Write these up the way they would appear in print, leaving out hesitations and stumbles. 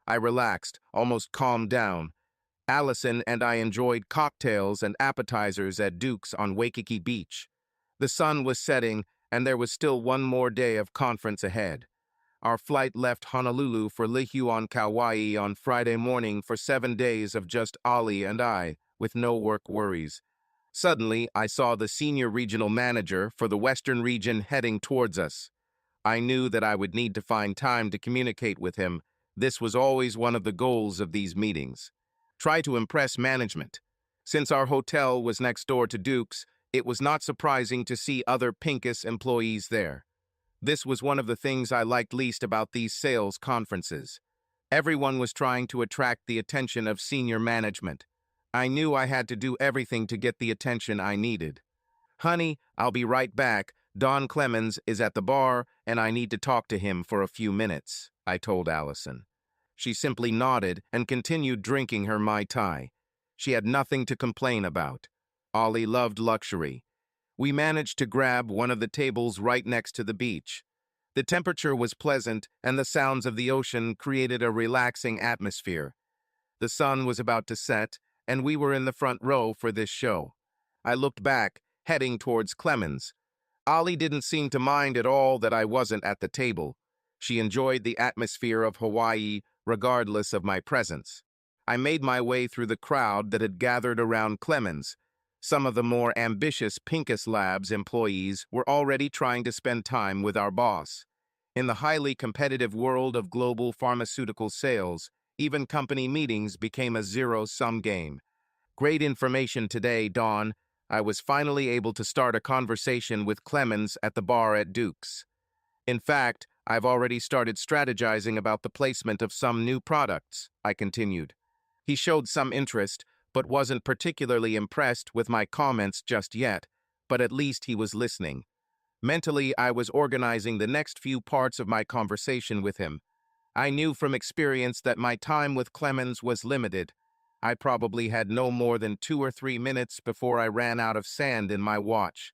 I relaxed, almost calmed down. Allison and I enjoyed cocktails and appetizers at Duke's on Waikiki Beach. The sun was setting, and there was still one more day of conference ahead. Our flight left Honolulu for Lihue on Kauai on Friday morning for 7 days of just Ollie and I, with no work worries. Suddenly, I saw the senior regional manager for the Western region heading towards us. I knew that I would need to find time to communicate with him. This was always one of the goals of these meetings. Try to impress management. Since our hotel was next door to Duke's, it was not surprising to see other Pincus employees there. This was one of the things I liked least about these sales conferences. Everyone was trying to attract the attention of senior management. I knew I had to do everything to get the attention I needed. "Honey, I'll be right back. Don Clemens is at the bar, and I need to talk to him for a few minutes," I told Allison. She simply nodded and continued drinking her Mai Tai. She had nothing to complain about. Ollie loved luxury. We managed to grab one of the tables right next to the beach. The temperature was pleasant, and the sounds of the ocean created a relaxing atmosphere. The sun was about to set, and we were in the front row for this show. I looked back, heading towards Clemens. Ollie didn't seem to mind at all that I wasn't at the table. She enjoyed the atmosphere of Hawaii, regardless of my presence. I made my way through the crowd that had gathered around Clemens. Some of the more ambitious Pincus Labs employees were already trying to spend time with our boss. In the highly competitive world of global pharmaceutical sales, even company meetings became a zero-sum game. "Great information today, Dawn." I was finally able to start a conversation with Clemens at the bar at Duke's. "In fact, I've already started strategizing about the placement of some new products," I continued. He showed some interest, but wasn't particularly impressed with my comments just yet, but at least he was listening. Mentally, I was organizing the next few parts of my conversation with him. I knew from experience that my time with Clemens was limited. I probably had no more than 2 or 3 minutes before I ran out of sand in my watch.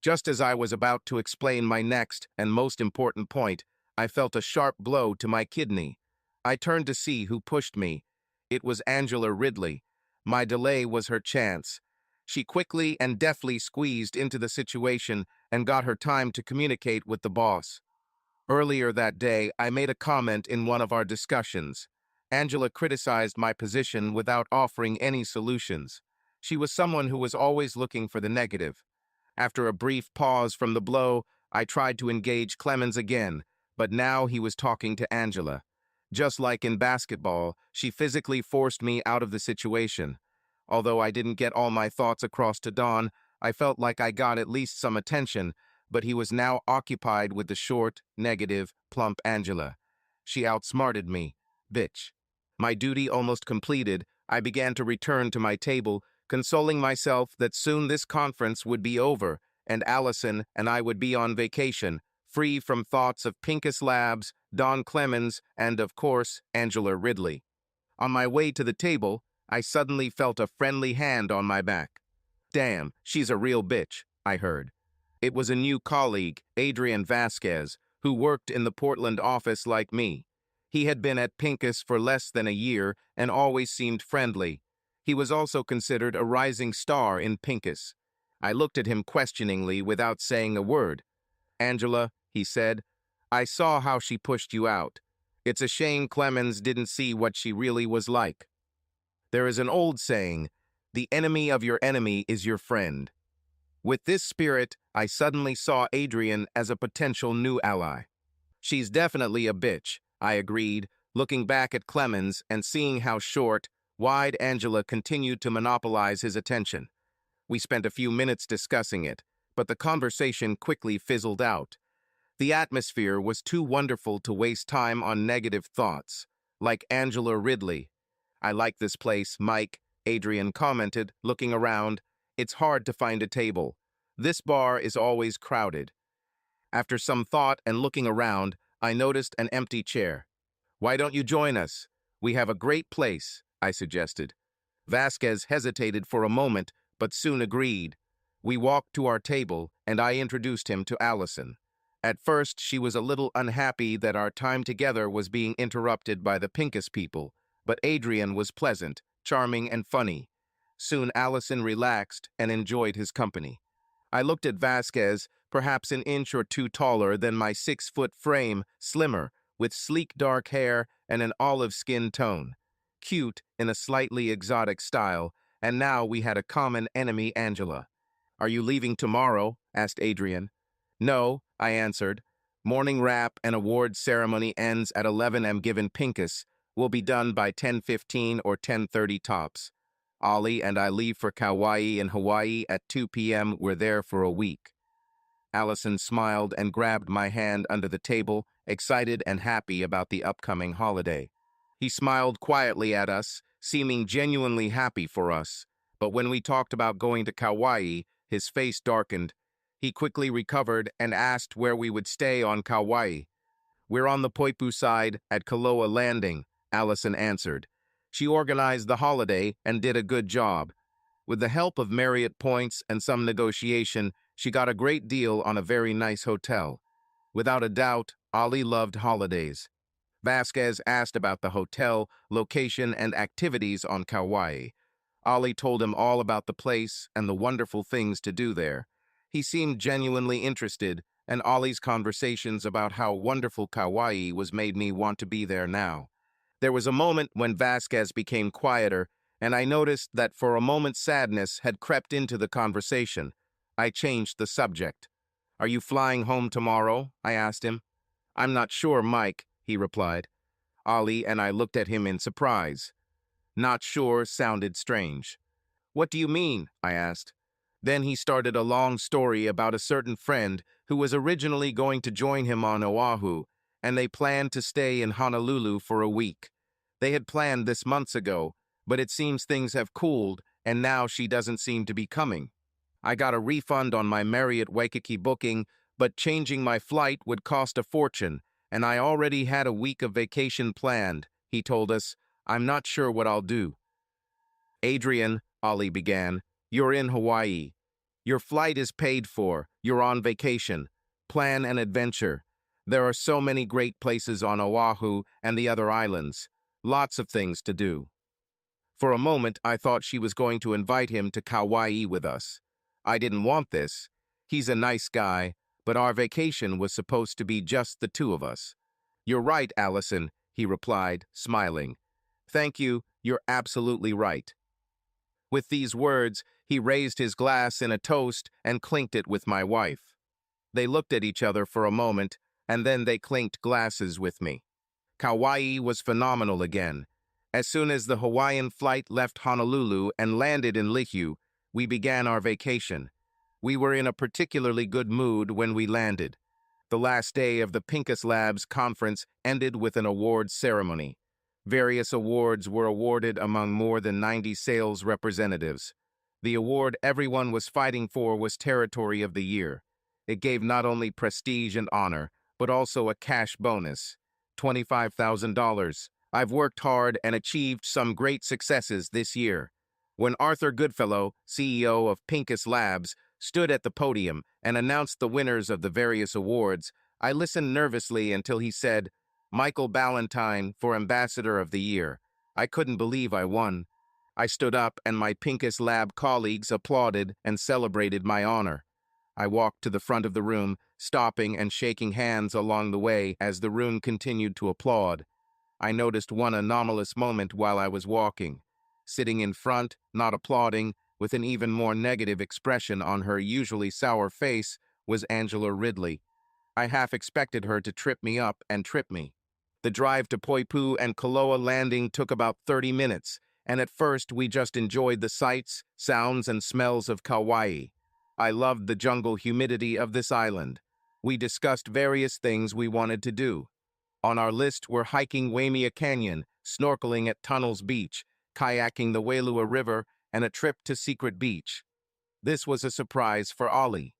Just as I was about to explain my next and most important point, I felt a sharp blow to my kidney. I turned to see who pushed me. It was Angela Ridley. My delay was her chance. She quickly and deftly squeezed into the situation and got her time to communicate with the boss. Earlier that day, I made a comment in one of our discussions. Angela criticized my position without offering any solutions. She was someone who was always looking for the negative. After a brief pause from the blow, I tried to engage Clemens again, but now he was talking to Angela. Just like in basketball, she physically forced me out of the situation. Although I didn't get all my thoughts across to Don, I felt like I got at least some attention, but he was now occupied with the short, negative, plump Angela. She outsmarted me. Bitch. My duty almost completed, I began to return to my table, consoling myself that soon this conference would be over, and Allison and I would be on vacation, free from thoughts of Pincus Labs, Don Clemens, and, of course, Angela Ridley. On my way to the table, I suddenly felt a friendly hand on my back. "Damn, she's a real bitch," I heard. It was a new colleague, Adrian Vasquez, who worked in the Portland office like me. He had been at Pincus for less than a year and always seemed friendly. He was also considered a rising star in Pincus. I looked at him questioningly without saying a word. "Angela," he said, "I saw how she pushed you out. It's a shame Clemens didn't see what she really was like. There is an old saying, 'The enemy of your enemy is your friend.'" With this spirit, I suddenly saw Adrian as a potential new ally. "She's definitely a bitch," I agreed, looking back at Clemens and seeing how short, wide Angela continued to monopolize his attention. We spent a few minutes discussing it, but the conversation quickly fizzled out. The atmosphere was too wonderful to waste time on negative thoughts. Like Angela Ridley. "I like this place, Mike," Adrian commented, looking around. "It's hard to find a table. This bar is always crowded." After some thought and looking around, I noticed an empty chair. "Why don't you join us? We have a great place," I suggested. Vasquez hesitated for a moment, but soon agreed. We walked to our table, and I introduced him to Allison. At first, she was a little unhappy that our time together was being interrupted by the Pincus people, but Adrian was pleasant, charming, and funny. Soon Allison relaxed and enjoyed his company. I looked at Vasquez, perhaps an inch or two taller than my 6-foot frame, slimmer, with sleek dark hair and an olive skin tone. Cute in a slightly exotic style, and now we had a common enemy, Angela. "Are you leaving tomorrow?" asked Adrian. "No," I answered. "Morning wrap and award ceremony ends at 11 am given Pincus. We'll be done by 10:15 or 10:30 tops. Ollie and I leave for Kauai in Hawaii at 2 p.m. We're there for a week." Allison smiled and grabbed my hand under the table, excited and happy about the upcoming holiday. He smiled quietly at us, seeming genuinely happy for us. But when we talked about going to Kauai, his face darkened. He quickly recovered and asked where we would stay on Kauai. "We're on the Poipu side at Kaloa Landing," Allison answered. She organized the holiday and did a good job. With the help of Marriott points and some negotiation, she got a great deal on a very nice hotel. Without a doubt, Ollie loved holidays. Vasquez asked about the hotel, location, and activities on Kauai. Ollie told him all about the place and the wonderful things to do there. He seemed genuinely interested, and Ollie's conversations about how wonderful Kauai was made me want to be there now. There was a moment when Vasquez became quieter, and I noticed that for a moment sadness had crept into the conversation. I changed the subject. "Are you flying home tomorrow?" I asked him. "I'm not sure, Mike," he replied. Ollie and I looked at him in surprise. Not sure sounded strange. "What do you mean?" I asked. Then he started a long story about a certain friend who was originally going to join him on Oahu, and they planned to stay in Honolulu for a week. They had planned this months ago, but it seems things have cooled, and now she doesn't seem to be coming. I got a refund on my Marriott Waikiki booking, but changing my flight would cost a fortune, and I already had a week of vacation planned, he told us. "I'm not sure what I'll do." "Adrian," Ollie began, "you're in Hawaii. Your flight is paid for. You're on vacation. Plan an adventure. There are so many great places on Oahu and the other islands. Lots of things to do." For a moment, I thought she was going to invite him to Kauai with us. I didn't want this. He's a nice guy, but our vacation was supposed to be just the two of us. "You're right, Allison," he replied, smiling. "Thank you, you're absolutely right." With these words, he raised his glass in a toast and clinked it with my wife. They looked at each other for a moment, and then they clinked glasses with me. Kauai was phenomenal again. As soon as the Hawaiian flight left Honolulu and landed in Lihu, we began our vacation. We were in a particularly good mood when we landed. The last day of the Pincus Labs conference ended with an awards ceremony. Various awards were awarded among more than 90 sales representatives. The award everyone was fighting for was Territory of the Year. It gave not only prestige and honor, but also a cash bonus, $25,000. I've worked hard and achieved some great successes this year. When Arthur Goodfellow, CEO of Pincus Labs, stood at the podium and announced the winners of the various awards, I listened nervously until he said, "Michael Ballantyne for Ambassador of the Year." I couldn't believe I won. I stood up and my Pincus Lab colleagues applauded and celebrated my honor. I walked to the front of the room, stopping and shaking hands along the way as the room continued to applaud. I noticed one anomalous moment while I was walking. Sitting in front, not applauding, with an even more negative expression on her usually sour face, was Angela Ridley. I half expected her to trip me up and trip me. The drive to Poipu and Kaloa Landing took about 30 minutes, and at first we just enjoyed the sights, sounds, and smells of Kauai. I loved the jungle humidity of this island. We discussed various things we wanted to do. On our list were hiking Waimea Canyon, snorkeling at Tunnels Beach, kayaking the Wailua River, and a trip to Secret Beach. This was a surprise for Ollie.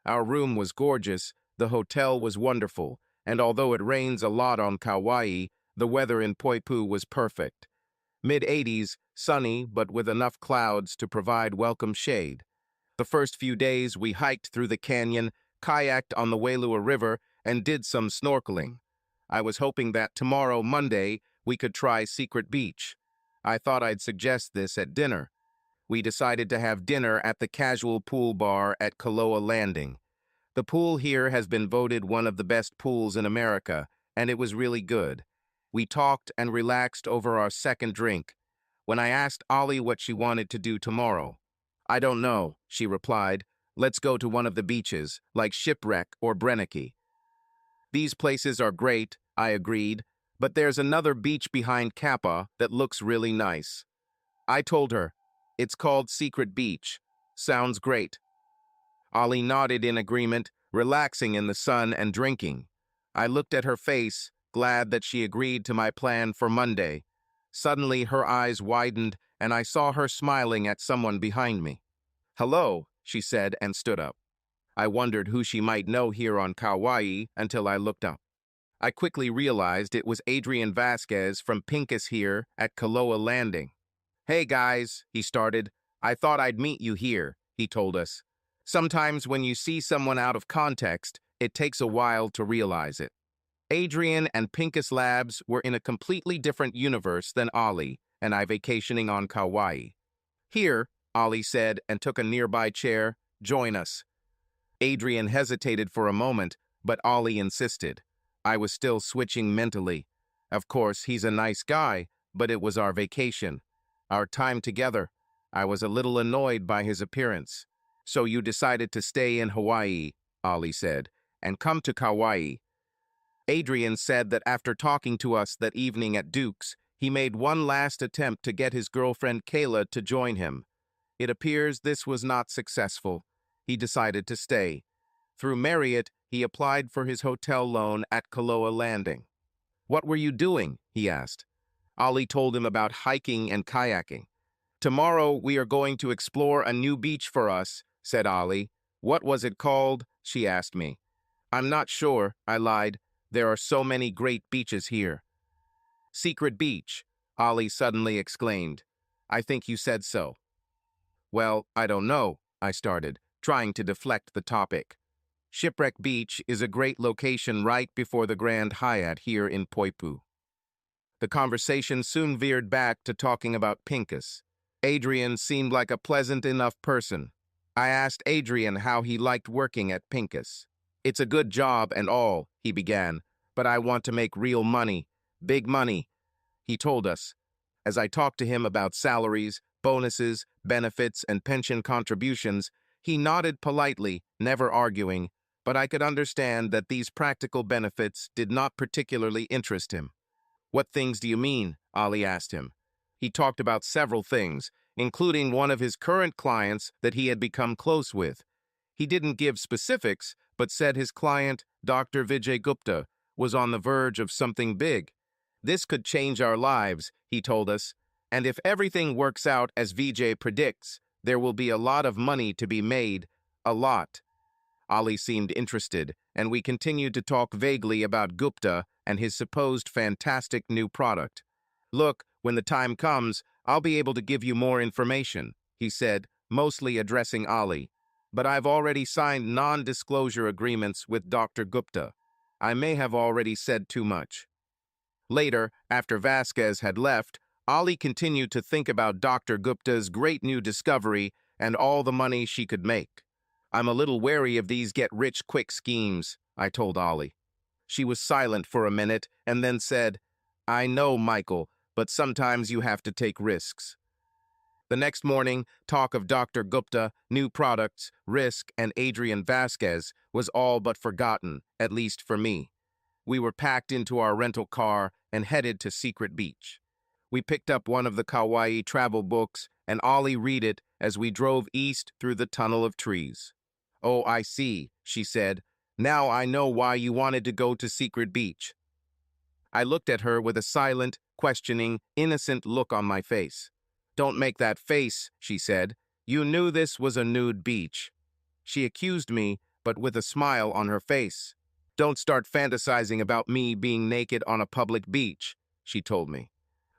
Our room was gorgeous, the hotel was wonderful, and although it rains a lot on Kauai, the weather in Poipu was perfect. Mid-80s, sunny, but with enough clouds to provide welcome shade. The first few days we hiked through the canyon, kayaked on the Wailua River, and did some snorkeling. I was hoping that tomorrow, Monday, we could try Secret Beach. I thought I'd suggest this at dinner. We decided to have dinner at the casual pool bar at Kaloa Landing. The pool here has been voted one of the best pools in America, and it was really good. We talked and relaxed over our second drink. When I asked Ollie what she wanted to do tomorrow, "I don't know," she replied. "Let's go to one of the beaches, like Shipwreck or Brenneke." "These places are great," I agreed, "but there's another beach behind Kappa that looks really nice." I told her, "It's called Secret Beach. Sounds great." Ollie nodded in agreement, relaxing in the sun and drinking. I looked at her face, glad that she agreed to my plan for Monday. Suddenly, her eyes widened, and I saw her smiling at someone behind me. "Hello," she said and stood up. I wondered who she might know here on Kauai until I looked up. I quickly realized it was Adrian Vasquez from Pincus here at Kaloa Landing. "Hey guys," he started. "I thought I'd meet you here," he told us. Sometimes when you see someone out of context, it takes a while to realize it. Adrian and Pincus Labs were in a completely different universe than Ollie and I vacationing on Kauai. "Here," Ollie said and took a nearby chair, "join us." Adrian hesitated for a moment, but Ollie insisted. I was still switching mentally. Of course, he's a nice guy, but it was our vacation. Our time together. I was a little annoyed by his appearance. "So you decided to stay in Hawaii," Ollie said, "and come to Kauai." Adrian said that after talking to us that evening at Duke's, he made one last attempt to get his girlfriend Kayla to join him. It appears this was not successful. He decided to stay. Through Marriott, he applied for his hotel loan at Kaloa Landing. "What were you doing?" he asked. Ollie told him about hiking and kayaking. "Tomorrow we are going to explore a new beach for us," said Ollie. "What was it called?" she asked me. "I'm not sure," I lied. "There are so many great beaches here." "Secret Beach," Ollie suddenly exclaimed. "I think you said so." "Well, I don't know," I started, trying to deflect the topic. "Shipwreck Beach is a great location right before the Grand Hyatt here in Poipu." The conversation soon veered back to talking about Pincus. Adrian seemed like a pleasant enough person. I asked Adrian how he liked working at Pincus. "It's a good job and all," he began, "but I want to make real money, big money," he told us. As I talked to him about salaries, bonuses, benefits, and pension contributions, he nodded politely, never arguing, but I could understand that these practical benefits did not particularly interest him. "What things do you mean?" Ollie asked him. He talked about several things, including one of his current clients that he had become close with. He didn't give specifics, but said his client, Dr. Vijay Gupta, was on the verge of something big. "This could change our lives," he told us, "and if everything works out as Vijay predicts, there will be a lot of money to be made, a lot." Ollie seemed interested, and we continued to talk vaguely about Gupta and his supposed fantastic new product. "Look, when the time comes, I'll be able to give you more information," he said, mostly addressing Ollie. "But I've already signed non-disclosure agreements with Dr. Gupta. I may have already said too much." Later, after Vasquez had left, Ollie continued to think about Dr. Gupta's great new discovery and all the money she could make. "I'm a little wary of these get-rich-quick schemes," I told Ollie. She was silent for a minute and then said, "I know, Michael, but sometimes you have to take risks." The next morning, talk of Dr. Gupta, new products, risk, and Adrian Vasquez was all but forgotten, at least for me. We were packed into our rental car and headed to Secret Beach. We picked up one of the Kauai travel books and Ollie read it as we drove east through the tunnel of trees. "Oh, I see," she said. "Now I know why you wanted to go to Secret Beach." I looked at her with a silent, questioning, innocent look on my face. "Don't make that face," she said. "You knew this was a nude beach." She accused me, but with a smile on her face. "Don't start fantasizing about me being naked on a public beach," she told me.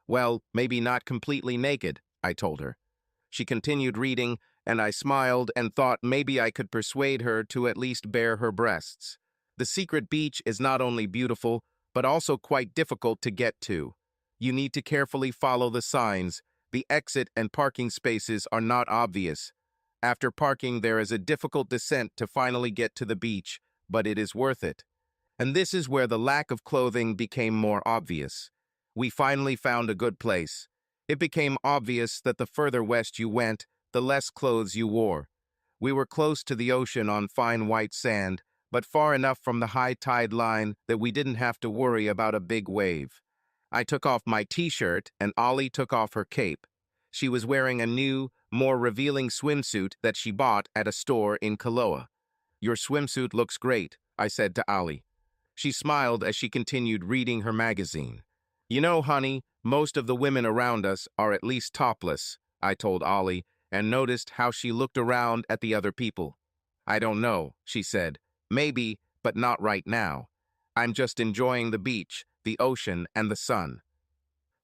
"Well, maybe not completely naked," I told her. She continued reading, and I smiled and thought maybe I could persuade her to at least bare her breasts. The secret beach is not only beautiful, but also quite difficult to get to. You need to carefully follow the signs. The exit and parking spaces are not obvious. After parking, there is a difficult descent to finally get to the beach, but it is worth it. And this is where the lack of clothing became more obvious. We finally found a good place. It became obvious that the further west you went, the less clothes you wore. We were close to the ocean on fine white sand, but far enough from the high tide line that we didn't have to worry about a big wave. I took off my t-shirt and Ollie took off her cape. She was wearing a new, more revealing swimsuit that she bought at a store in Kaloa. "Your swimsuit looks great," I said to Ollie. She smiled as she continued reading her magazine. "You know, honey, most of the women around us are at least topless," I told Ollie, and noticed how she looked around at the other people. "I don't know," she said. "Maybe, but not right now. I'm just enjoying the beach, the ocean, and the sun."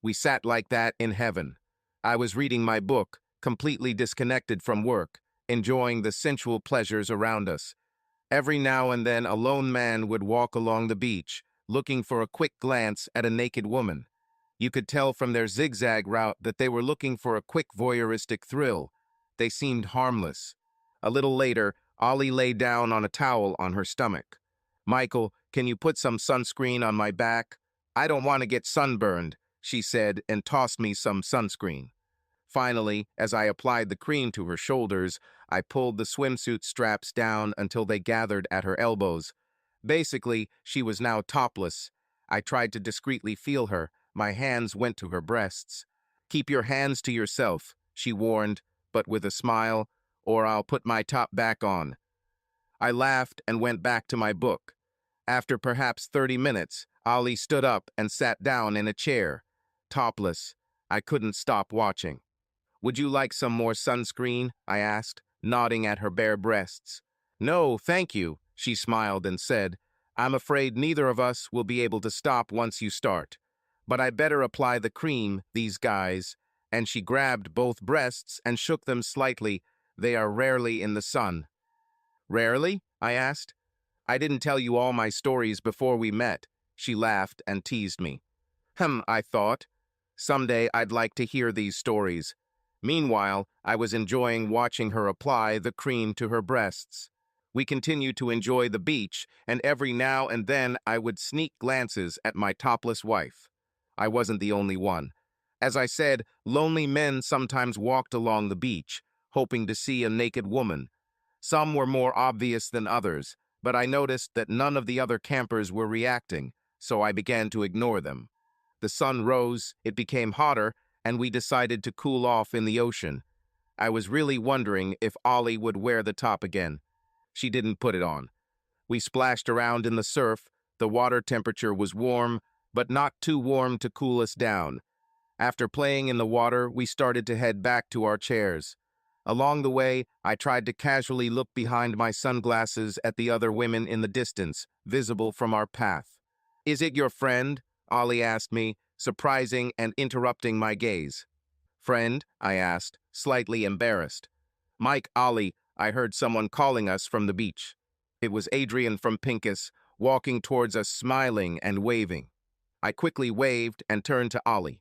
We sat like that in heaven. I was reading my book, completely disconnected from work, enjoying the sensual pleasures around us. Every now and then a lone man would walk along the beach, looking for a quick glance at a naked woman. You could tell from their zigzag route that they were looking for a quick voyeuristic thrill. They seemed harmless. A little later, Ollie lay down on a towel on her stomach. "Michael, can you put some sunscreen on my back? I don't want to get sunburned," she said, and tossed me some sunscreen. Finally, as I applied the cream to her shoulders, I pulled the swimsuit straps down until they gathered at her elbows. Basically, she was now topless. I tried to discreetly feel her. My hands went to her breasts. "Keep your hands to yourself," she warned, but with a smile, "or I'll put my top back on." I laughed and went back to my book. After perhaps 30 minutes, Ollie stood up and sat down in a chair. Topless, I couldn't stop watching. "Would you like some more sunscreen?" I asked, nodding at her bare breasts. "No, thank you," she smiled and said. "I'm afraid neither of us will be able to stop once you start. But I better apply the cream, these guys." And she grabbed both breasts and shook them slightly. "They are rarely in the sun." "Rarely?" I asked. "I didn't tell you all my stories before we met." She laughed and teased me. I thought. Someday I'd like to hear these stories. Meanwhile, I was enjoying watching her apply the cream to her breasts. We continued to enjoy the beach, and every now and then I would sneak glances at my topless wife. I wasn't the only one. As I said, lonely men sometimes walked along the beach, hoping to see a naked woman. Some were more obvious than others, but I noticed that none of the other campers were reacting, so I began to ignore them. The sun rose, it became hotter, and we decided to cool off in the ocean. I was really wondering if Ollie would wear the top again. She didn't put it on. We splashed around in the surf. The water temperature was warm, but not too warm to cool us down. After playing in the water, we started to head back to our chairs. Along the way, I tried to casually look behind my sunglasses at the other women in the distance, visible from our path. "Is it your friend?" Ollie asked me, surprising and interrupting my gaze. "Friend?" I asked, slightly embarrassed. "Mike, Ollie, I heard someone calling us from the beach." It was Adrian from Pincus, walking towards us smiling and waving. I quickly waved and turned to Ollie.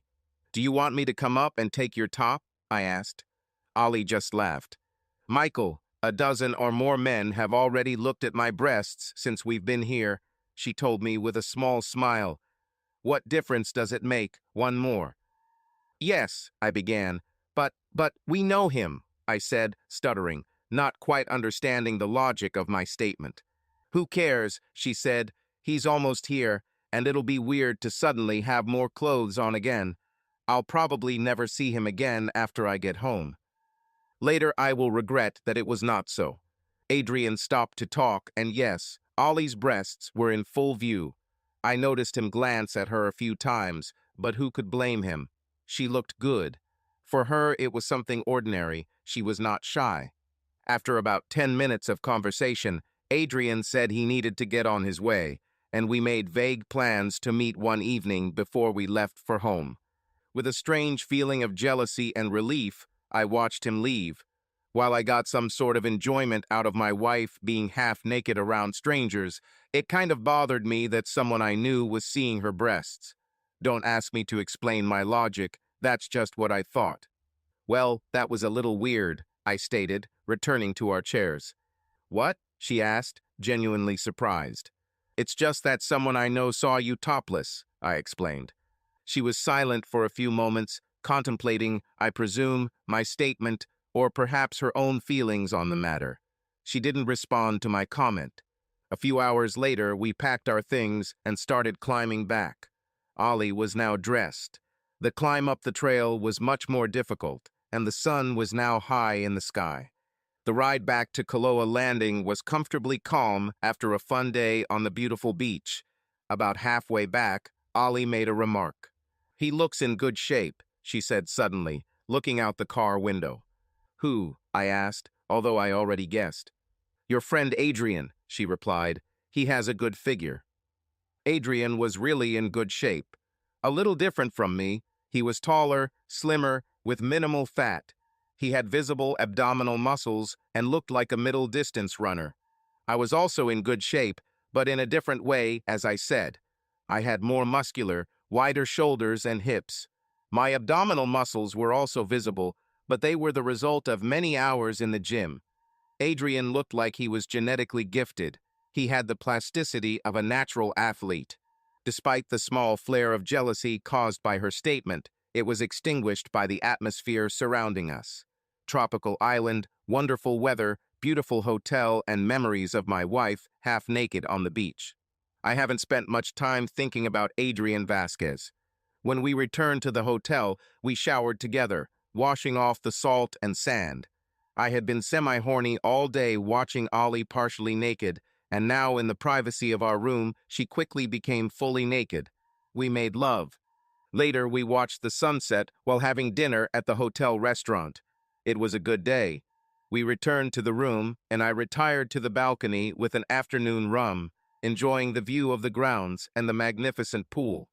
"Do you want me to come up and take your top?" I asked. Ollie just laughed. "Michael, a dozen or more men have already looked at my breasts since we've been here," she told me with a small smile. "What difference does it make, one more?" "Yes," I began, but we know him," I said, stuttering, not quite understanding the logic of my statement. "Who cares?" she said. "He's almost here, and it'll be weird to suddenly have more clothes on again. I'll probably never see him again after I get home. Later I will regret that it was not so." Adrian stopped to talk, and yes, Ollie's breasts were in full view. I noticed him glance at her a few times, but who could blame him? She looked good. For her, it was something ordinary. She was not shy. After about 10 minutes of conversation, Adrian said he needed to get on his way, and we made vague plans to meet one evening before we left for home. With a strange feeling of jealousy and relief, I watched him leave. While I got some sort of enjoyment out of my wife being half naked around strangers, it kind of bothered me that someone I knew was seeing her breasts. Don't ask me to explain my logic, that's just what I thought. Well, that was a little weird, I stated, returning to our chairs. What? She asked, genuinely surprised. It's just that someone I know saw you topless, I explained. She was silent for a few moments, contemplating, I presume, my statement, or perhaps her own feelings on the matter. She didn't respond to my comment. A few hours later, we packed our things and started climbing back. Ollie was now dressed. The climb up the trail was much more difficult, and the sun was now high in the sky. The ride back to Kaloa Landing was comfortably calm after a fun day on the beautiful beach. About halfway back, Ollie made a remark. "He looks in good shape," she said suddenly, looking out the car window. "Who?" I asked, although I already guessed. "Your friend Adrian," she replied. "He has a good figure." Adrian was really in good shape. A little different from me, he was taller, slimmer, with minimal fat. He had visible abdominal muscles and looked like a middle-distance runner. I was also in good shape, but in a different way, as I said. I had more muscular, wider shoulders and hips. My abdominal muscles were also visible, but they were the result of many hours in the gym. Adrian looked like he was genetically gifted. He had the plasticity of a natural athlete. Despite the small flare of jealousy caused by her statement, it was extinguished by the atmosphere surrounding us. Tropical island, wonderful weather, beautiful hotel, and memories of my wife half naked on the beach. I haven't spent much time thinking about Adrian Vasquez. When we returned to the hotel, we showered together, washing off the salt and sand. I had been semi-horny all day watching Ollie partially naked, and now in the privacy of our room, she quickly became fully naked. We made love. Later, we watched the sunset while having dinner at the hotel restaurant. It was a good day. We returned to the room, and I retired to the balcony with an afternoon rum, enjoying the view of the grounds and the magnificent pool.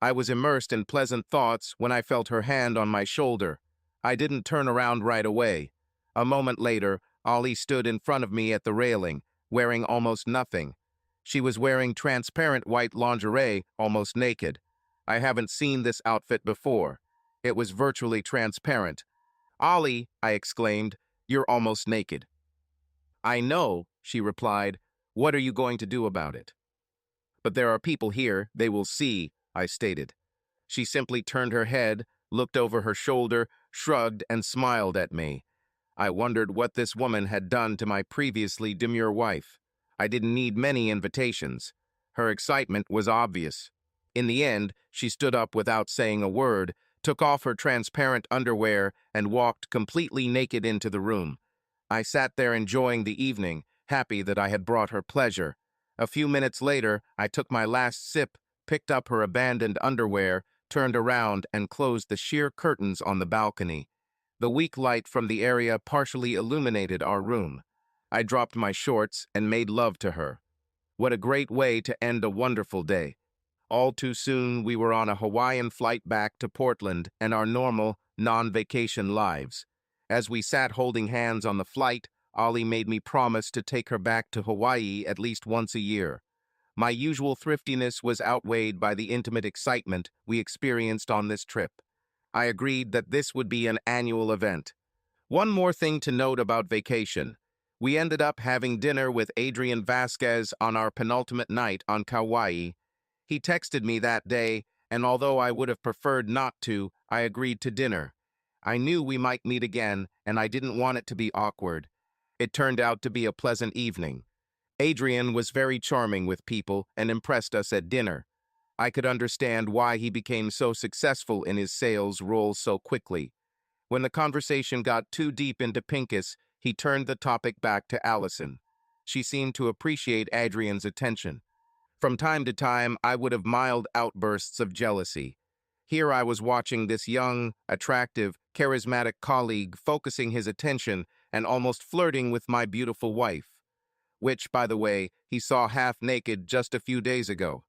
I was immersed in pleasant thoughts when I felt her hand on my shoulder. I didn't turn around right away. A moment later, Ollie stood in front of me at the railing, wearing almost nothing. She was wearing transparent white lingerie, almost naked. I haven't seen this outfit before. It was virtually transparent. "Ollie," I exclaimed, "you're almost naked." "I know," she replied. "What are you going to do about it?" "But there are people here, they will see," I stated. She simply turned her head, looked over her shoulder, shrugged, and smiled at me. I wondered what this woman had done to my previously demure wife. I didn't need many invitations. Her excitement was obvious. In the end, she stood up without saying a word, took off her transparent underwear, and walked completely naked into the room. I sat there enjoying the evening, happy that I had brought her pleasure. A few minutes later, I took my last sip, picked up her abandoned underwear, turned around, and closed the sheer curtains on the balcony. The weak light from the area partially illuminated our room. I dropped my shorts and made love to her. What a great way to end a wonderful day. All too soon, we were on a Hawaiian flight back to Portland and our normal, non-vacation lives. As we sat holding hands on the flight, Ollie made me promise to take her back to Hawaii at least once a year. My usual thriftiness was outweighed by the intimate excitement we experienced on this trip. I agreed that this would be an annual event. One more thing to note about vacation. We ended up having dinner with Adrian Vasquez on our penultimate night on Kauai. He texted me that day, and although I would have preferred not to, I agreed to dinner. I knew we might meet again, and I didn't want it to be awkward. It turned out to be a pleasant evening. Adrian was very charming with people and impressed us at dinner. I could understand why he became so successful in his sales role so quickly. When the conversation got too deep into Pincus, he turned the topic back to Allison. She seemed to appreciate Adrian's attention. From time to time, I would have mild outbursts of jealousy. Here I was watching this young, attractive, charismatic colleague focusing his attention and almost flirting with my beautiful wife, which, by the way, he saw half naked just a few days ago.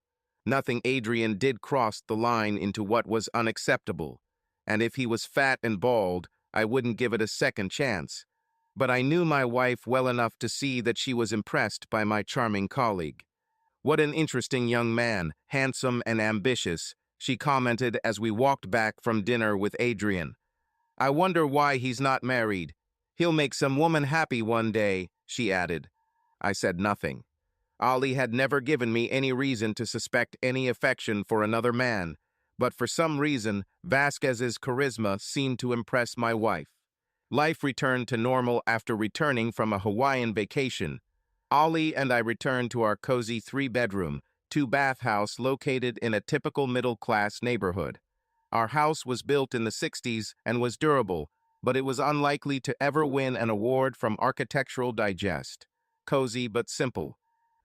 Nothing Adrian did crossed the line into what was unacceptable, and if he was fat and bald, I wouldn't give it a second chance. but I knew my wife well enough to see that she was impressed by my charming colleague. "What an interesting young man, handsome and ambitious," she commented as we walked back from dinner with Adrian. "I wonder why he's not married. He'll make some woman happy one day," she added. I said nothing. Ali had never given me any reason to suspect any affection for another man, but for some reason, Vasquez's charisma seemed to impress my wife. Life returned to normal after returning from a Hawaiian vacation. Ali and I returned to our cozy three-bedroom, two-bath house located in a typical middle-class neighborhood. Our house was built in the 60s and was durable, but it was unlikely to ever win an award from Architectural Digest. Cozy but simple.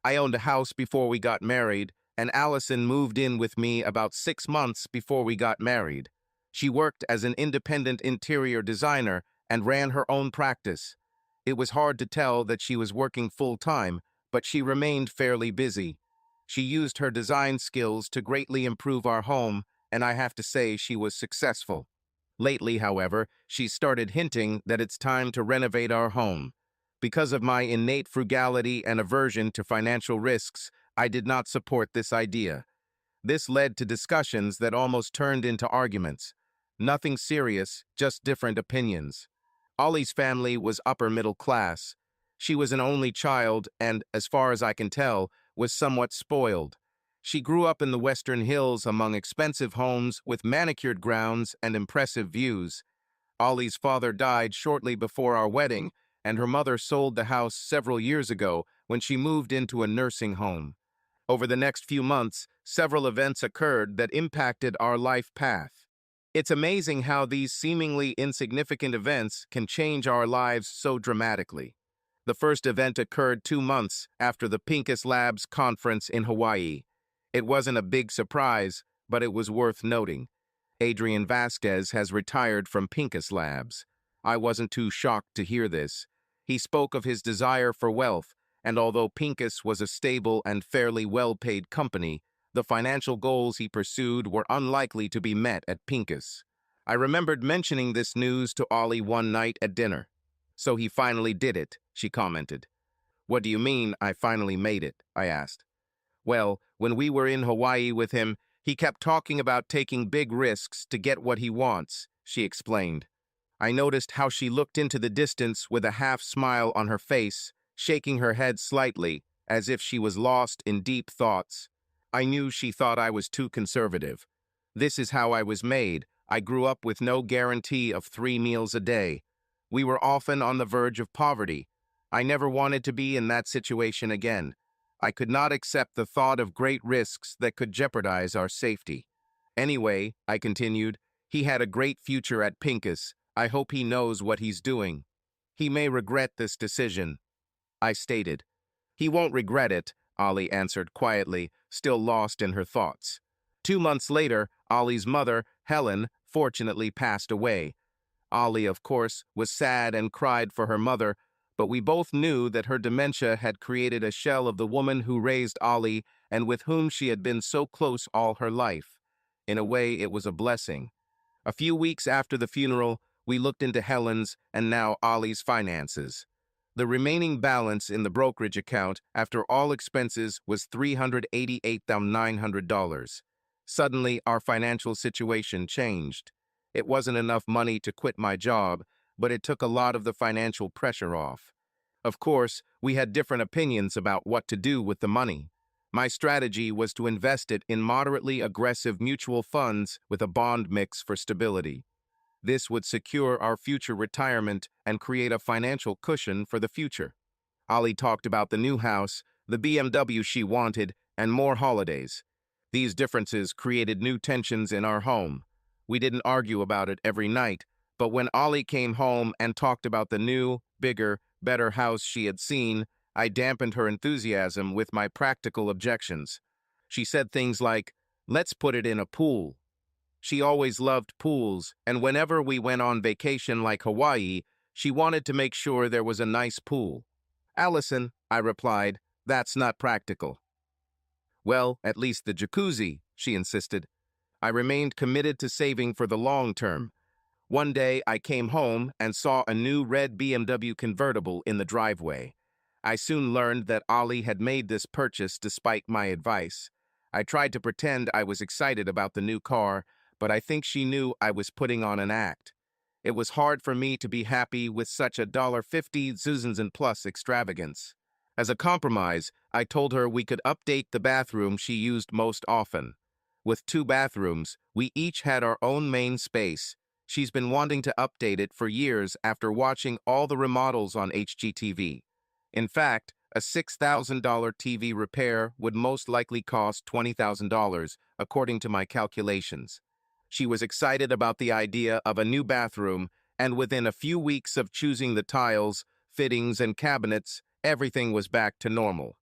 I owned a house before we got married, and Allison moved in with me about 6 months before we got married. She worked as an independent interior designer and ran her own practice. It was hard to tell that she was working full-time, but she remained fairly busy. She used her design skills to greatly improve our home, and I have to say she was successful. Lately, however, she started hinting that it's time to renovate our home. Because of my innate frugality and aversion to financial risks, I did not support this idea. This led to discussions that almost turned into arguments. Nothing serious, just different opinions. Ollie's family was upper middle class. She was an only child and, as far as I can tell, was somewhat spoiled. She grew up in the Western Hills among expensive homes with manicured grounds and impressive views. Ollie's father died shortly before our wedding, and her mother sold the house several years ago when she moved into a nursing home. Over the next few months, several events occurred that impacted our life path. It's amazing how these seemingly insignificant events can change our lives so dramatically. The first event occurred 2 months after the Pincus Labs conference in Hawaii. It wasn't a big surprise, but it was worth noting. Adrian Vasquez has retired from Pincus Labs. I wasn't too shocked to hear this. He spoke of his desire for wealth, and although Pincus was a stable and fairly well-paid company, the financial goals he pursued were unlikely to be met at Pincus. I remembered mentioning this news to Ollie one night at dinner. "So he finally did it," she commented. "What do you mean, I finally made it?" I asked. "Well, when we were in Hawaii with him, he kept talking about taking big risks to get what he wants," she explained. I noticed how she looked into the distance with a half-smile on her face, shaking her head slightly, as if she was lost in deep thoughts. I knew she thought I was too conservative. This is how I was made. I grew up with no guarantee of 3 meals a day. We were often on the verge of poverty. I never wanted to be in that situation again. I could not accept the thought of great risks that could jeopardize our safety. Anyway, I continued, he had a great future at Pincus. I hope he knows what he's doing. He may regret this decision. I stated. "He won't regret it," Ollie answered quietly, still lost in her thoughts. 2 months later, Ollie's mother, Helen, fortunately passed away. Ollie, of course, was sad and cried for her mother, but we both knew that her dementia had created a shell of the woman who raised Ollie and with whom she had been so close all her life. In a way, it was a blessing. A few weeks after the funeral, we looked into Helen's and now Ollie's finances. The remaining balance in the brokerage account after all expenses was $388,900. Suddenly, our financial situation changed. It wasn't enough money to quit my job, but it took a lot of the financial pressure off. Of course, we had different opinions about what to do with the money. My strategy was to invest it in moderately aggressive mutual funds with a bond mix for stability. This would secure our future retirement and create a financial cushion for the future. Ollie talked about the new house, the BMW she wanted, and more holidays. These differences created new tensions in our home. We didn't argue about it every night, but when Ollie came home and talked about the new, bigger, better house she had seen, I dampened her enthusiasm with my practical objections. She said things like, "Let's put it in a pool." She always loved pools, and whenever we went on vacation like Hawaii, she wanted to make sure there was a nice pool. "Allison," I replied, "that's not practical." "Well, at least the jacuzzi," she insisted. I remained committed to saving for the long term. One day, I came home and saw a new red BMW convertible in the driveway. I soon learned that Ollie had made this purchase despite my advice. I tried to pretend I was excited about the new car, but I think she knew I was putting on an act. It was hard for me to be happy with such a $50 Susans and plus extravagance. As a compromise, I told her we could update the bathroom she used most often. With 2 bathrooms, we each had our own main space. She's been wanting to update it for years after watching all the remodels on HGTV. In fact, a $6,000 TV repair would most likely cost $20,000, according to my calculations. She was excited about the idea of a new bathroom, and within a few weeks of choosing the tiles, fittings, and cabinets, everything was back to normal.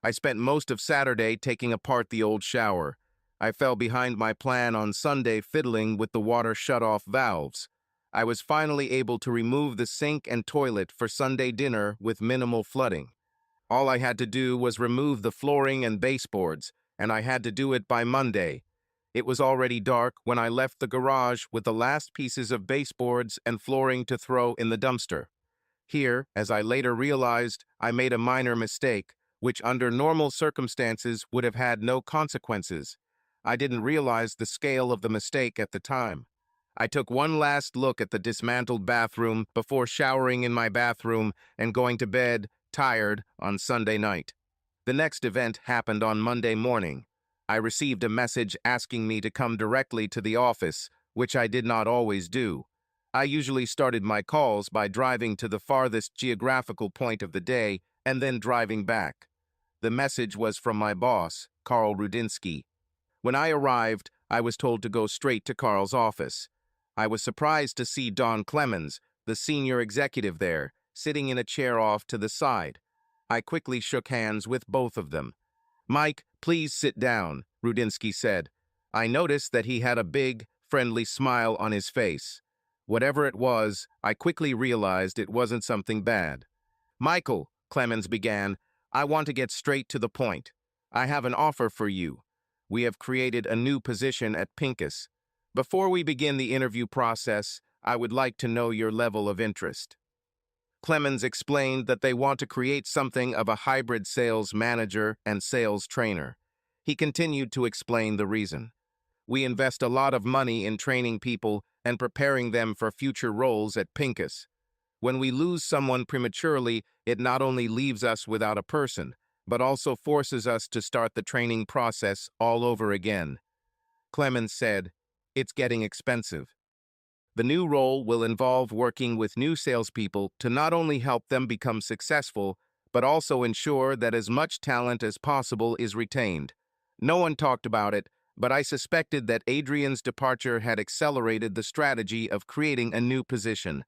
I spent most of Saturday taking apart the old shower. I fell behind my plan on Sunday fiddling with the water shutoff valves. I was finally able to remove the sink and toilet for Sunday dinner with minimal flooding. All I had to do was remove the flooring and baseboards, and I had to do it by Monday. It was already dark when I left the garage with the last pieces of baseboards and flooring to throw in the dumpster. Here, as I later realized, I made a minor mistake, which under normal circumstances would have had no consequences. I didn't realize the scale of the mistake at the time. I took one last look at the dismantled bathroom before showering in my bathroom and going to bed, tired, on Sunday night. The next event happened on Monday morning. I received a message asking me to come directly to the office, which I did not always do. I usually started my calls by driving to the farthest geographical point of the day and then driving back. The message was from my boss, Carl Rudinsky. When I arrived, I was told to go straight to Carl's office. I was surprised to see Don Clemens, the senior executive there, sitting in a chair off to the side. I quickly shook hands with both of them. "Mike, please sit down," Rudinsky said. I noticed that he had a big, friendly smile on his face. Whatever it was, I quickly realized it wasn't something bad. "Michael," Clemens began, "I want to get straight to the point. I have an offer for you. We have created a new position at Pincus. Before we begin the interview process, I would like to know your level of interest." Clemens explained that they want to create something of a hybrid sales manager and sales trainer. He continued to explain the reason. "We invest a lot of money in training people and preparing them for future roles at Pincus. When we lose someone prematurely, it not only leaves us without a person, but also forces us to start the training process all over again." Clemens said, "It's getting expensive." The new role will involve working with new salespeople to not only help them become successful, but also ensure that as much talent as possible is retained. No one talked about it, but I suspected that Adrian's departure had accelerated the strategy of creating a new position.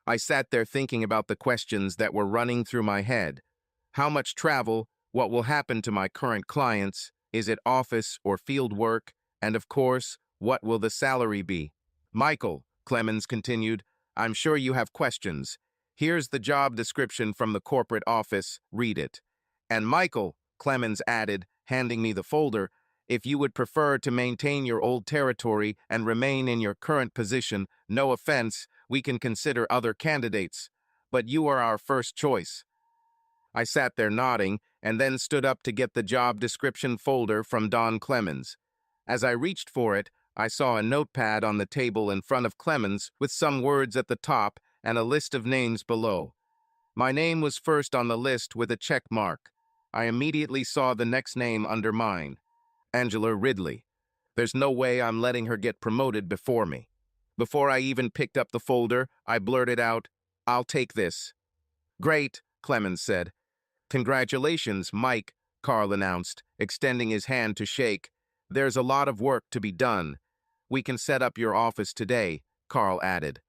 I sat there thinking about the questions that were running through my head. How much travel? What will happen to my current clients? Is it office or field work? And of course, what will the salary be? "Michael," Clemens continued, "I'm sure you have questions. Here's the job description from the corporate office. Read it." "And Michael," Clemens added, handing me the folder, "if you would prefer to maintain your old territory and remain in your current position, no offense, we can consider other candidates. But you are our first choice." I sat there nodding and then stood up to get the job description folder from Don Clemens. As I reached for it, I saw a notepad on the table in front of Clemens with some words at the top and a list of names below. My name was first on the list with a check mark. I immediately saw the next name under mine, Angela Ridley. There's no way I'm letting her get promoted before me. Before I even picked up the folder, I blurted out, "I'll take this." "Great," Clemens said. "Congratulations, Mike," Carl announced, extending his hand to shake. "There's a lot of work to be done. We can set up your office today," Carl added.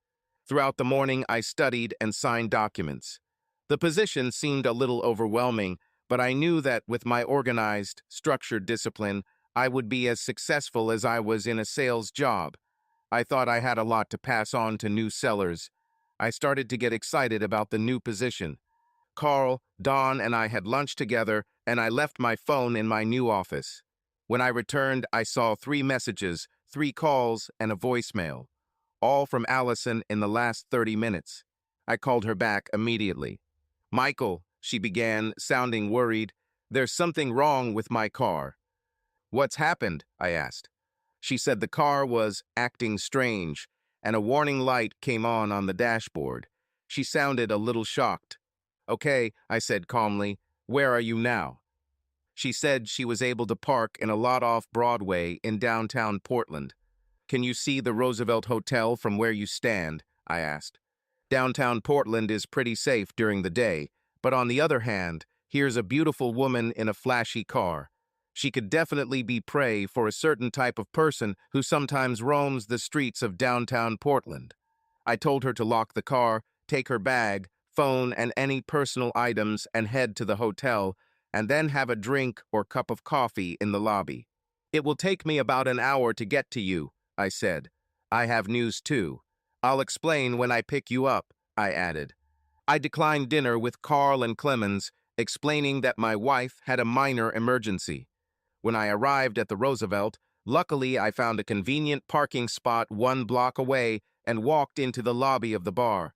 Throughout the morning, I studied and signed documents. The position seemed a little overwhelming, but I knew that with my organized, structured discipline, I would be as successful as I was in a sales job. I thought I had a lot to pass on to new sellers. I started to get excited about the new position. Carl, Don, and I had lunch together, and I left my phone in my new office. When I returned, I saw 3 messages, 3 calls, and a voicemail. all from Allison in the last 30 minutes. I called her back immediately. Michael, she began, sounding worried. There's something wrong with my car. What's happened? I asked. She said the car was acting strange, and a warning light came on the dashboard. She sounded a little shocked. Okay, I said calmly. Where are you now? She said she was able to park in a lot off Broadway in downtown Portland. Can you see the Roosevelt Hotel from where you stand? I asked. Downtown Portland is pretty safe during the day, but on the other hand, here's a beautiful woman in a flashy car. She could definitely be prey for a certain type of person who sometimes roams the streets of downtown Portland. I told her to lock the car, take her bag, phone, and any personal items and head to the hotel, and then have a drink or cup of coffee in the lobby. It will take me about an hour to get to you, I said. I have news too. I'll explain when I pick you up, I added. I declined dinner with Carl and Clemens, explaining that my wife had a minor emergency. When I arrived at the Roosevelt, luckily I found a convenient parking spot 1 block away and walked into the lobby of the bar.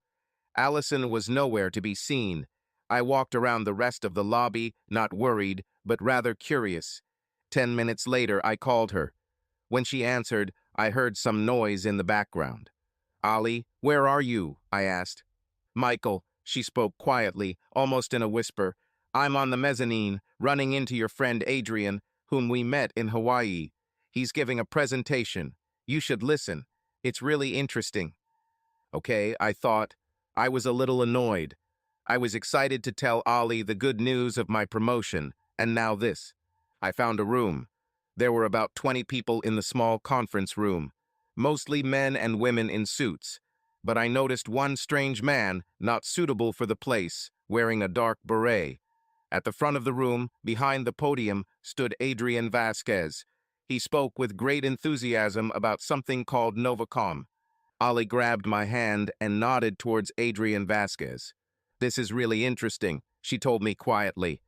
Allison was nowhere to be seen. I walked around the rest of the lobby, not worried, but rather curious. 10 minutes later, I called her. When she answered, I heard some noise in the background. "Ali, where are you?" I asked. "Michael," she spoke quietly, almost in a whisper. "I'm on the mezzanine, running into your friend Adrian, whom we met in Hawaii. He's giving a presentation. You should listen. It's really interesting." Okay, I thought. I was a little annoyed. I was excited to tell Ali the good news of my promotion, and now this. I found a room. There were about 20 people in the small conference room, mostly men and women in suits, but I noticed one strange man, not suitable for the place, wearing a dark beret. At the front of the room, behind the podium, stood Adrian Vasquez. He spoke with great enthusiasm about something called Novacom. Ali grabbed my hand and nodded towards Adrian Vasquez. "This is really interesting," she told me quietly.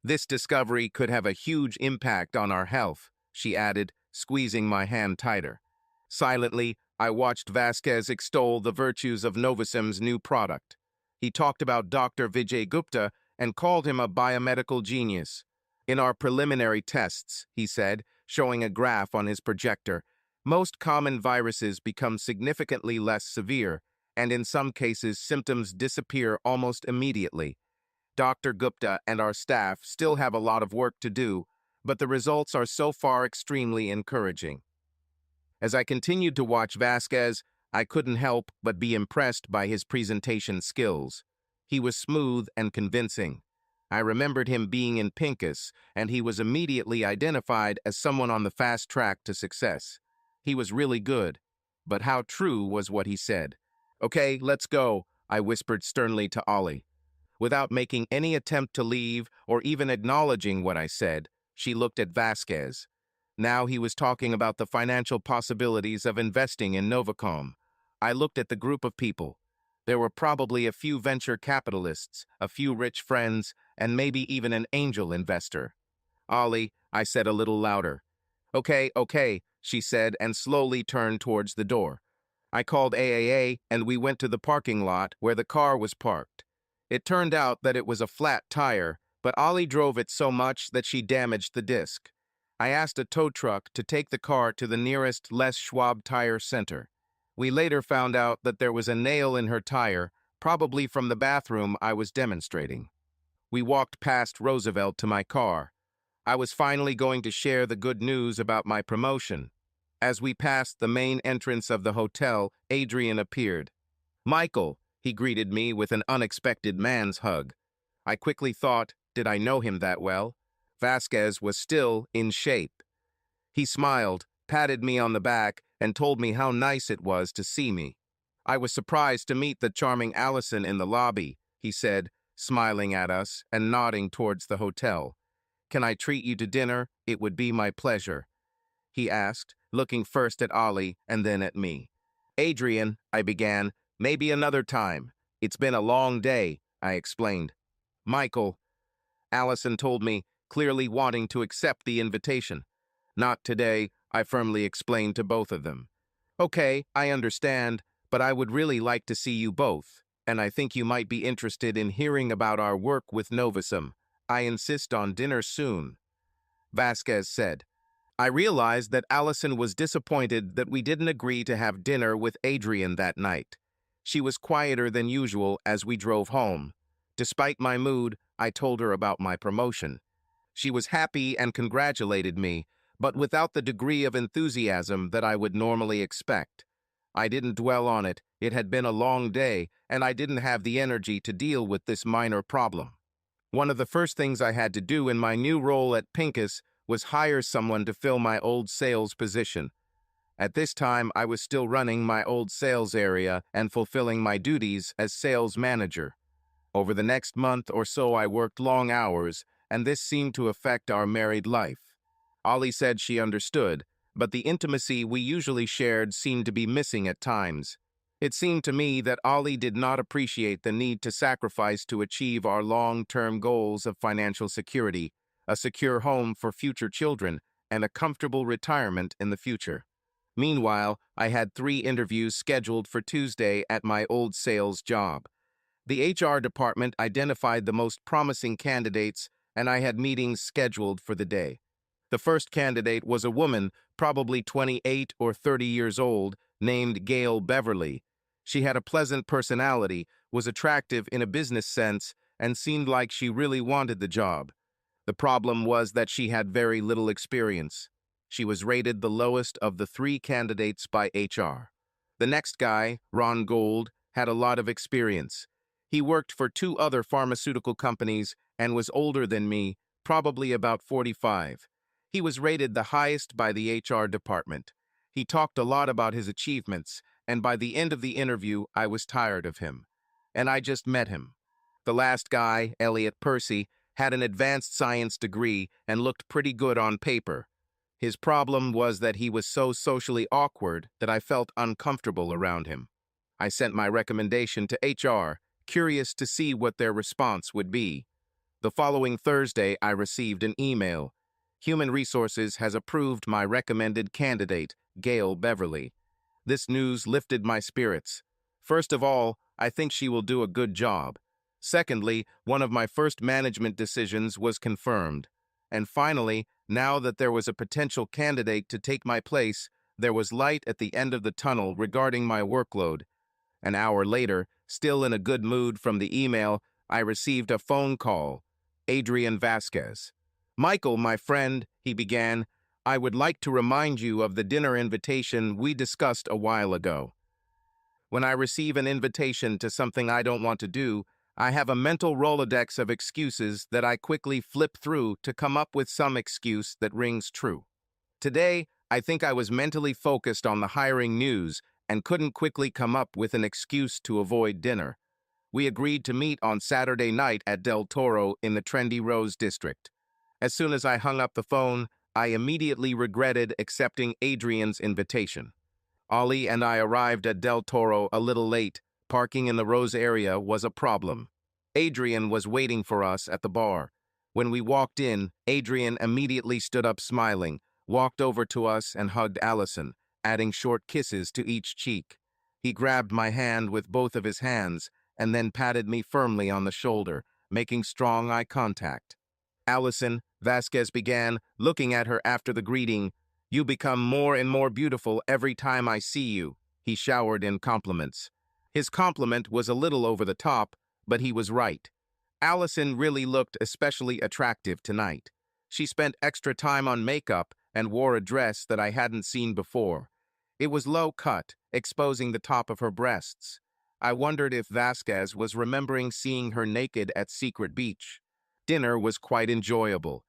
"This discovery could have a huge impact on our health," she added, squeezing my hand tighter. Silently, I watched Vasquez extol the virtues of Novacom's new product. He talked about Dr. Vijay Gupta and called him a biomedical genius. "In our preliminary tests," he said, showing a graph on his projector, "most common viruses become significantly less severe, and in some cases symptoms disappear almost immediately. Dr. Gupta and our staff still have a lot of work to do, but the results are so far extremely encouraging." As I continued to watch Vasquez, I couldn't help but be impressed by his presentation skills. He was smooth and convincing. I remembered him being in Pincus, and he was immediately identified as someone on the fast track to success. He was really good, but how true was what he said? "Okay, let's go," I whispered sternly to Ollie. Without making any attempt to leave or even acknowledging what I said, she looked at Vasquez. Now he was talking about the financial possibilities of investing in Novacom. I looked at the group of people. There were probably a few venture capitalists, a few rich friends, and maybe even an angel investor. "Ollie," I said a little louder. Okay, she said and slowly turned towards the door. I called AAA and we went to the parking lot where the car was parked. It turned out that it was a flat tire, but Ollie drove it so much that she damaged the disc. I asked a tow truck to take the car to the nearest Les Schwab tire center. We later found out that there was a nail in her tire, probably from the bathroom I was demonstrating. We walked past Roosevelt to my car. I was finally going to share the good news about my promotion. As we passed the main entrance of the hotel, Adrian appeared. "Michael," he greeted me with an unexpected man's hug. I quickly thought, did I know him that well? Vasquez was still in shape. He smiled, patted me on the back, and told me how nice it was to see me. "I was surprised to meet the charming Allison in the lobby," he said, smiling at us and nodding towards the hotel. "Can I treat you to dinner? It would be my pleasure," he asked, looking first at Ollie and then at me. "Adrian," I began, "maybe another time. It's been a long day," I explained. "Michael," Allison told me, clearly wanting to accept the invitation. "Not today," I firmly explained to both of them. Okay, I understand, but I would really like to see you both, and I think you might be interested in hearing about our work with Novusum. I insist on dinner soon, Vasquez said. I realized that Allison was disappointed that we didn't agree to have dinner with Adrian that night. She was quieter than usual as we drove home. Despite my mood, I told her about my promotion. She was happy and congratulated me, but without the degree of enthusiasm that I would normally expect. I didn't dwell on it. It had been a long day, and I didn't have the energy to deal with this minor problem. One of the first things I had to do in my new role at Pincus was hire someone to fill my old sales position. At this time, I was still running my old sales area and fulfilling my duties as sales manager. Over the next month or so, I worked long hours, and this seemed to affect our married life. Ollie said she understood, but the intimacy we usually shared seemed to be missing at times. It seemed to me that Ollie did not appreciate the need to sacrifice to achieve our long-term goals of financial security, a secure home for future children, and a comfortable retirement in the future. Meanwhile, I had 3 interviews scheduled for Tuesday at my old sales job. The HR department identified the most promising candidates, and I had meetings scheduled for the day. The first candidate was a woman, probably 28 or 30 years old, named Gail Beverly. She had a pleasant personality, was attractive in a business sense, and seemed like she really wanted the job. The problem was that she had very little experience. She was rated the lowest of the 3 candidates by HR. The next guy, Ron Gold, had a lot of experience. He worked for 2 other pharmaceutical companies and was older than me, probably about 45. He was rated the highest by the HR department. He talked a lot about his achievements, and by the end of the interview, I was tired of him. And I just met him. The last guy, Elliot Percy, had an advanced science degree and looked pretty good on paper. His problem was that he was so socially awkward that I felt uncomfortable around him. I sent my recommendation to HR, curious to see what their response would be. The following Thursday, I received an email. Human Resources has approved my recommended candidate, Gail Beverly. This news lifted my spirits. First of all, I think she will do a good job. Secondly, one of my first management decisions was confirmed. And finally, now that there was a potential candidate to take my place, there was light at the end of the tunnel regarding my workload. An hour later, still in a good mood from the email, I received a phone call. Adrian Vasquez. Michael, my friend, he began, I would like to remind you of the dinner invitation we discussed a while ago. When I receive an invitation to something I don't want to do, I have a mental Rolodex of excuses that I quickly flip through to come up with some excuse that rings true. Today, I think I was mentally focused on the hiring news and couldn't quickly come up with an excuse to avoid dinner. We agreed to meet on Saturday night at Del Toro in the Trendy Rose district. As soon as I hung up the phone, I immediately regretted accepting Adrian's invitation. Ollie and I arrived at Del Toro a little late. Parking in the Rose area was a problem. Adrian was waiting for us at the bar. When we walked in, Adrian immediately stood up smiling, walked over to us and hugged Allison, adding short kisses to each cheek. He grabbed my hand with both of his hands and then patted me firmly on the shoulder, making strong eye contact. Allison, Vasquez began, looking at her after the greeting. You become more and more beautiful every time I see you, he showered in compliments. His compliment was a little over the top, but he was right. Allison really looked especially attractive tonight. She spent extra time on makeup and wore a dress that I hadn't seen before. It was low cut, exposing the top of her breasts. I wondered if Vasquez was remembering seeing her naked at Secret Beach. Dinner was quite enjoyable.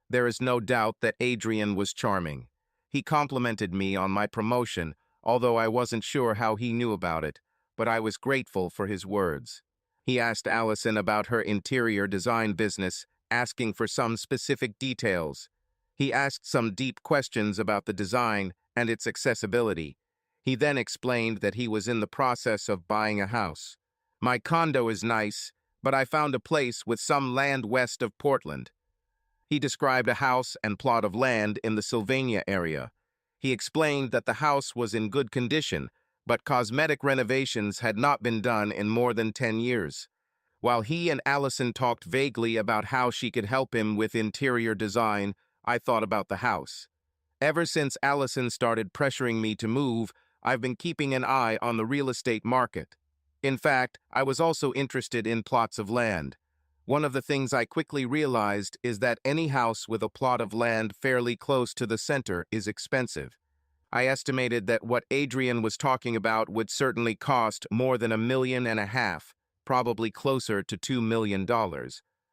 There is no doubt that Adrian was charming. He complimented me on my promotion, although I wasn't sure how he knew about it, but I was grateful for his words. He asked Allison about her interior design business, asking for some specific details. He asked some deep questions about the design and its accessibility. He then explained that he was in the process of buying a house. My condo is nice, but I found a place with some land west of Portland. He described a house and plot of land in the Sylvania area. He explained that the house was in good condition, but cosmetic renovations had not been done in more than 10 years. While he and Allison talked vaguely about how she could help him with interior design, I thought about the house. Ever since Allison started pressuring me to move, I've been keeping an eye on the real estate market. In fact, I was also interested in plots of land. One of the things I quickly realized is that any house with a plot of land fairly close to the center is expensive. I estimated that what Adrian was talking about would certainly cost more than $1.5 million, probably closer to $2 million.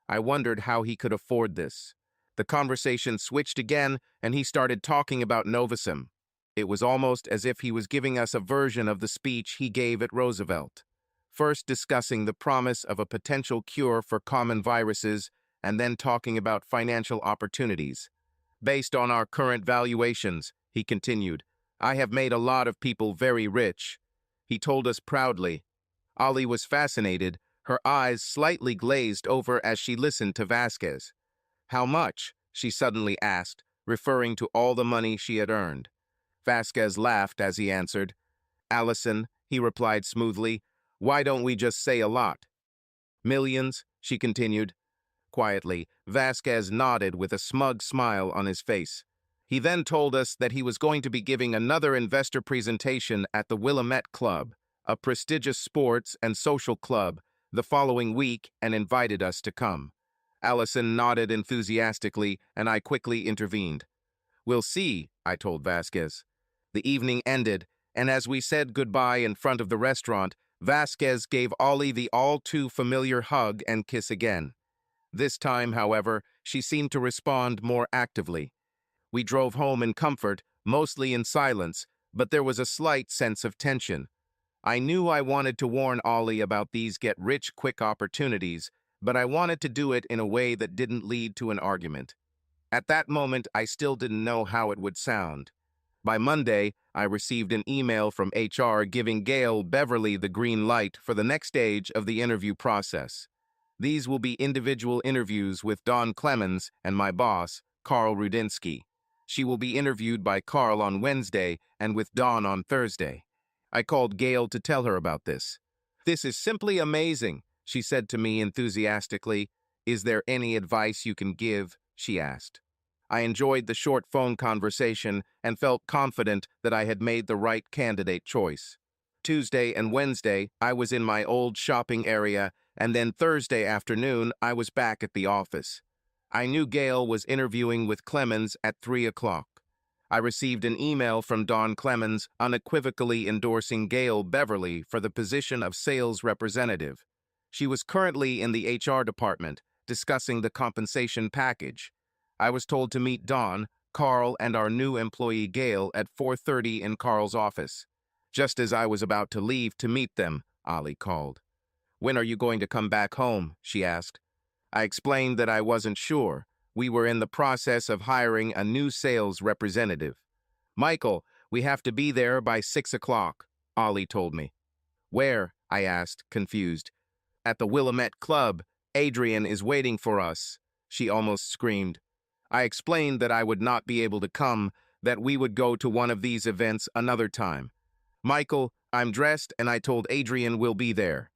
I wondered how he could afford this. The conversation switched again, and he started talking about Novosim. It was almost as if he was giving us a version of the speech he gave at Roosevelt. First discussing the promise of a potential cure for common viruses, and then talking about financial opportunities. Based on our current valuations, he continued, I have made a lot of people very rich. He told us proudly. Ali was fascinated, her eyes slightly glazed over as she listened to Vasquez. How much? She suddenly asked, referring to all the money she had earned. Vasquez laughed as he answered. Allison, he replied smoothly, why don't we just say a lot? Millions, she continued. Quietly, Vasquez nodded with a smug smile on his face. He then told us that he was going to be giving another investor presentation at the Willamette Club, a prestigious sports and social club, the following week and invited us to come. Allison nodded enthusiastically, and I quickly intervened. We'll see, I told Vasquez. The evening ended, and as we said goodbye in front of the restaurant, Vasquez gave Ollie the all-too-familiar hug and kiss again. This time, however, she seemed to respond more actively. We drove home in comfort, mostly in silence, but there was a slight sense of tension. I knew I wanted to warn Ollie about these get-rich-quick opportunities, but I wanted to do it in a way that didn't lead to an argument. At that moment, I still didn't know how it would sound. By Monday, I received an email from HR giving Gail Beverly the green light for the next stage of the interview process. These will be individual interviews with Dawn Clemens and my boss, Carl Rudinsky. She will be interviewed by Carl on Wednesday and with Dawn on Thursday. I called Gail to tell her about this. This is simply amazing, she said to me enthusiastically. Is there any advice you can give? She asked. I enjoyed the short phone conversation and felt confident that I had made the right candidate choice. Tuesday and Wednesday, I was in my old shopping area, and then Thursday afternoon, I was back at the office. I knew Gail was interviewing with Clemens at 3 o'clock. I received an email from Dawn Clemens unequivocally endorsing Gail Beverly for the position of sales representative. She was currently in the HR department, discussing the compensation package. I was told to meet Dawn, Carl, and our new employee Gail at 4:30 in Carl's office. Just as I was about to leave to meet them, Ali called. When are you going to come back home? She asked. I explained that I wasn't sure. We were in the process of hiring a new sales representative. Michael, we have to be there by 6 o'clock, Ali told me. Where? I asked, confused. At the Willamette Club. Adrian is waiting for us, she almost screamed. I explained that I would not be able to come, that we would go to one of these events another time. Michael, I'm dressed and I told Adrian we'll be there.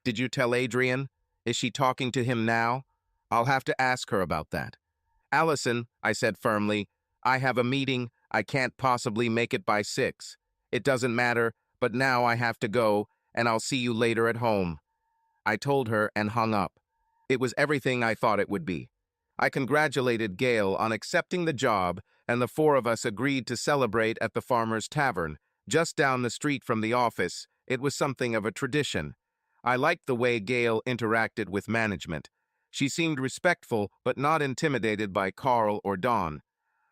Did you tell Adrian? Is she talking to him now? I'll have to ask her about that. Allison, I said firmly, I have a meeting. I can't possibly make it by 6. It doesn't matter, but now I have to go, and I'll see you later at home. I told her and hung up. It was everything I thought it would be. I congratulated Gail on accepting the job, and the 4 of us agreed to celebrate at the Farmer's Tavern, just down the street from the office. It was something of a tradition. I liked the way Gail interacted with management. She seemed respectful but not intimidated by Carl or Dawn.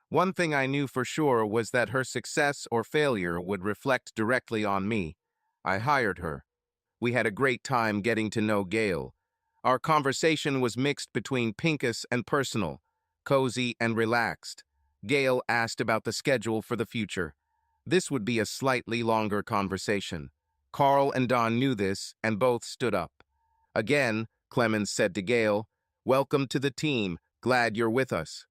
One thing I knew for sure was that her success or failure would reflect directly on me. I hired her. We had a great time getting to know Gail. Our conversation was mixed between pinkish and personal, cozy and relaxed. Gail asked about the schedule for the future. This would be a slightly longer conversation. Carl and Dawn knew this, and both stood up. Again, Clemens said to Gail, "Welcome to the team. Glad you're with us."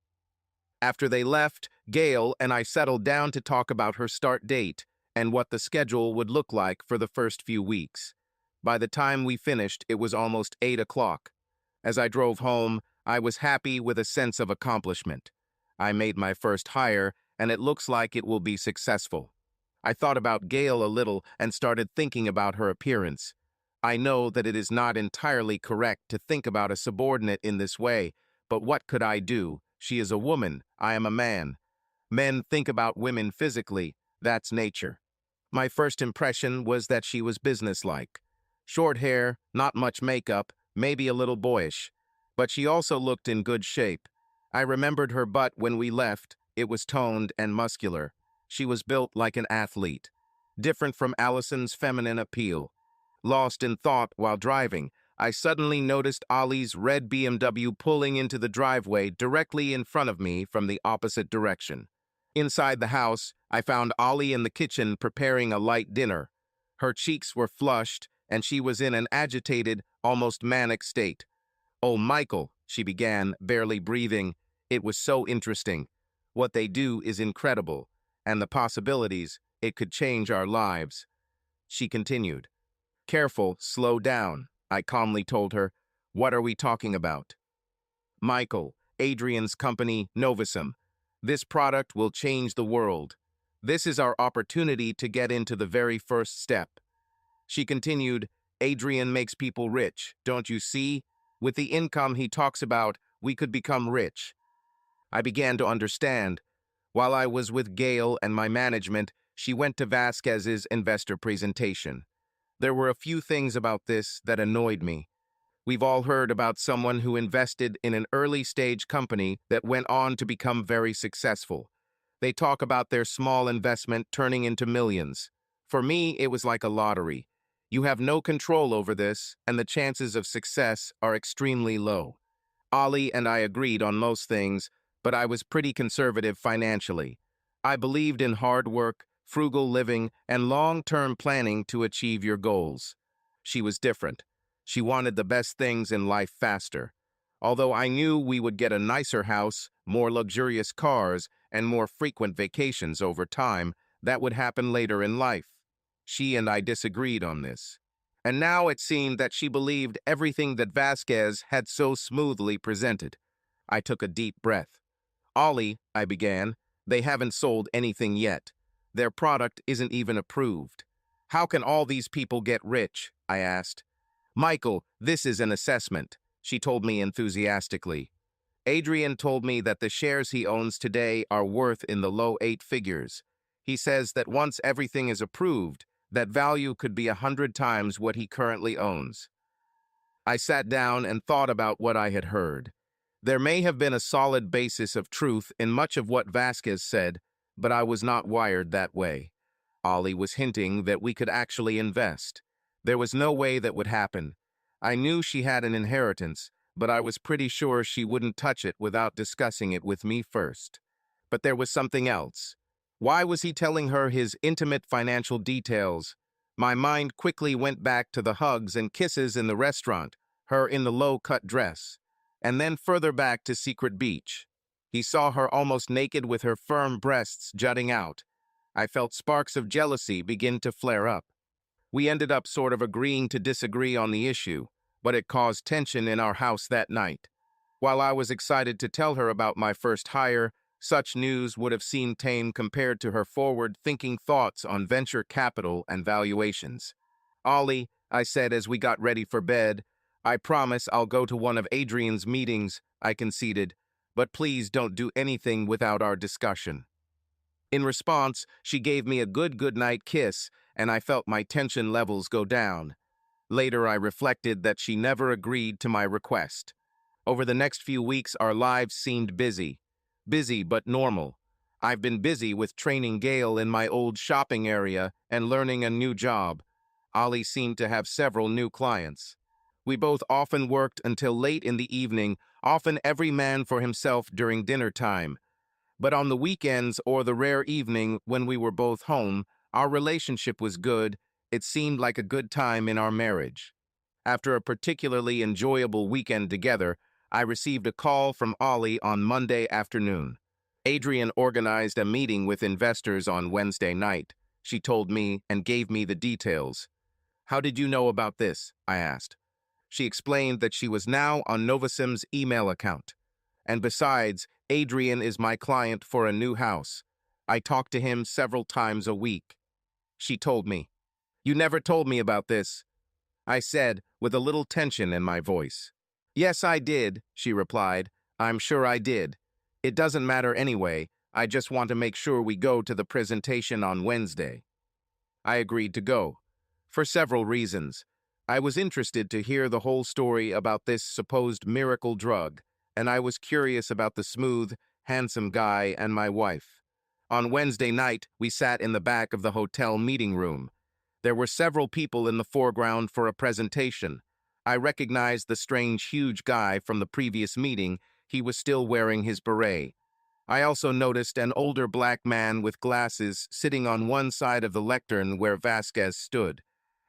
After they left, Gail and I settled down to talk about her start date and what the schedule would look like for the first few weeks. By the time we finished, it was almost 8 o'clock. As I drove home, I was happy with a sense of accomplishment. I made my first hire, and it looks like it will be successful. I thought about Gail a little and started thinking about her appearance. I know that it is not entirely correct to think about a subordinate in this way, but what could I do? She is a woman, I am a man. Men think about women physically, that's nature. My first impression was that she was businesslike. Short hair, not much makeup, maybe a little boyish. But she also looked in good shape. I remembered her butt when we left. It was toned and muscular. She was built like an athlete. Different from Allison's feminine appeal. Lost in thought while driving, I suddenly noticed Ollie's red BMW pulling into the driveway directly in front of me from the opposite direction. Inside the house, I found Ollie in the kitchen preparing a light dinner. Her cheeks were flushed, and she was in an agitated, almost manic state. "Oh, Michael," she began, barely breathing. "It was so interesting. What they do is incredible, and the possibilities, it could change our lives." She continued. "Careful, slow down," I calmly told her. "What are we talking about?" "Michael, Adrian's company, Novisum. This product will change the world. This is our opportunity to get into the very first step." She continued, "Adrian makes people rich, don't you see? With the income he talks about, we could become rich." I began to understand. While I was with Gail and my management, she went to Vasquez's investor presentation. There were a few things about this that annoyed me. We've all heard about someone who invested in an early-stage company that went on to become very successful. They talk about their small investment turning into millions. For me, it was like a lottery. You have no control over this, and the chances of success are extremely low. Ollie and I agreed on most things, but I was pretty conservative financially. I believed in hard work, frugal living, and long-term planning to achieve your goals. She was different. She wanted the best things in life faster. Although I knew we would get a nicer house, more luxurious cars, and more frequent vacations over time, that would happen later in life. She and I disagreed on this. And now it seemed that she believed everything that Vasquez had so smoothly presented. I took a deep breath. "Ollie," I began, "they haven't sold anything yet. Their product isn't even approved. How can all these people get rich?" I asked. "Michael, this is an assessment," she told me enthusiastically. "Adrian told me that the shares he owns today are worth in the low 8 figures. He says that once everything is approved, that value could be 100 times what he currently owns." I sat down and thought about what I had heard. There may have been a solid basis of truth in much of what Vasquez said, but I was not wired that way. Ollie was hinting that we could actually invest. There was no way that would happen. I knew she had an inheritance, but I was pretty sure she wouldn't touch it without discussing it with me first. But there was something else. Why was he telling her his intimate financial details? My mind quickly went back to the hugs and kisses in the restaurant, her in the low-cut dress, and then further back to Secret Beach. He saw her almost naked with her firm breasts jutting out. I felt sparks of jealousy begin to flare up. We ended up sort of agreeing to disagree on the issue, but it caused tension in our house that night. While I was excited to tell her about my first hire, such news would have seemed tame compared to her forward-thinking thoughts on venture capital and valuations. "Ollie," I said as we got ready for bed, "I promise I'll go to one of Adrian's meetings," I conceded, "but please don't do anything without our discussion." In response, she gave me a good goodnight kiss, and I felt my tension levels go down. Later, I reflected that she never agreed to my request. Over the next few weeks, our lives seemed busy. Busy but normal. I've been busy with training Gail in my old shopping area and learning a new job. Ollie seemed to have several new clients. We both often worked until late in the evening, often every man for himself during dinner time. But on the weekends or the rare evening when we were both home, our relationship was good. It seemed like a good time in our marriage. After a particularly enjoyable weekend together, I received a call from Ollie on Monday afternoon. Adrian organized a meeting with investors on Wednesday night. She told me and gave me the details. How did you know about this? I asked. She explained that she was now on Novosim's email account. And besides, Adrian is my client for a new house. I talk to him several times a week. She told me. You never told me about this, I said, with a little tension in my voice. Yes, I did, she replied. I'm sure I did. It doesn't matter anyway. I just want to make sure we go to the presentation on Wednesday. I agreed to go. For several reasons. I was interested to hear the whole story about this supposed miracle drug, and I was curious about the smooth, handsome guy and my wife. On Wednesday night, we sat in the back of the hotel meeting room. There were several people in the foreground for a presentation. I recognized the strange, huge guy from the previous meeting. He was still wearing his beret. I also noticed an older black man with glasses sitting on one side of the lectern where Vasquez stood.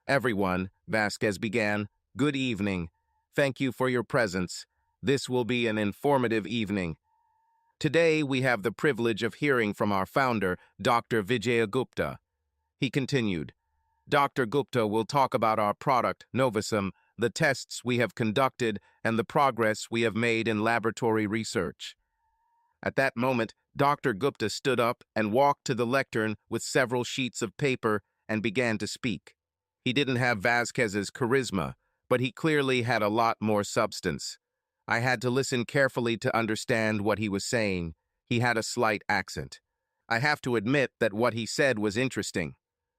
Everyone, Vasquez began, good evening. Thank you for your presence. This will be an informative evening. Today we have the privilege of hearing from our founder, Dr. Vijay Gupta. He continued, Dr. Gupta will talk about our product, Novosim, the tests we have conducted, and the progress we have made in laboratory research. At that moment, Dr. Gupta stood up and walked to the lectern with several sheets of paper and began to speak. He didn't have Vasquez's charisma, but he clearly had a lot more substance. I had to listen carefully to understand what he was saying. He had a slight accent. I have to admit that what he said was interesting,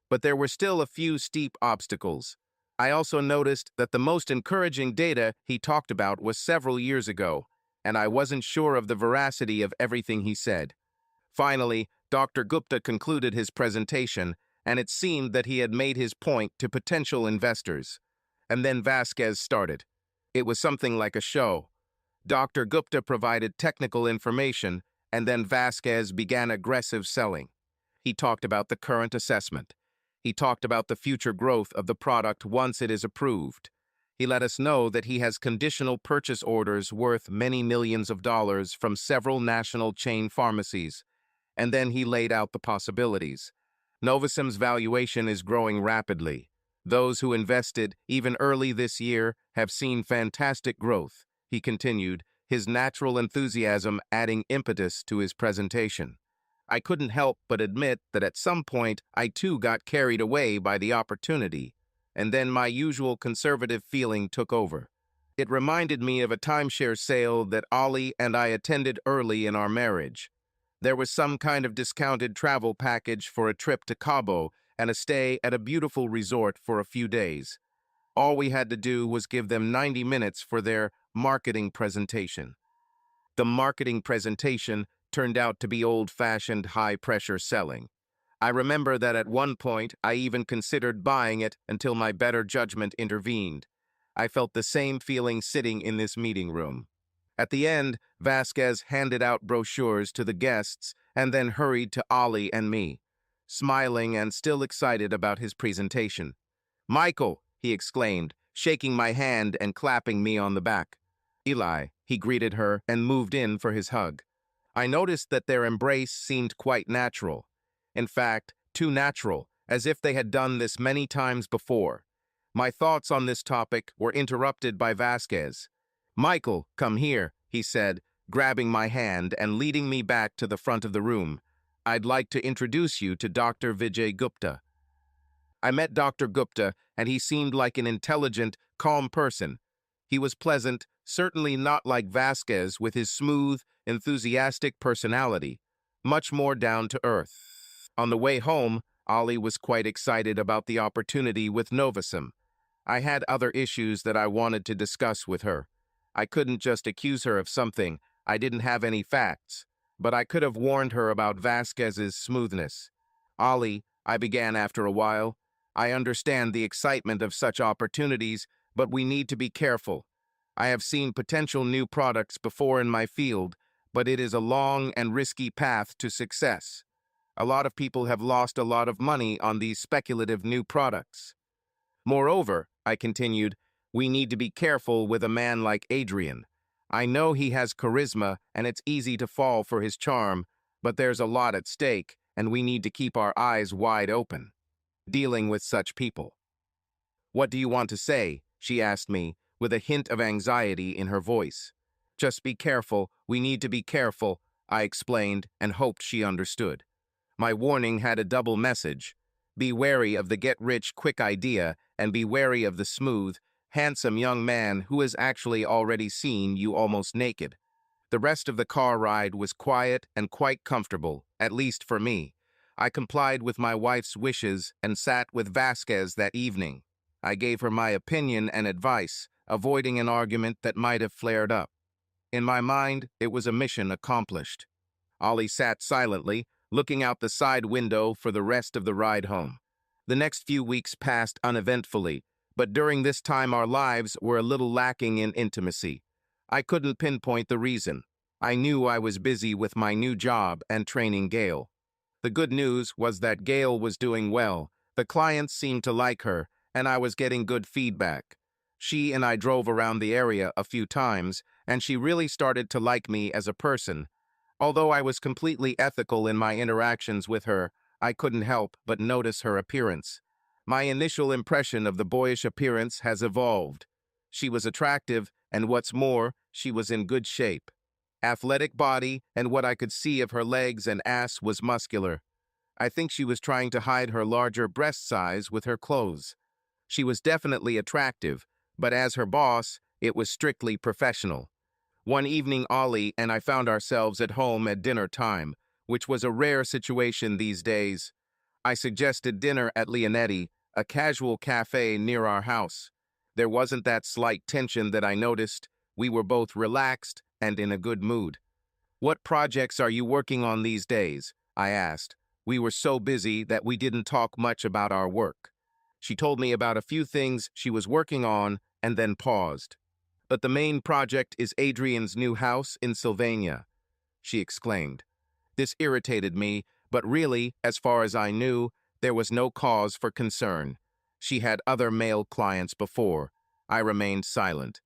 but there were still a few steep obstacles. I also noticed that the most encouraging data he talked about was several years ago, and I wasn't sure of the veracity of everything he said. Finally, Dr. Gupta concluded his presentation, and it seemed that he had made his point to potential investors. And then Vasquez started. It was something like a show. Dr. Gupta provided technical information, and then Vasquez began aggressive selling. He talked about the current assessment. He talked about the future growth of the product once it is approved. He let us know that he has conditional purchase orders worth many millions of dollars from several national chain pharmacies, and then he laid out the possibilities. Novosim's valuation is growing rapidly. Those who invested, even early this year, have seen fantastic growth, he continued, his natural enthusiasm adding impetus to his presentation. I couldn't help but admit that at some point I too got carried away by the opportunity, and then my usual conservative feeling took over. It reminded me of a timeshare sale that Ollie and I attended early in our marriage. There was some kind of discounted travel package for a trip to Cabo and a stay at a beautiful resort for a few days. All we had to do was give them 90 minutes for their marketing presentation. The marketing presentation turned out to be old-fashioned high-pressure selling. I remember that at one point I even considered buying it until my better judgment intervened. I felt the same feeling sitting in this meeting room. At the end, Vasquez handed out brochures to the guests and then hurried to Ollie and me, smiling and still excited about his presentation. Michael, he exclaimed, shaking my hand and clapping me on the back. Eli, he greeted her and moved in for his hug. I noticed that their embrace seemed quite natural. In fact, too natural, as if they had done this many times before. My thoughts on this topic were interrupted by Vasquez. Michael, come here, he said, grabbing my hand and leading me back to the front of the room. I'd like to introduce you to Dr. Vijay Gupta. I met Dr. Gupta, and he seemed like an intelligent, calm person. He was pleasant, certainly not like Vasquez with his smooth, enthusiastic personality, much more down to earth. On the way home, Ollie was quite excited about the opportunity with Novosim. I had other issues that I wanted to discuss with her. I couldn't just accuse her of something. I didn't have any facts, but I could have warned her about Vasquez's smoothness. Ollie, I began after a while, I understand the excitement of such opportunities, but we need to be careful. I have seen potential new products before in my field, but it is a long and risky path to success. A lot of people have lost a lot of money on these speculative new products. Moreover, I continued, we need to be careful with a man like Adrian. I know he has charisma and it's easy to fall for his charm, But there's a lot at stake, and we need to keep our eyes wide open, dealing with such people. What do you want to say? She asked me, with a hint of anxiety in her voice. Just be careful, we need to be careful, I explained and hoped she understood. My warning had a double message. Be wary of the get-rich-quick idea and be wary of the smooth, handsome young man who has actually already seen you almost naked. The rest of the car ride was quiet and quite comfortable, at least for me. I complied with my wife's wishes and sat with Vasquez that evening. I gave her my opinion and advice, avoiding an argument that might have flared up. In my mind, it was a mission accomplished. Ollie sat silently, looking out the side window for the rest of the ride home. The next few weeks passed uneventfully, but during this time our lives were a little lacking in intimacy. I couldn't pinpoint the reason. I knew I was busy with my new job and training Gail. The good news was that Gail was doing well. The clients seemed to like her, and I was getting good feedback. She and I drove around the area a few times, and she really started to like me as a person. Although I was completely ethical in my interactions with her, I couldn't help but notice her appearance. My initial impression of the boyish appearance has evolved. She was attractive, and what's more, she was in good shape. Athletic body, and what I could see of her legs and ass was muscular. I think she was trying to hide her larger breast size with her clothes. She was definitely attractive, but as her boss, it was strictly professional. One evening, Ollie and I found ourselves at home at dinner time, which was a rare situation these days. I suggested dinner at Leonetti, a casual cafe near our house. There wasn't that slight tension that I noticed. We were both relaxed and in a good mood. What projects are you working on these days? I asked. We were so busy that we didn't talk much about our work. She told me about a few things she was working on and then paused. But the main project is Adrian's new house in Sylvania, she exclaimed. This irritated me, but really, as far as I knew, there was no cause for concern. She had other male clients before. I remained silent.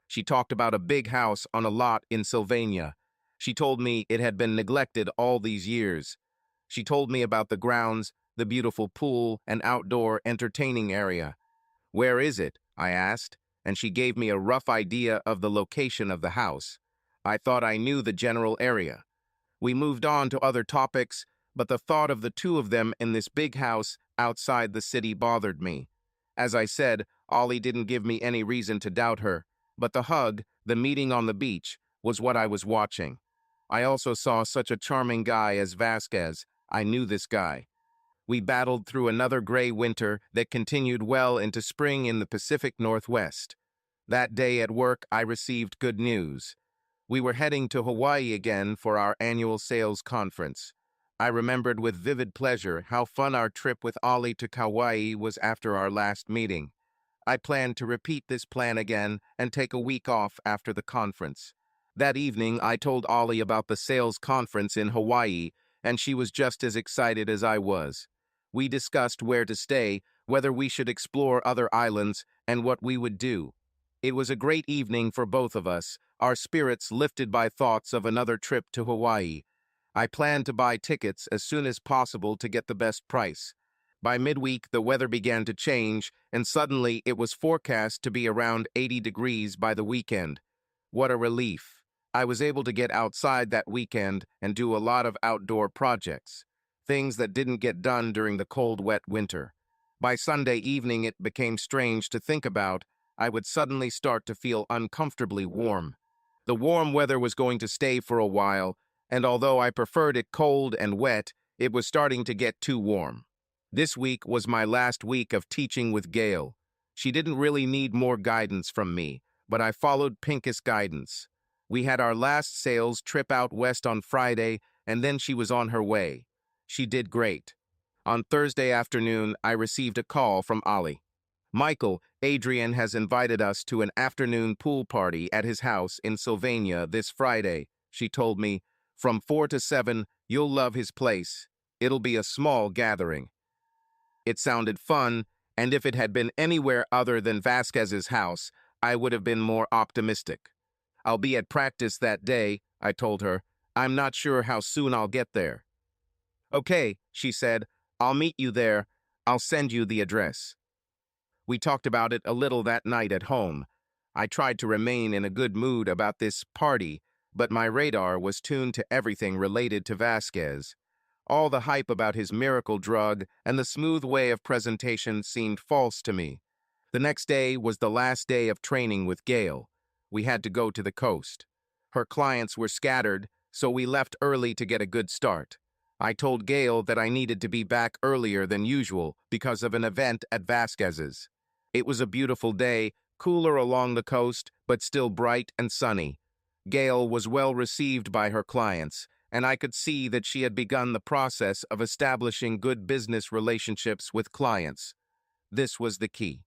She talked about a big house on a lot in Sylvania. She told me it had been neglected all these years. She told me about the grounds, the beautiful pool, and outdoor entertaining area. Where is it? I asked, and she gave me a rough idea of the location of the house. I thought I knew the general area. We moved on to other topics, but the thought of the two of them in this big house outside the city bothered me. As I said, Ollie didn't give me any reason to doubt her, but the hug, the meeting on the beach, was what I was watching. I also saw such a charming guy as Vasquez. I knew this guy. We battled through another gray winter that continued well into spring in the Pacific Northwest. That day at work, I received good news. We were heading to Hawaii again for our annual sales conference. I remembered with vivid pleasure how fun our trip with Ollie to Kauai was after our last meeting. I planned to repeat this plan again and take a week off after the conference. That evening, I told Ollie about the sales conference in Hawaii, and she was just as excited as I was. We discussed where to stay, whether we should explore other islands, and what we would do. It was a great evening for both of us, our spirits lifted by thoughts of another trip to Hawaii. I planned to buy tickets as soon as possible to get the best price. By midweek, the weather began to change, and suddenly it was forecast to be around 80 degrees by the weekend. What a relief. I was able to get outside that weekend and do a lot of outdoor projects, things that didn't get done during the cold, wet winter. By Sunday evening, it became strange to think about. I would suddenly start to feel uncomfortably warm. The warm weather was going to stay for a while, and although I preferred it cold and wet, it was starting to get too warm. This week was my last week of teaching with Gail. She didn't really need more guidance from me, but I followed Pink's guidance. We had our last sales trip out west on Friday, and then she was on her way. She did great. On Thursday afternoon, I received a call from Ollie. Michael, Adrian has invited us to an afternoon pool party at his house in Sylvania this Friday, she told me. From 4 to 7, you'll love his place. It'll be a small gathering. It sounded fun, and if it had been anywhere other than Vasquez's house, I would have been more optimistic. I'll be at practice that day, I told her. I'm not sure how soon I'll get there. Okay, she said. I'll meet you there. I'll send you the address. We talked about it a little that night at home. I tried to remain in a good mood about this party, but my radar was tuned to everything related to Vasquez. All the hype about his miracle drug and the smooth way of presentation seemed false to me. The next day was the last day of training with Gail. We had to go to the coast. Her clients were scattered, so we left early to get a good start. I told Gail that I needed to be back earlier than usual because of an event at Vasquez's. It was a beautiful day, cooler along the coast, but still bright and sunny. Gail was well received by her clients, and I could see that she had begun the process of establishing good business relationships with clients. This was the key.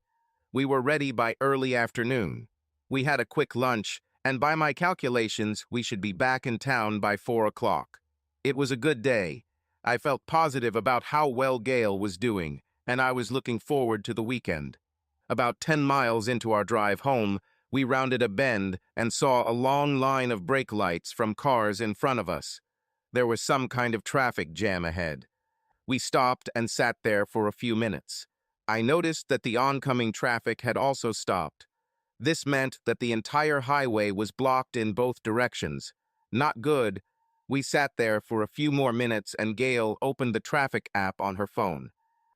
We were ready by early afternoon. We had a quick lunch, and by my calculations, we should be back in town by 4 o'clock. It was a good day. I felt positive about how well Gail was doing, and I was looking forward to the weekend. About 10 miles into our drive home, we rounded a bend and saw a long line of brake lights from cars in front of us. There was some kind of traffic jam ahead. We stopped and sat there for a few minutes. I noticed that the oncoming traffic had also stopped. This meant that the entire highway was blocked in both directions. Not good. We sat there for a few more minutes and Gail opened the traffic app on her phone.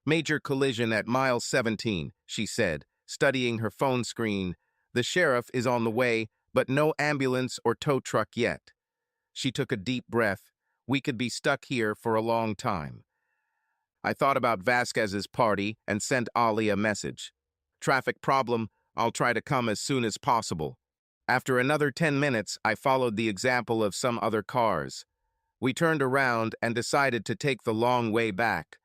Major collision at mile 17, she said, studying her phone screen. The sheriff is on the way, but no ambulance or tow truck yet. She took a deep breath. We could be stuck here for a long time. I thought about Vasquez's party and sent Ali a message. Traffic problem, I'll try to come as soon as possible. After another 10 minutes, I followed the example of some other cars. We turned around and decided to take the long way back.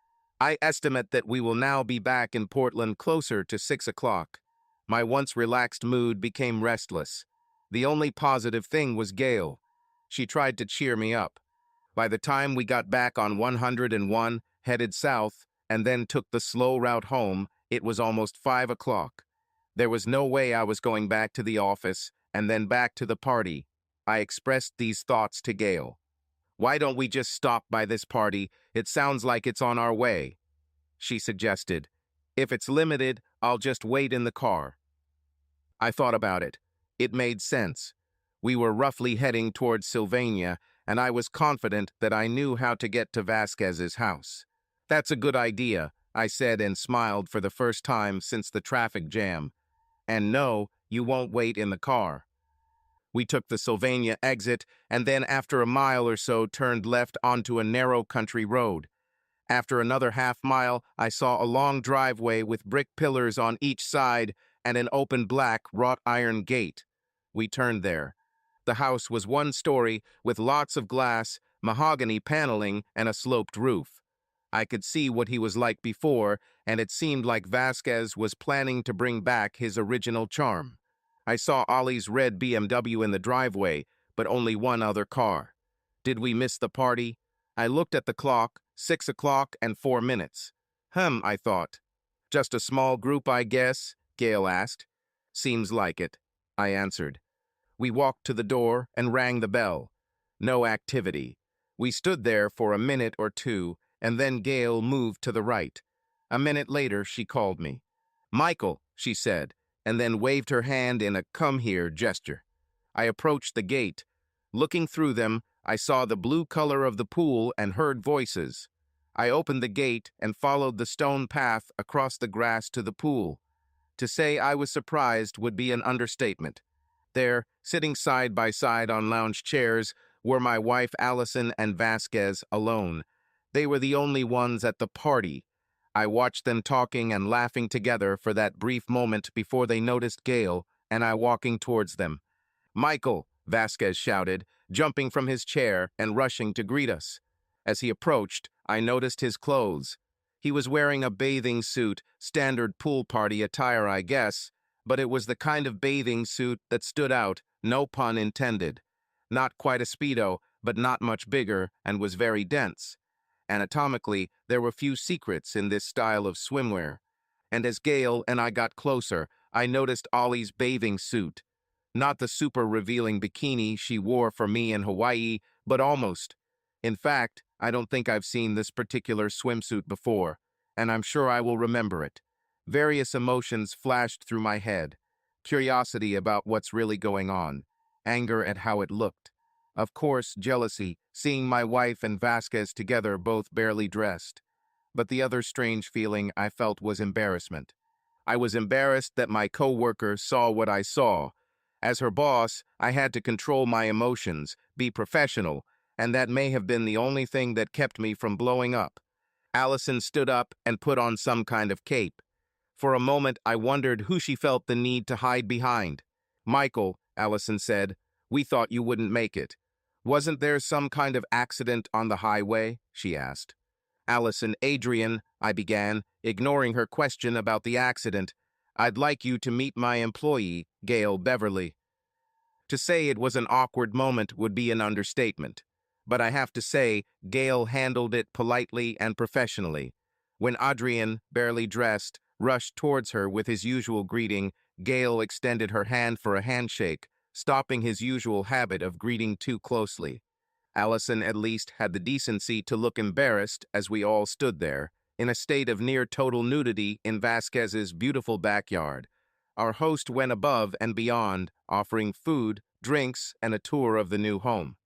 I estimate that we will now be back in Portland closer to 6 o'clock. My once relaxed mood became restless. The only positive thing was Gail. She tried to cheer me up. By the time we got back on 101, headed south, and then took the slow route home, it was almost 5 o'clock. There was no way I was going back to the office and then back to the party. I expressed these thoughts to Gail. Why don't we just stop by this party? It sounds like it's on our way, she suggested. If it's limited, I'll just wait in the car. I thought about it. It made sense. We were roughly heading towards Sylvania, and I was confident that I knew how to get to Vasquez's house. That's a good idea, I said and smiled for the first time since the traffic jam. And no, you won't wait in the car. We took the Sylvania exit and then after a mile or so turned left onto a narrow country road. After another half-mile, I saw a long driveway with brick pillars on each side and an open black wrought iron gate. We turned there. The house was one story with lots of glass, mahogany paneling, and a sloped roof. I could see what he was like before, and it seemed like Vasquez was planning to bring back his original charm. I saw Ollie's red BMW in the driveway, but only one other car. Did we miss the party? I looked at the clock, 6 o'clock and 4 minutes. I thought. Just a small group, I guess, Gail asked. Seems like it, I answered. We walked to the door and rang the bell. No activity. We stood there for a minute or two, and then Gail moved to the right. A minute later, she called me. Michael, she said, and then waved her hand in a come here gesture. I approached the gate. Looking through them, I saw the blue color of the pool and heard voices. I opened the gate and followed the stone path across the grass to the pool. To say I was surprised would be an understatement. There, sitting side by side on lounge chairs, were my wife Allison and Vasquez alone. They were the only ones at the party. I watched them talking and laughing together for that brief moment before they noticed Gail and I walking towards them. Michael, Vasquez shouted, jumping from his chair and rushing to greet us. As he approached, I noticed his clothes. He was wearing a bathing suit, standard pool party attire, I guess, but it was the kind of bathing suit that stood out, no pun intended. Not quite a Speedo, but not much bigger, and was very dense. Anatomically, there were few secrets in this style of swimwear. And as Gail and I got closer, I noticed Ollie's bathing suit. Not the super revealing bikini she wore for me in Hawaii, but almost. In fact, I don't think I've seen this particular swimsuit before, and I'm sure I will remember it. Various emotions flashed through my head. Curiosity about what's really going on. Anger at how it looked. Of course, jealousy, seeing my wife and Vasquez together both barely dressed. But the other strange feeling I felt was embarrassment. I was embarrassed that my coworker saw what I saw. As her boss, I had to control my emotions, be professional, and that may have been the only thing that kept me from blowing up. Allison stood up and put on some kind of cape. For a moment, I wondered who she felt the need to hide behind. Michael, Allison said, we thought you wouldn't make it. Wasn't there some kind of accident on the highway? She asked. Allison, Adrian, I began, ignoring her question about the accident. I'd like you to meet my employee, Gail Beverly. To say it was an awkward moment would be an understatement. But I have to say, Gail handled it politely and professionally. When Adrian, barely dressed, rushed towards her with his usual greeting, Gail extended her hand for a handshake, stopping his usual habit of greeting too closely. Allison at least had the decency to look embarrassed as we all stood there, in a state of near-total nudity in Vasquez's beautiful backyard. Our host went above and beyond, offering food, drinks, and a tour of the new home.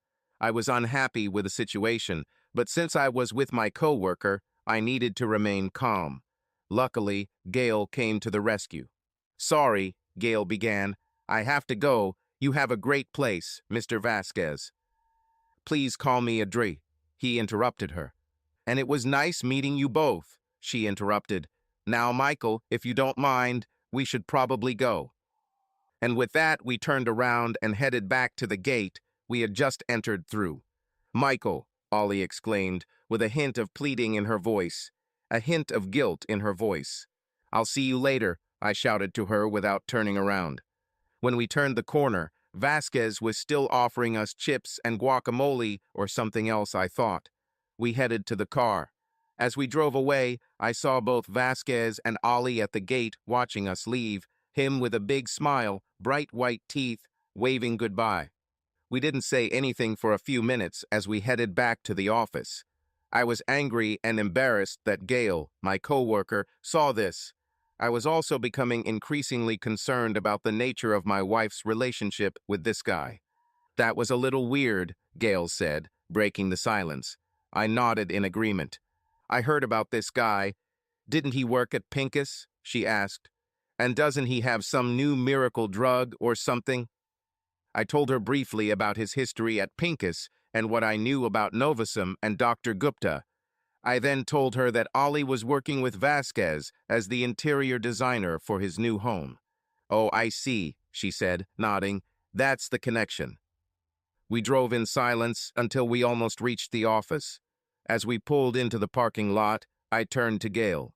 I was unhappy with the situation, but since I was with my coworker, I needed to remain calm. Luckily, Gail came to the rescue. Sorry, Gail began. I have to go. You have a great place, Mr. Vasquez. Please call me Adri, he interrupted her. And it was nice meeting you both, she interrupted. Now, Michael, if you don't mind, we should probably go. And with that, we turned around and headed back to the gate we had just entered through. Michael, Ollie exclaimed, with a hint of pleading in her voice, a hint of guilt in her voice. I'll see you later, I shouted to her without turning around. When we turned the corner, Vasquez was still offering us chips and guacamole or something else, I thought. We headed to the car. As we drove away, I saw both Vasquez and Ollie at the gate watching us leave, him with a big smile, bright white teeth, waving goodbye. We didn't say anything for a few minutes as we headed back to the office. I was angry and embarrassed that Gail, my coworker, saw this. I was also becoming increasingly concerned about the nature of my wife's relationship with this guy. That was a little weird, Gail said, breaking the silence. I nodded in agreement. I heard about this guy. Didn't he work at Pincus? She asked. And doesn't he have some new miracle drug or something? I told her briefly about his history at Pincus and what I knew about Novusum and Dr. Gupta. I then told her that Ollie was working with Vasquez as the interior designer for his new home. Oh, I see, she said, nodding. That's the connection. We drove in silence until we almost reached the office. As we pulled into the parking lot, I turned to Gail.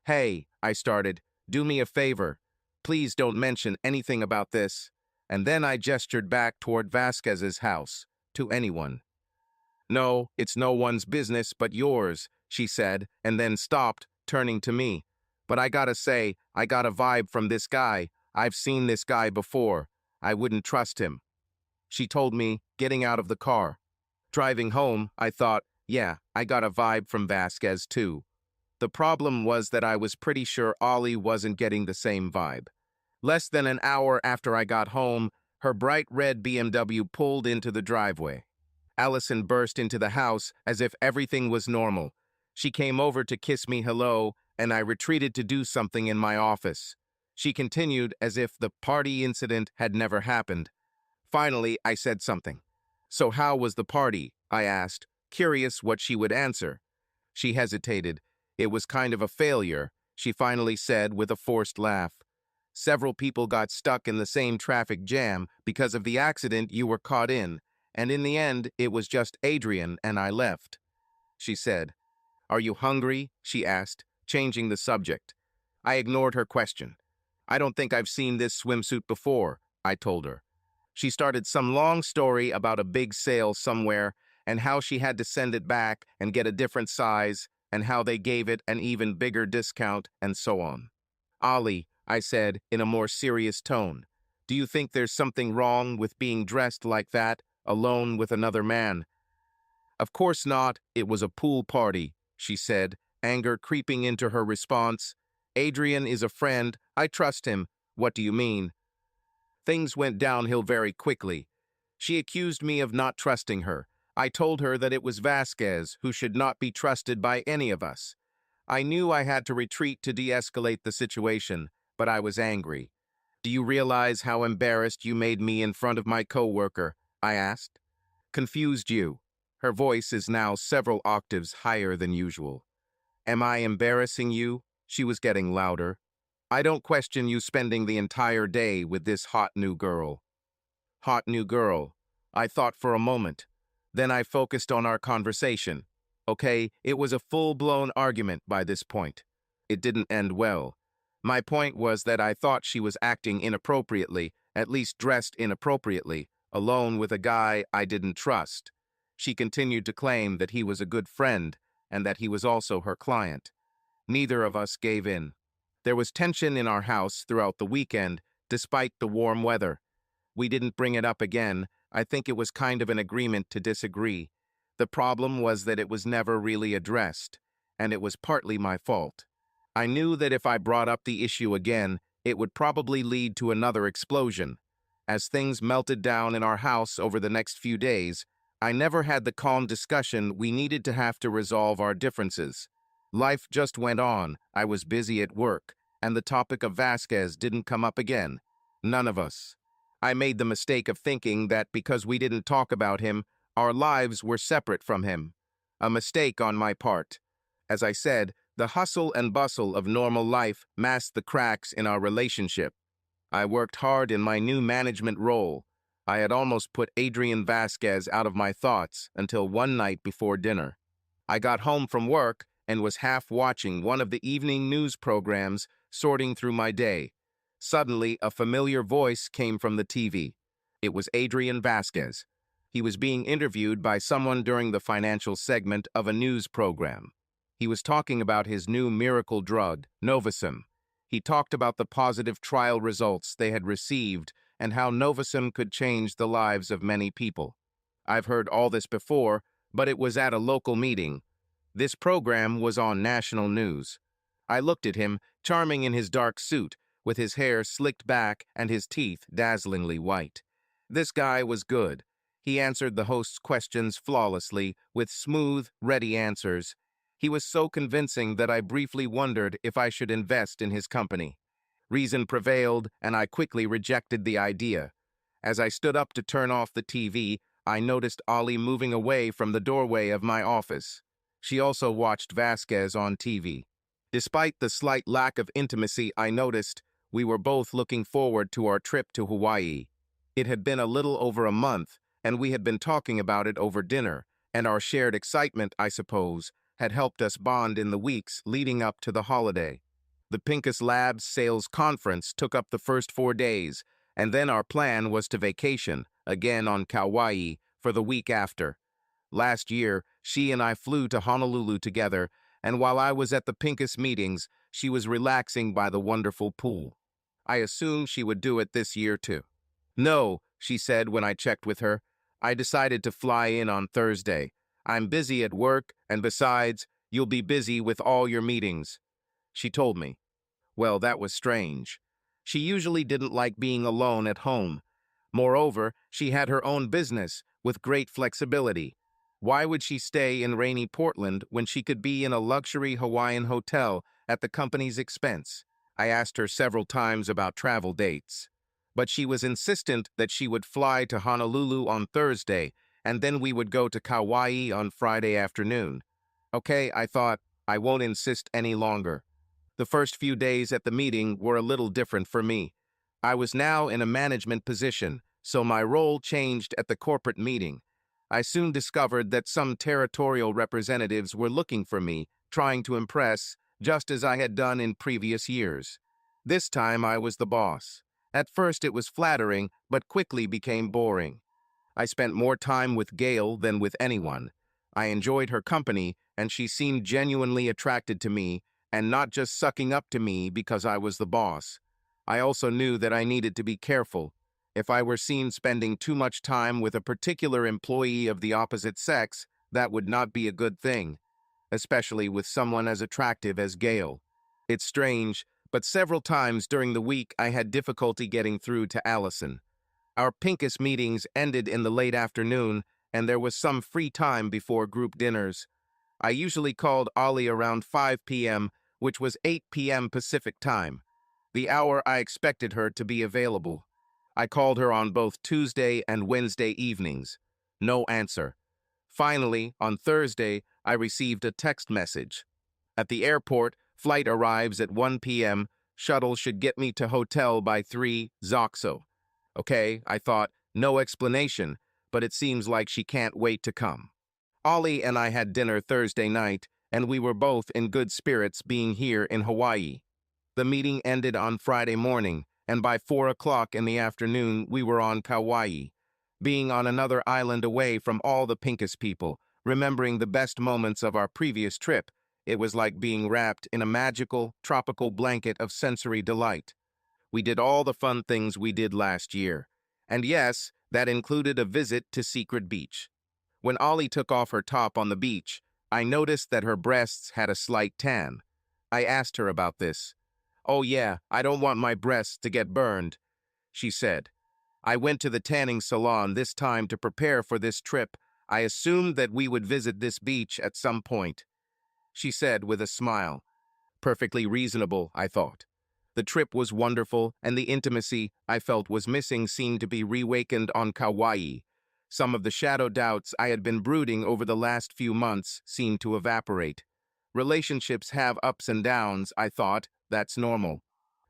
Hey, I started, do me a favor. Please don't mention anything about this. And then I gestured back toward Vasquez's house, to anyone. No, it's no one's business but yours, she said, and then stopped, turning to me. But I gotta say, I got a vibe from this guy. I've seen this guy before. I wouldn't trust him. She told me, getting out of the car. Driving home, I thought, yeah, I got a vibe from Vasquez too. The problem was that I was pretty sure Ollie wasn't getting the same vibe. Less than an hour after I got home, her bright red BMW pulled into the driveway. Allison burst into the house as if everything was normal. She came over to kiss me hello, and I retreated to do something in my office. She continued as if the party incident had never happened. Finally, I said something. So how was the party? I asked, curious what she would answer. She hesitated. It was kind of a failure, she finally said with a forced laugh. Several people got stuck in the same traffic jam because of the accident you were caught in, and in the end, it was just Adrian and I left. She said. Are you hungry? She asked, changing the subject. I ignored her question. I don't think I've seen this swimsuit before, I told her. She started some long story about a big sale somewhere and how she had to send it back and get a different size and how they gave it an even bigger discount and so on. Ollie, I said in a more serious tone, do you think there's something wrong with being dressed like that, alone with another man? Of course not, it was a pool party, she said, anger creeping into her response. Adrian is a friend, I trust him. What do you mean? Things went downhill very quickly. She accused me of not trusting her. I told her that it was Vasquez who should not be trusted by any of us. I knew I had to retreat to de-escalate the situation, but I was angry. Do you realize how embarrassed you made me in front of my coworker? I asked. Confused you. Her voice is now several octaves higher than usual. Am I embarrassing you? She was getting louder. I don't question you spending the entire day with this hot new girl. Hot new girl. I thought for a moment. Then I focused on our conversation. Okay, it was a full-blown argument by this point. It didn't end well. My point was that I thought she was acting inappropriately, at least dressed inappropriately, alone with a guy I didn't trust. She continued to claim that he was a good friend and that he was also her client. Neither of us gave in. There was tension in our house throughout the weekend, despite the warm weather. We didn't bring it up again. I think it was kind of an agreement to disagree. The problem was that it was never really addressed, and it was partly my fault. I knew that if I brought up the issue again, it would probably lead to another explosion. As things melted down in our house over the next few days, I never had the calm discussion we needed to have to resolve our differences. Life just went on, I was busy at work, and the topic of Vasquez didn't come up again. None of us. I made the mistake of thinking that because we didn't talk about him, our lives were separate from him. A mistake on my part. As I said, the hustle and bustle of normal life masked the cracks in our relationship. I worked hard in my new management role. I had almost put Adrian Vasquez out of my thoughts until one night before dinner. I got home from work and was half watching one of the evening news programs, sorting through my day. Suddenly, a familiar voice came from the TV. It was Adrian Vasquez. He was being interviewed by someone during the financial segment of a news program. He was talking about his new miracle drug, Novasum. He talked about the positive trial results they had received and how Novasum could change the lives of many people. I've heard all this before, but it was at a local meeting. This program was on national news. I looked at him, charming in his dark suit, with his hair slicked back and his teeth dazzlingly white. This guy was good. He answered the host's questions flawlessly, with smooth, ready answers. He was so convincing that I briefly wondered if I should invest in his company. Reason prevailed, and I quickly rejected the idea. As I stood up to turn off the TV, I noticed Ollie moving away from the doorway of my office. She also watched Vasquez on TV. Despite the slight lack of intimacy I noticed, we were both looking forward to our trip to Hawaii. It had been a little over a month, and we had been talking about it over dinner, and our shared excitement, I suppose, had helped us bond in the weeks leading up to the holiday. The Pincus Labs sales conference took up the first 4 days, and then our plan was to vacation, again on Kauai, for the week after. Last year, she and I flew to Honolulu together, and while I was at the Pincus meetings, she was relaxing by the wonderful pool. I assumed she would do it this year too. No, she said when I checked with her. I decided to fly in on Thursday. I'm busy at work, and besides, you'll be busy with all your meetings. She told me. Well, that was strange. She usually didn't like being alone at home. Moreover, she had her own business with great flexibility. Why would she stay in rainy Portland when she could be in a luxury Hawaiian hotel at the company's expense? I asked her several times about travel dates. But she was insistent that she would fly to Honolulu on Thursday, and then we would go to Kauai on Friday afternoon. Okay, I thought, I won't insist any longer. The first few days at the meeting were a little different for me. I was now in a management position, so my role changed at the corporate meeting. I soon discovered that some territorial representatives were looking for me, trying to impress, just as I had done in previous years. This time I was the boss. At first it was flattering, but quickly became boring. I spent more time with Gail than with anyone. I enjoyed her company, and she seemed genuinely attracted to me, and not just sucking up to me because I was the boss. I also knew that I needed to be careful. If I were seen spending too much time with a particular employee of the opposite sex, That would not be a good thing, especially with someone as attractive as Gail. It's strange, but several times during the week I had difficulty getting through to Allison. Our Pincus meetings ended in the late afternoon, and there was some free time before group dinners. I usually called Ollie around 5 p.m., which was 8 p.m. Pacific time, the hour I expected her to be available. I called her on both Tuesday and Wednesday evenings. No answer. Finally, on Thursday, I received a text message. At the airport, flight arrives at 1 p.m. Shuttle should get me to hotel by 3, Zoxo. Okay, I thought, no explanation, but it seems like she can't wait to come. Ollie and I had dinner Thursday night, and we were both in good spirits being here in Hawaii. The meeting ended on Friday morning, and by 4 o'clock in the afternoon we were on Kauai. Being on another island away from all the Pincus people, remembering the best moments of our previous trip, it was like being wrapped in a magical, tropical blanket of sensory delight. We did all the fun things we did last year. And yes, that included a visit to Secret Beach. When Ollie took off her top on the beach, I noticed that her breasts had a slight tan. I asked her about this. "Oh yeah, I don't want my breasts to get burned," she said. "I went to the tanning salon this time to prepare for this trip. I assumed that we would visit this beach at some point," she said with a smile. Perfectly reasonable, I thought. The trip was wonderful, and the intimacy I felt was missing seemed to be reawakened on Kauai. Some of the shadow doubts I had been brooding over the last few months seemed to evaporate. Relationships have ups and downs, I thought. That's normal.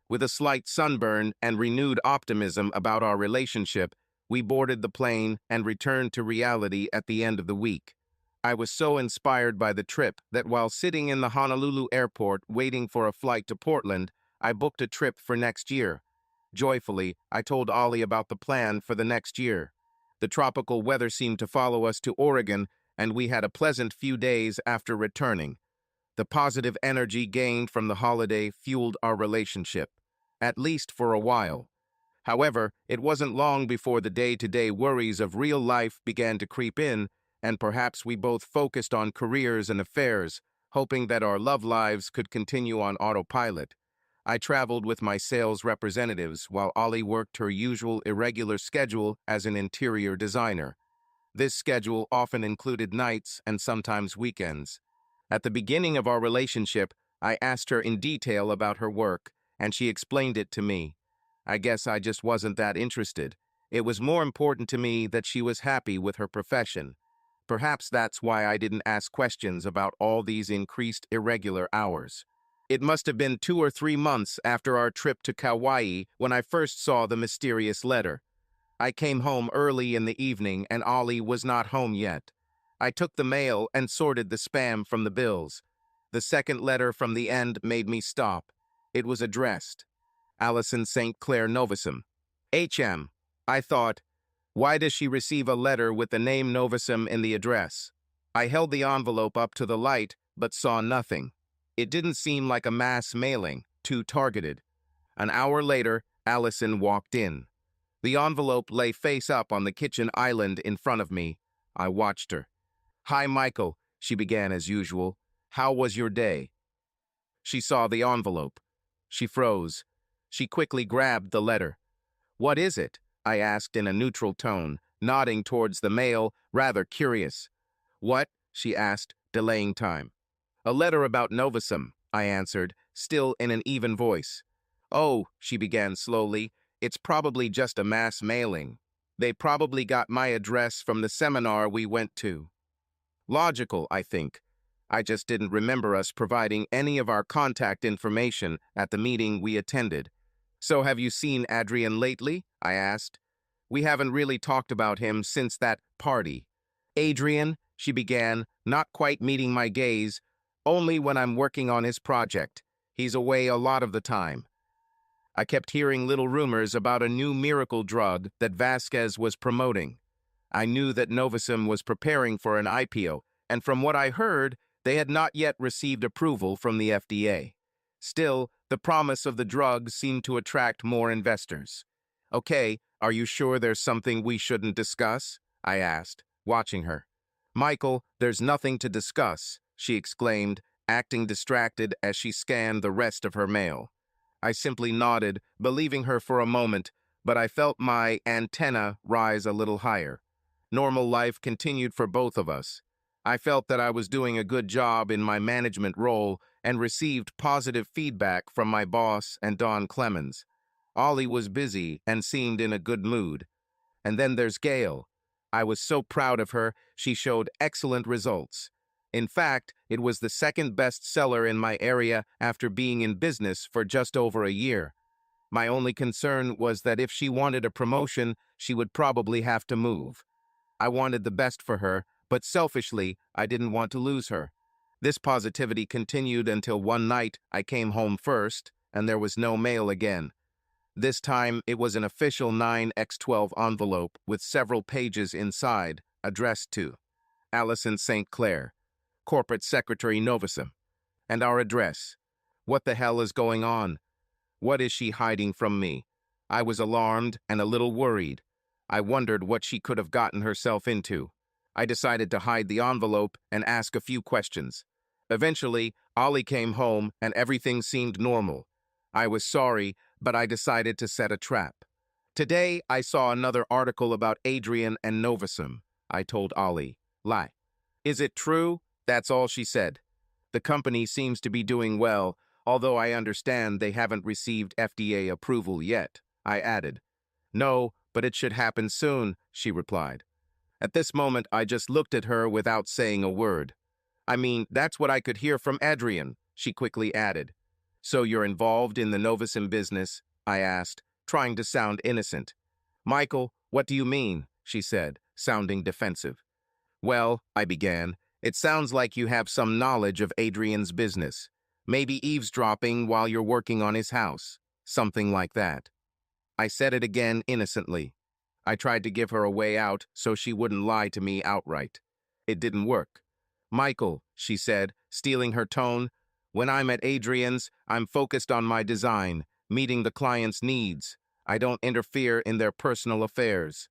With a slight sunburn and renewed optimism about our relationship, we boarded the plane and returned to reality at the end of the week. I was so inspired by the trip that while sitting in the Honolulu airport waiting for a flight to Portland, I booked a trip for next year. Joyfully, I told Ollie about the plan for the next year. The tropical weather seemed to follow us to Oregon, and we had a pleasant few days after returning. The positive energy gained from the holiday fueled our relationship, at least for a while. However, it wasn't long before the day-to-day worries of real life began to creep in, and perhaps we both focused on careers and affairs, hoping that our love lives could continue on autopilot. I traveled with my sales representatives while Ollie worked her usual irregular schedule as an interior designer. This schedule often included nights and sometimes weekends. At the beginning of our relationship, I asked her in detail about her work, and she explained it to me. I guess I just wasn't that interested. It was more important to me that she was happy with her profession. Perhaps that's why I didn't ask questions about all these increased irregular hours. It must have been 2 or 3 months after our trip to Kauai when I first saw the mysterious letter. I came home early in the evening and Ollie was not home yet. I took the mail and sorted the spam from the bills. The second letter from the end made me stop. It was addressed. Allison St. Clair Novusum. HM. I thought, why does she receive a letter with the name Novusum in the address? I held the envelope up to the light, but saw nothing. It didn't seem like a mass mailing, too targeted. An hour later, Allison walked in. The envelope lay face up on the kitchen island in front of me. I watched her. "Hi, Michael," she began as usual. "How was your day?" She saw the envelope. She froze. She quickly grabbed the letter. "What is it?" I asked in a neutral tone, nodding towards the mail, rather curious. "What?" she asked, delaying time. "A letter about Novusum," I answered, still in an even voice. "Oh," she began slowly, "it's probably just a mass mailing. They probably got my address from the seminar we went to." Logical, I think. I just didn't remember us providing any of our contact information at the meeting we attended. "So have you seen Adrian lately?" I asked. "We haven't really talked about him since that party." "Adrian," she began, not quite meeting my gaze, "only when I'm working on his project. He's away a lot of the time." I kept hearing little rumors about a new miracle drug that Vasquez was promoting. I knew that Novusum was preparing for an IPO, and from what I heard, they had not yet received approval from the FDA. Still, the promise of the drug seemed to attract more investors. "Okay, are you sure there's something we shouldn't discuss?" I asked, watching her. "Michael, there's nothing to discuss," she exclaimed, acting distracted as she scanned the rest of her mail. I simply nodded, believing her for a moment, but I felt my antenna rise a little higher. Normal life continued for both of us. I felt that I was doing a good job in my management role and received positive feedback from my boss and Don Clemens. Ollie was busy and seemed in a good mood. And then there's Gail. I was so proud of her, she showed excellent results. In fact, it was the second best seller in my area after being in business for just over a year. My only concern was that if she wanted a promotion, she would probably have to move. I wanted the best for her, but selfishly, I didn't want to lose her. This positivity continued until one night I came home first, and there was no mail again. This time, it was an official 9x12 envelope with several pages inside, addressed to Allison St. Clair, Corporate Secretary Novusum, and our address. What the hell is going on? What is she hiding from me? I was alarmed and a little worried. I wondered what she could have gotten herself into. I decided to hide the envelope and ask a few questions. Eventually, Ollie came home and everything seemed normal. I was sorry, but I decided to set a trap. Today, I saw another article about Adrian and Novusum. I told Ollie. Lie. Is it true? That's all she said. The company seems to be doing well, although I understand they haven't received FDA approval yet, I added. No, but it should happen soon, she replied. At this moment, I just looked at her without saying a word. I mean, that's what I could hear from Adrian, she quickly added. So you're involved in the Novusum business? I asked, trying to sound innocent. Michael, what do you mean? She said, sounding defensive. Well, I began, it sounds like you have some knowledge of Adrian's business. Maybe eavesdropping while you're working on his house. Something like that. I said it again innocently. I tried to give her a way out so she wouldn't lie to me outright. It didn't work. Michael, she said, stealing her tone, when I'm at Adrian's, I'm focused on my design, meeting the client's needs. I don't interfere in their personal affairs.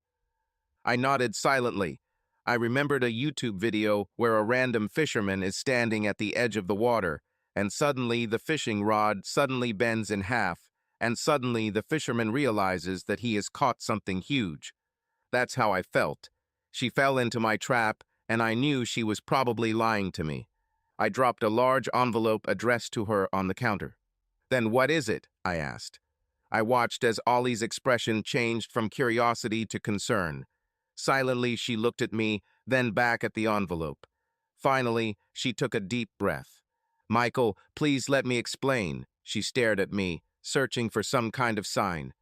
I nodded silently. I remembered a YouTube video where a random fisherman is standing at the edge of the water, and suddenly the fishing rod suddenly bends in half, and suddenly the fisherman realizes that he has caught something huge. That's how I felt. She fell into my trap, and I knew she was probably lying to me. I dropped a large envelope addressed to her on the counter. Then what is it? I asked. I watched as Ollie's expression changed from curiosity to concern. Silently, she looked at me, then back at the envelope. Finally, she took a deep breath. Michael, please let me explain. She stared at me, searching for some kind of sign.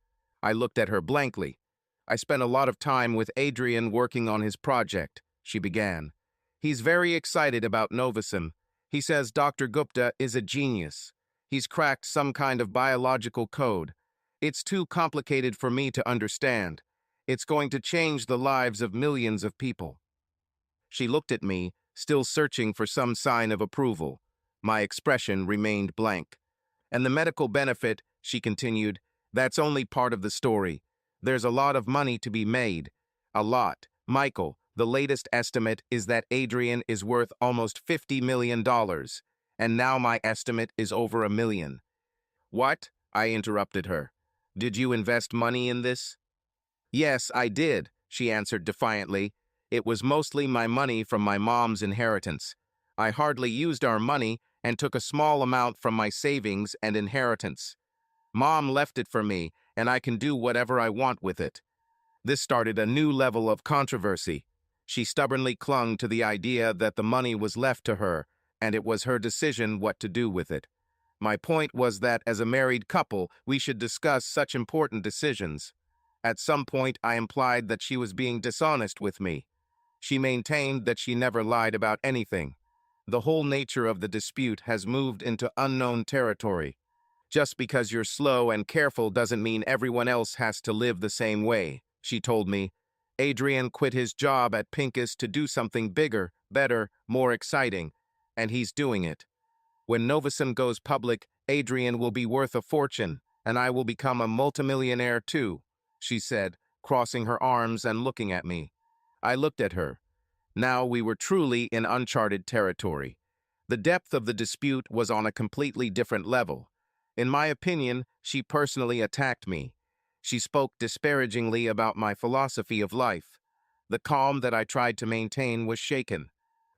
I looked at her blankly. I spent a lot of time with Adrian working on his project, she began. He's very excited about Novusum. He says Dr. Gupta is a genius. He's cracked some kind of biological code. It's too complicated for me to understand. It's going to change the lives of millions of people. She looked at me, still searching for some sign of approval. My expression remained blank. And the medical benefit, she continued, that's only part of the story. There's a lot of money to be made. A lot. Michael, the latest estimate is that Adrian is worth almost $50 million. And now my estimate is over $1 million. What? I interrupted her. Did you invest money in this? Yes, I did, she answered defiantly. It was mostly my money from my mom's inheritance. I hardly used our money and took a small amount from my savings and inheritance. Mom left it for me, and I can do whatever I want with it. This started a new level of controversy. She stubbornly clung to the idea that the money was left to her, and it was her decision what to do with it. My point was that as a married couple, we should discuss such important decisions. At some point, I implied that she was being dishonest with me. She maintained that she never lied about anything. The whole nature of the dispute has moved into unknown territory. Just because you're slow and careful doesn't mean everyone else has to live the same way, she told me. Adrian quit his job at Pincus to do something bigger, better, more exciting, and he's doing it. When Novusum goes public, Adrian will be worth a fortune, and I will become a multimillionaire too, she said, crossing her arms and looking at me. I looked at her. Now we were truly in uncharted territory. The depth of the dispute was on a completely different level. In my opinion, she personally attacked me. She spoke disparagingly about my philosophy of life. The calm that I tried to maintain was shaken.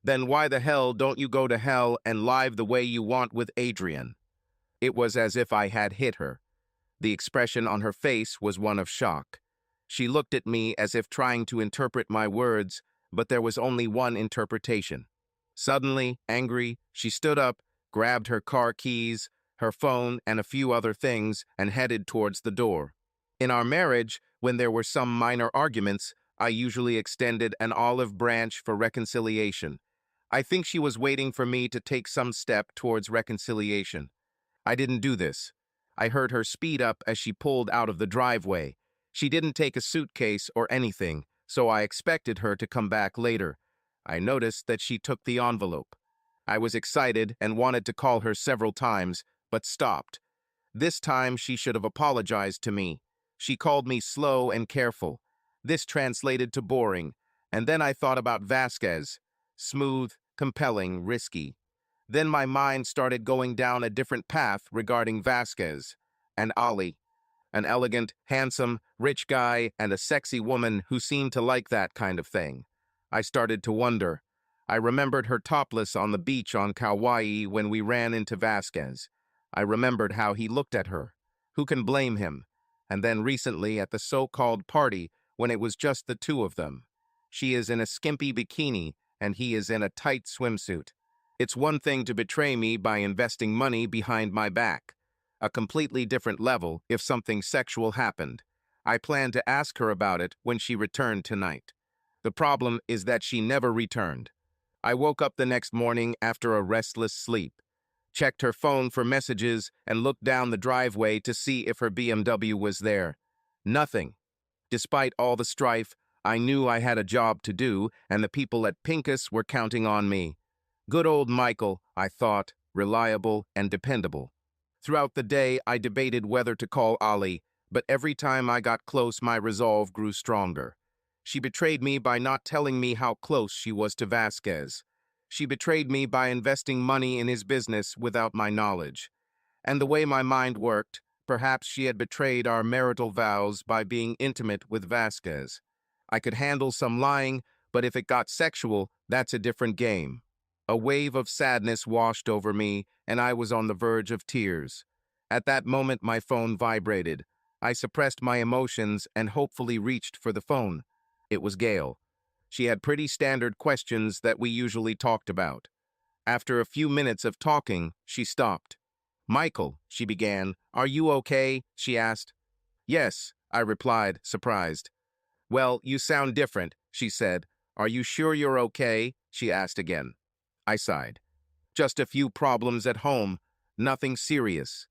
Then why the hell don't you go to hell and live the way you want with Adrian? It was as if I had hit her. The expression on her face was one of shock. She looked at me as if trying to interpret my words, but there was only one interpretation. Suddenly, angry, she stood up, grabbed her car keys, her phone, and a few other things, and headed towards the door. In our marriage, when there were some minor arguments, I usually extended an olive branch for reconciliation. I think she was waiting for me to take some step towards reconciliation. I didn't do this. I heard her speed up as she pulled out of the driveway. She didn't take a suitcase or anything, so I expected her to come back later. I noticed that she took the envelope. I was excited and wanted to call her several times, but stopped. This time she should have apologized to me. She called me slow and careful. This translated to boring, and then I thought about Vasquez. Smooth, compelling, risky. Then my mind started going down a different path regarding Vasquez and Ali, an elegant, handsome, rich guy and a sexy woman who seemed to like that kind of thing. I started to wonder. I remembered her topless on the beach on Kauai when we ran into Vasquez. I remembered how he looked at her. Who can blame him? And then recently at the so-called party when it was just the two of them. She is in a skimpy bikini and he is in a tight swimsuit. It's one thing to betray me by investing money behind my back. A completely different level if something sexual happened. I plan to ask her about it when she returned tonight. The problem is that she never returned. I woke up the next morning after a restless sleep, checked her phone for messages, and looked down the driveway to see if her BMW was there. Nothing. Despite all the strife, I knew I had a job to do, and the people at Pincus were counting on me. Good old Michael, I thought, reliable and dependable. Throughout the day, I debated whether to call Ali, but every time I got close, my resolve grew stronger. She betrayed me by not telling me how close she was to Vasquez. She betrayed me by investing money in his business without my knowledge. And the way my mind worked, perhaps she had betrayed our marital vows by being intimate with Vasquez. I could handle some lying, but if it got sexual, that's a different game. A wave of sadness washed over me, and I was on the verge of tears. At that moment, my phone vibrated. I suppressed my emotions and hopefully reached for the phone. It was Gail. She had pretty standard questions that we usually talked about. After a few minutes of talking, she stopped. "Michael," she began, "are you okay?" she asked. "Yes," I replied, surprised. "Well, you sound different," she said. "Are you sure you're okay?" she asked again. I sighed. "Just a few problems at home, nothing serious,"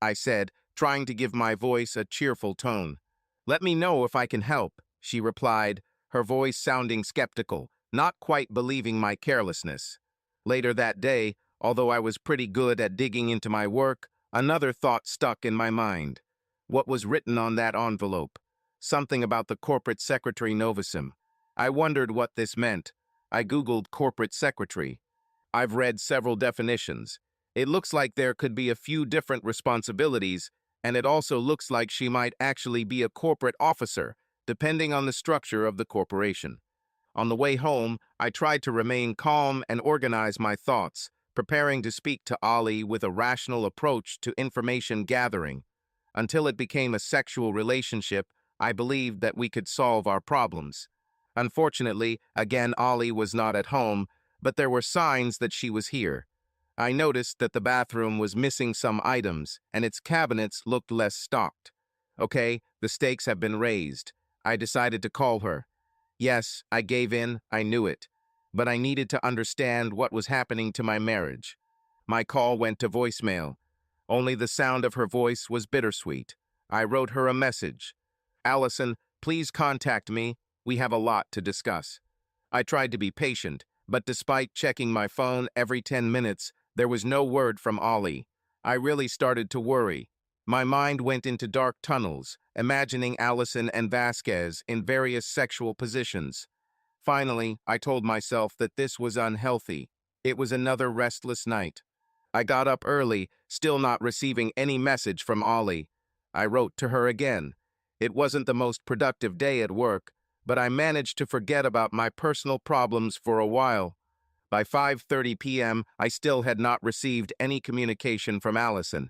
I said, trying to give my voice a cheerful tone. "Let me know if I can help," she replied, her voice sounding skeptical, not quite believing my carelessness. Later that day, although I was pretty good at digging into my work, another thought stuck in my mind. What was written on that envelope? Something about the corporate secretary noviceum. I wondered what this meant. I Googled corporate secretary. I've read several definitions. It looks like there could be a few different responsibilities, and it also looks like she might actually be a corporate officer, depending on the structure of the corporation. On the way home, I tried to remain calm and organize my thoughts, preparing to speak to Ali with a rational approach to information gathering. Until it became a sexual relationship, I believed that we could solve our problems. Unfortunately, again, Ali was not at home, but there were signs that she was here. I noticed that the bathroom was missing some items, and its cabinets looked less stocked. Okay, the stakes have been raised. I decided to call her. Yes, I gave in, I knew it. But I needed to understand what was happening to my marriage. My call went to voicemail. Only the sound of her voice was bittersweet. I wrote her a message. "Allison, please contact me. We have a lot to discuss." I tried to be patient, but despite checking my phone every 10 minutes, there was no word from Ali. I really started to worry. My mind went into dark tunnels, imagining Allison and Vasquez in various sexual positions. Finally, I told myself that this was unhealthy. It was another restless night. I got up early, still not receiving any message from Ollie. I wrote to her again. It wasn't the most productive day at work, but I managed to forget about my personal problems for a while. By 5:30 p.m., I still had not received any communication from Allison.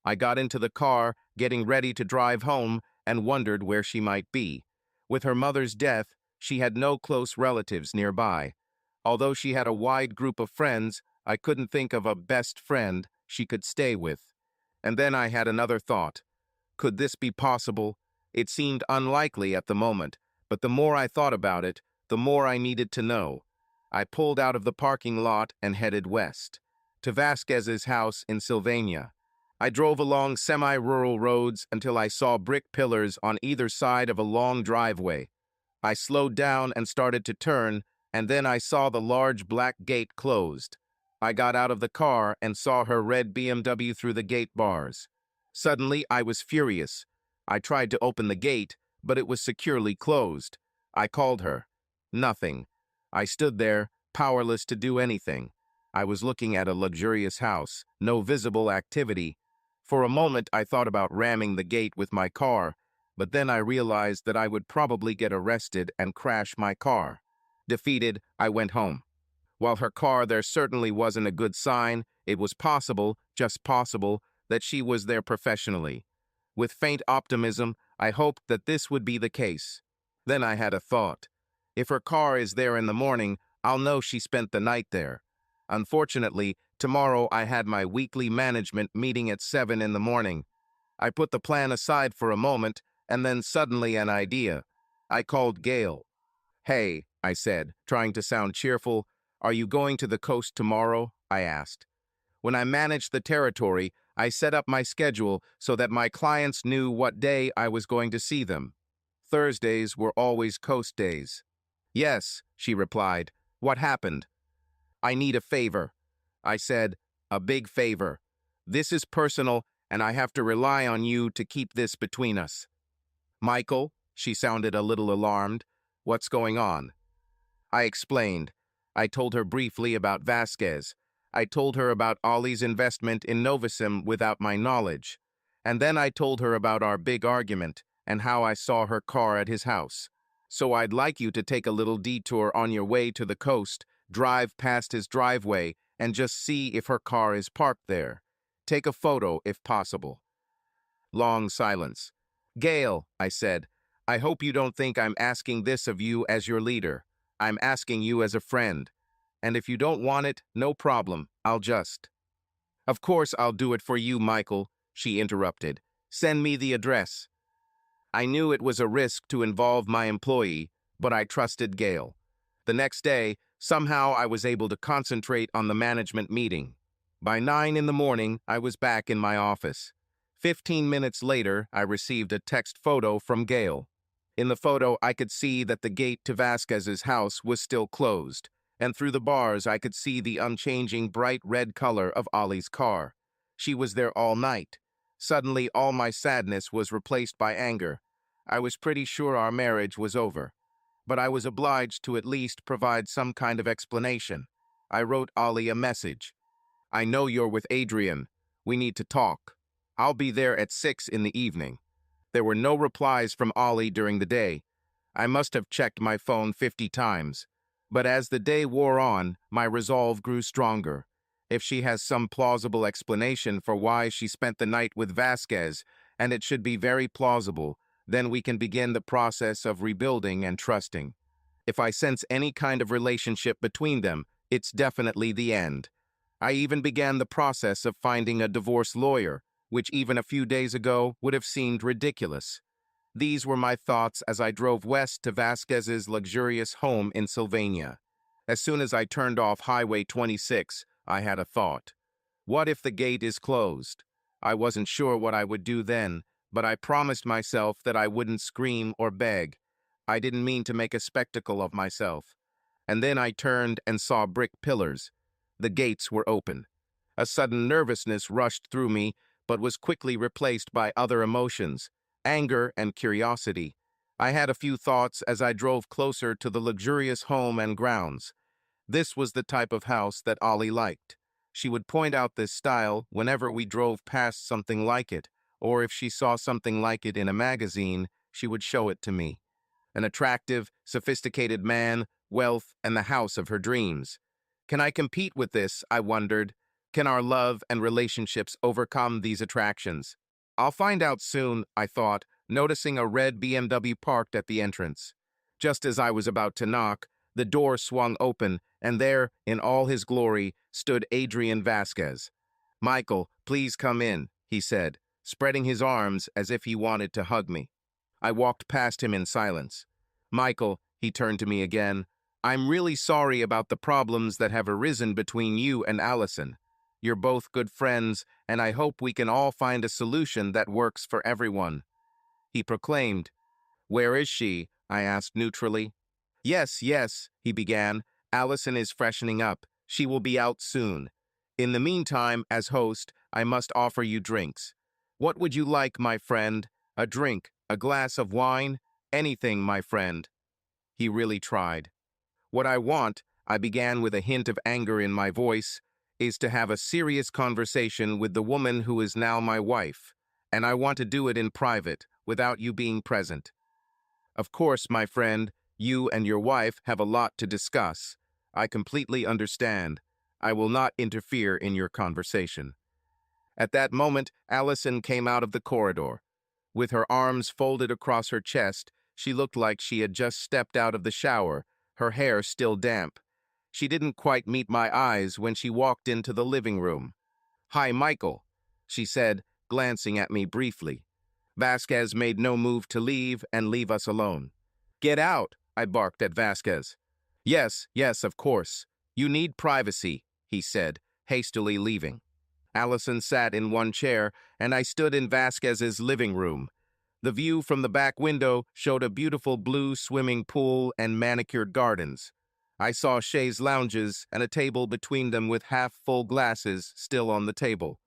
I got into the car, getting ready to drive home, and wondered where she might be. With her mother's death, she had no close relatives nearby. Although she had a wide group of friends, I couldn't think of a best friend she could stay with. And then I had another thought. Could this be possible? It seemed unlikely at the moment, but the more I thought about it, the more I needed to know. I pulled out of the parking lot and headed west, to Vasquez's house in Sylvania. I drove along semi-rural roads until I saw brick pillars on either side of a long driveway. I slowed down and started to turn, and then I saw the large black gate closed. I got out of the car and saw her red BMW through the gate bars. Suddenly, I was furious. I tried to open the gate, but it was securely closed. I called her. Nothing. I stood there, powerless to do anything. I was looking at a luxurious house, no visible activity. For a moment, I thought about ramming the gate with my car, but then I realized that I would probably get arrested and crash my car. Defeated, I went home. While her car there certainly wasn't a good sign, it was possible, just possible, that she was there professionally. With faint optimism, I hoped that this would be the case. Then I had a thought. If her car is there in the morning, I'll know she spent the night there. Unfortunately, tomorrow I had my weekly management meeting at 7 in the morning. I put the plan aside for a moment, and then suddenly an idea. I called Gail. "Hey," I said, trying to sound cheerful, "are you going to the coast tomorrow?" I asked. When I managed the territory, I set up my schedule so that my clients knew what day I was going to see them. Thursdays were always coast days. "Yes," she replied. "What happened?" "I need a favor." I said, "A big favor. This is personal, and I have to rely on you to keep this between us." "Michael?" She sounded a little alarmed. "What's going on?" I explained. I told her briefly about Vasquez. I told her about Ollie's investment in Novosim without my knowledge. And then I told her about our big argument and how I saw her car at his house. "So I'd like you to take a little detour on your way to the coast, drive past his driveway, and just see if her car is parked there. Take a photo if possible." Long silence. "Gail," I said, "I hope you don't think I'm asking this of you as your leader. I'm asking you as a friend. And if you don't want it, no problem, I'll just—" "Of course I'll do it for you, Michael," she interrupted. "Send me the address." I knew it was a risk to involve my employee, but I trusted Gail. The next day, somehow I was able to concentrate on the management meeting. By 9 in the morning, I was back in my office. 15 minutes later, I received a text photo from Gail. In the photo, I could see that the gate to Vasquez's house was still closed, and through the bars I could see the unchanging bright red color of Ollie's car. She was there all night. Suddenly, all my sadness was replaced by anger. I was pretty sure our marriage was over, but I was obliged to at least provide some kind of explanation. I wrote Ollie a message. "I know you're with Adrian. We need to talk. I'll be there at 6 in the evening." There were no replies from Ollie during the day. I must have checked my phone 50 times. But as the day wore on, my resolve grew stronger. If she has some plausible explanation for why she spent the night with Vasquez, and it should be very plausible, then we can begin the process of rebuilding and trusting. If I sense any kind of relationship between them, it's definitely the end. I even began the process of finding a divorce lawyer, which even a few days ago would have seemed ridiculous. These were my thoughts as I drove west to Vasquez's luxurious home in Sylvania. As soon as I turned off Highway 26, I had a thought. What if the gate is closed? I wasn't sure what I would do then, but I promised myself that I wouldn't scream or beg. I didn't mean to make a spectacle of myself. And then I turned and saw brick pillars. The gates were open. A sudden nervousness rushed through me, but was quickly replaced by other emotions, anger and curiosity. I had a few thoughts as I drove closer to the luxurious home and grounds. This was the type of house that Ollie liked. She would point out this style whenever we drove past something like it, or if she saw something like it in a magazine, she would show it to me. An attractive, sophisticated man, wealth, and the house of her dreams. Can I compete with this, I wondered? Can our love and relationships overcome these attractions? I'll find out soon, I thought, noticing a red BMW parked at the entrance. Just as I was about to knock, the door swung open, and there, in all his glory, stood Adrian Vasquez. "Michael, please come in," he said, spreading his arms as if he wanted to hug me. I walked past him in silence. "Michael," he turned to me again, "I'm really sorry about the problems that have arisen between you and Allison. You're both good friends, and I hope we can all find a solution that works for everyone." He proclaimed. "Where is she?" I asked neutrally. Yes, he began. "Allison is freshening up. She will be out soon. In the meantime, as host, I must offer you drinks. What would you like, my friend? A drink, a glass of wine? Anything, my friend." He really tried. "What I want," I began with a hint of anger in my voice, "is to have a serious conversation with the woman who is now my wife, and I want to do it in private, without you being present. Of course, my friend, you and your wife have a lot to discuss. I completely understand. I will not interfere in your conversation." At that moment, Allison came out of the corridor. With her arms folded across her chest, she looked like she had just stepped out of the shower, her hair still damp. She didn't quite meet my eyes when she walked into the living room. "Hi, Michael," she said, glancing at me briefly. Vasquez made no move to leave and leave us alone. "Get out," I barked at Vasquez. Yes, of course. You need privacy," he said, hastily leaving. Allison sat in one chair, and I stood in Vasquez's living room. The view from the back window showed a beautiful blue swimming pool and manicured gardens. I saw chaise lounges and a table between them with half-full glasses still on the table.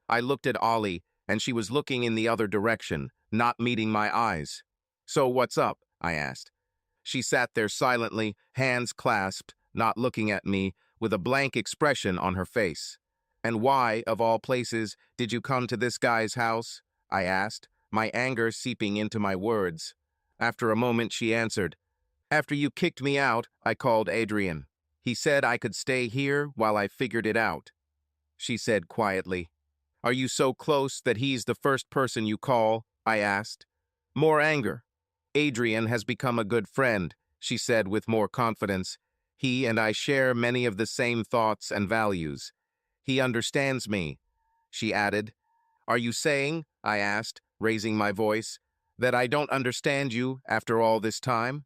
I looked at Ollie, and she was looking in the other direction, not meeting my eyes. "So what's up?" I asked. She sat there silently, hands clasped, not looking at me, with a blank expression on her face. "And why, of all places, did you come to this guy's house?" I asked, my anger seeping into my words. After a moment, she answered, "After you kicked me out, I called Adrian. He said I could stay here while I figured it out." She said quietly. "Are you so close that he's the first person you call?" I asked. More anger. "Adrian has become a good friend," she said with more confidence. "He and I share many of the same thoughts and values. He understands me," she added. "Are you saying," I asked, raising my voice, "that I don't understand you after all this time?"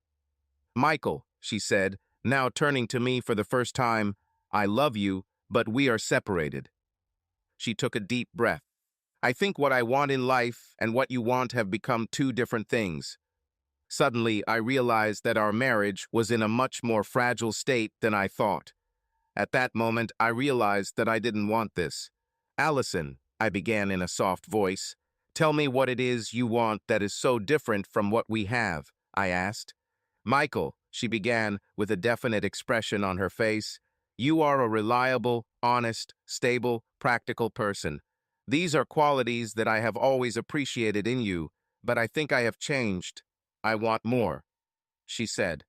"Michael," she said, now turning to me for the first time, "I love you, but we are separated." She took a deep breath. "I think what I want in life and what you want have become two different things." Suddenly, I realized that our marriage was in a much more fragile state than I thought. At that moment, I realized that I didn't want this. "Allison," I began in a soft voice, "tell me what it is you want that is so different from what we have," I asked. "Michael," she began with a definite expression on her face, "you are a reliable, honest, stable, practical person. These are qualities that I have always appreciated in you, but I think I have changed. I want more," she said.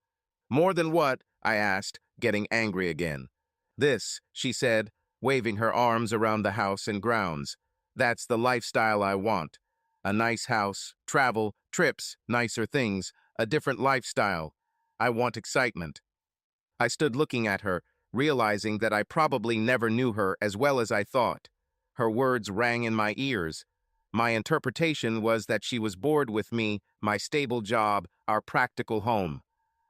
"More than what?" I asked, getting angry again. "This," she said, waving her arms around the house and grounds. "That's the lifestyle I want. A nice house, travel, trips, nicer things, a different lifestyle. I want excitement." I stood looking at her, realizing that I probably never knew her as well as I thought. Her words rang in my ears. My interpretation was that she was bored with me, my stable job, our practical home.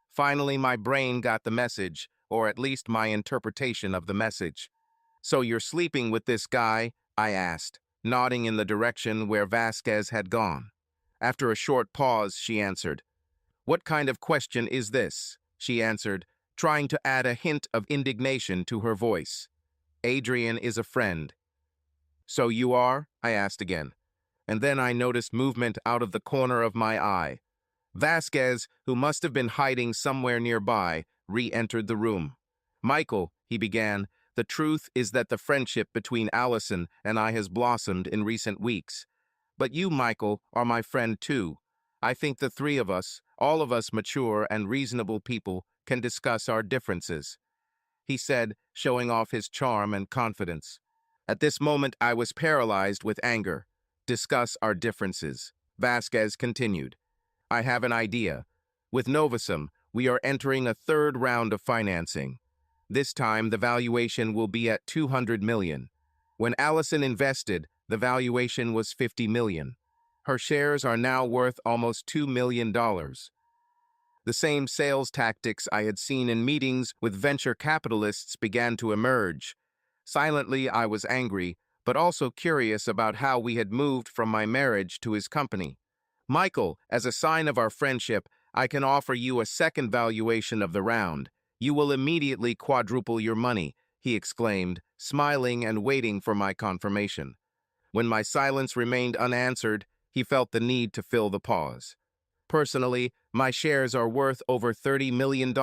Finally, my brain got the message, or at least my interpretation of the message. "So you're sleeping with this guy?" I asked, nodding in the direction where Vasquez had gone. After a short pause, she answered. "What kind of question is this?" she answered, trying to add a hint of indignation to her voice. "Adrian is a friend." "So you are?" I asked again. And then I noticed movement out of the corner of my eye. Vasquez, who must have been hiding somewhere nearby, re-entered the room. "Michael," he began, "the truth is that the friendship between Allison and I has blossomed in recent weeks. But you, Michael, are my friend too. I think the three of us, all of us mature and reasonable people, can discuss our differences," he said, showing off his charm and confidence. At this moment, I was paralyzed with anger. "Discuss our differences," Vasquez continued. "I have an idea. With Novasum, we are entering a third round of financing. This time, the valuation will be at 200 million. When Allison invested, the valuation was 50 million. Her shares are now worth almost $2 million. The same sales tactics I had seen in meetings with venture capitalists began to emerge. Silently, I was angry, but also curious about how we had moved from my marriage to his company. "Michael, as a sign of our friendship, I can offer you a second valuation of the round. You will immediately quadruple your money," he exclaimed, smiling and waiting for my confirmation. When my silence remained unanswered, he felt the need to fill the pause. "Personally, my shares are worth over $30 million,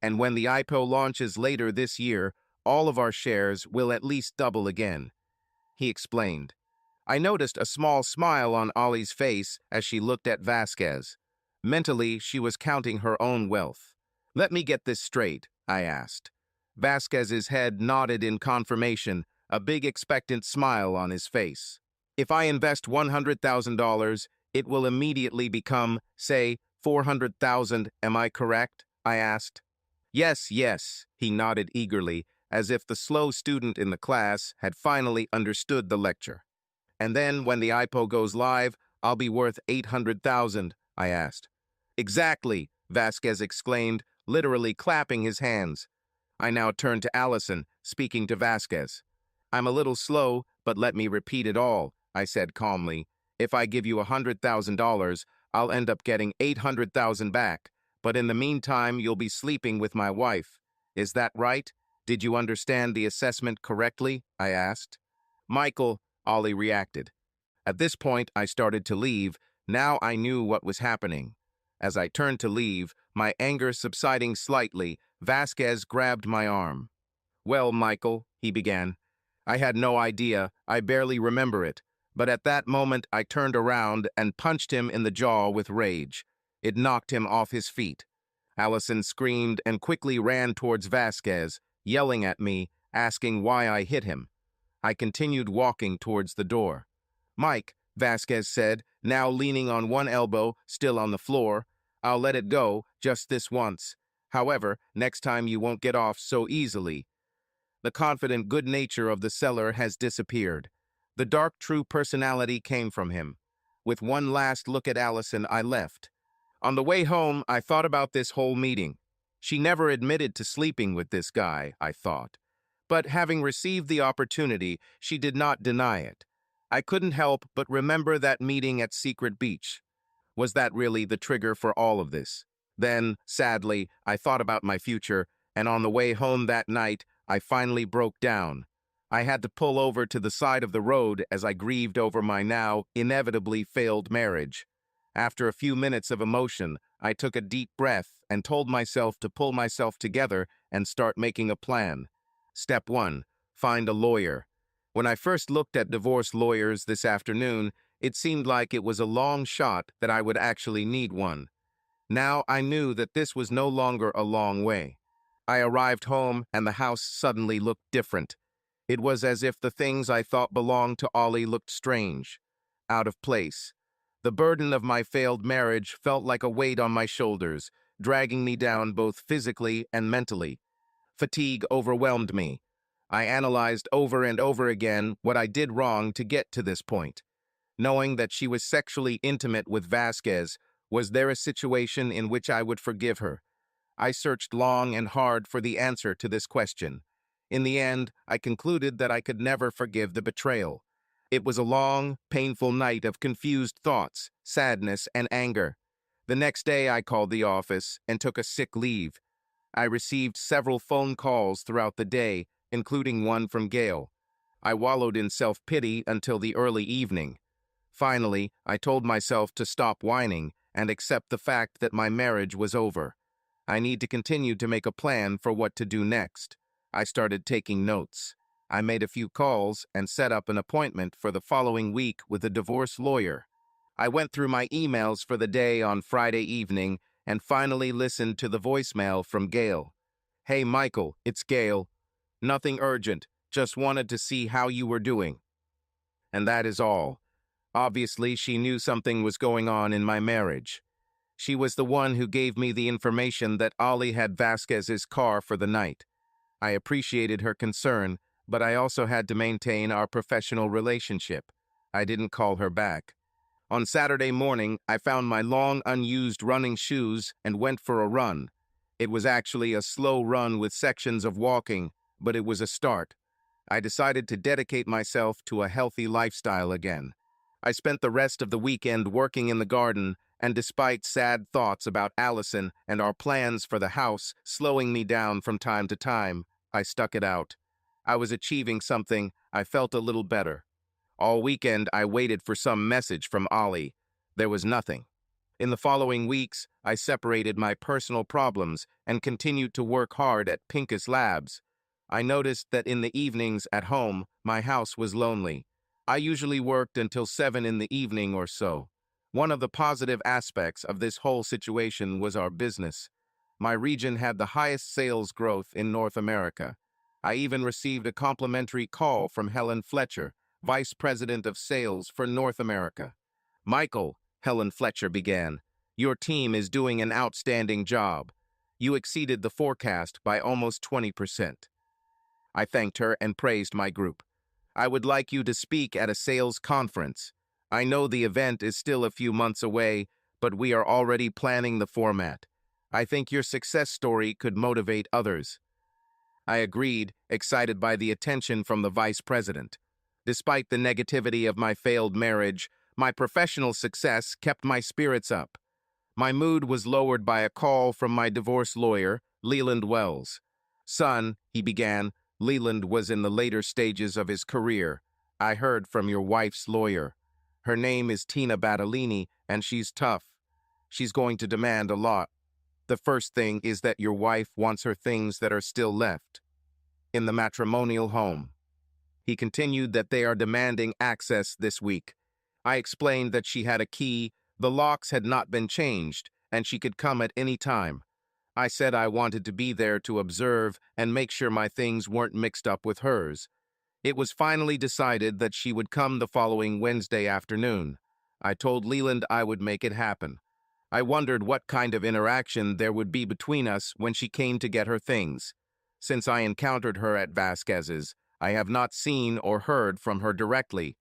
and when the IPO launches later this year, all of our shares will at least double again," he explained. I noticed a small smile on Ollie's face as she looked at Vasquez. Mentally, she was counting her own wealth. "Let me get this straight," I asked. Vasquez's head nodded in confirmation, a big expectant smile on his face. "If I invest $100,000, it will immediately become, say, 400,000, am I correct?" I asked. "Yes, yes," he nodded eagerly, as if the slow student in the class had finally understood the lecture. "And then, when the IPO goes live, I'll be worth 800,000, I asked. "Exactly," Vasquez exclaimed, literally clapping his hands. I now turned to Allison, speaking to Vasquez. "I'm a little slow, but let me repeat it all," I said calmly. "If I give you $100,000, I'll end up getting 800,000 back, but in the meantime, you'll be sleeping with my wife. Is that right? Did you understand the assessment correctly?" I asked. "Michael," Ollie reacted. At this point, I started to leave. Now I knew what was happening. As I turned to leave, my anger subsiding slightly, Vasquez grabbed my arm. "Well, Michael," he began. I had no idea, I barely remember it, but at that moment I turned around and punched him in the jaw with rage. It knocked him off his feet. Allison screamed and quickly ran towards Vasquez, yelling at me, asking why I hit him. I continued walking towards the door. "Mike," Vasquez said, now leaning on one elbow, still on the floor, "I'll let it go, just this once. However, next time you won't get off so easily." The confident good nature of the seller has disappeared. The dark, true personality came from him. With one last look at Allison, I left. On the way home, I thought about this whole meeting. She never admitted to sleeping with this guy, I thought. But having received the opportunity, she did not deny it. I couldn't help but remember that meeting at Secret Beach. Was that really the trigger for all of this? Then, sadly, I thought about my future, and on the way home that night, I finally broke down. I had to pull over to the side of the road as I grieved over my now inevitably failed marriage. After a few minutes of emotion, I took a deep breath and told myself to pull myself together and start making a plan. Step 1. Find a lawyer. When I first looked at divorce lawyers this afternoon, it seemed like it was a long shot that I would actually need one. Now I knew that this was no longer a long way. I arrived home and the house suddenly looked different. It was as if the things I thought belonged to Ollie looked strange, out of place. The burden of my failed marriage felt like a weight on my shoulders, dragging me down both physically and mentally. Fatigue overwhelmed me. I analyzed over and over again what I did wrong to get to this point. Knowing that she was sexually intimate with Vasquez, was there a situation in which I would forgive her? I searched long and hard for the answer to this question. In the end, I concluded that I could never forgive the betrayal. It was a long, painful night of confused thoughts, sadness, and anger. The next day, I called the office and took a sick leave. I received several phone calls throughout the day, including one from Gail. I wallowed in self-pity until the early evening. Finally, I told myself to stop whining and accept the fact that my marriage was over. I need to continue to make a plan for what to do next. I started taking notes. I made a few calls and set up an appointment for the following week with a divorce lawyer. I went through my emails for the day on Friday evening and finally listened to the voicemail from Gail. "Hey, Michael, it's Gail. Nothing urgent, just wanted to see how you were doing." And that is all. Obviously, she knew something was going on in my marriage. She was the one who gave me the information that Ali had Vasquez's car for the night. I appreciated her concern, but I also had to maintain our professional relationship. I didn't call her back. On Saturday morning, I found my long, unused running shoes and went for a run. It was actually a slow run with sections of walking, but it was a start. I decided to dedicate myself to a healthy lifestyle again. I spent the rest of the weekend working in the garden, and despite sad thoughts about Allison and our plans for the house slowing me down from time to time, I stuck it out. I was achieving something. I felt a little better. All weekend, I waited for some message from Ali. There was nothing. In the following weeks, I separated my personal problems and continued to work hard at Pincus Labs. I noticed that in the evenings at home, my house was lonely. I usually worked until 7 in the evening or so. One of the positive aspects of this whole situation was our business. My region had the highest sales growth in North America. I even received a complimentary call from Helen Fletcher, Vice President of Sales for North America. "Michael," Helen Fletcher began, "your team is doing an outstanding job. You exceeded the forecast by almost 20%. I thanked her and praised my group. "I would like you to speak at a sales conference. I know the event is still a few months away, but we are already planning the format. I think your success story could motivate others." I agreed, excited by the attention from the vice president. Despite the negativity of my failed marriage, my professional success kept my spirits up. My mood was lowered by a call from my divorce lawyer, Leland Wells. "Son," he began, Leland was in the later stages of his career. "I heard from your wife's lawyer. Her name is Tina Battellini, and she's tough. She's going to demand a lot. The first thing is that your wife wants her things that are still left in the matrimonial home." He continued that they are demanding access this week. I explained that she had a key, the locks had not been changed, and she could come at any time. I said I wanted to be there to observe and make sure my things weren't mixed up with hers. It was finally decided that she would come the following Wednesday afternoon. I told Leland I would make it happen. I wondered what kind of interaction there would be between us when she came to get her things. Since I encountered her at Vasquez's, I have not seen or heard from her directly.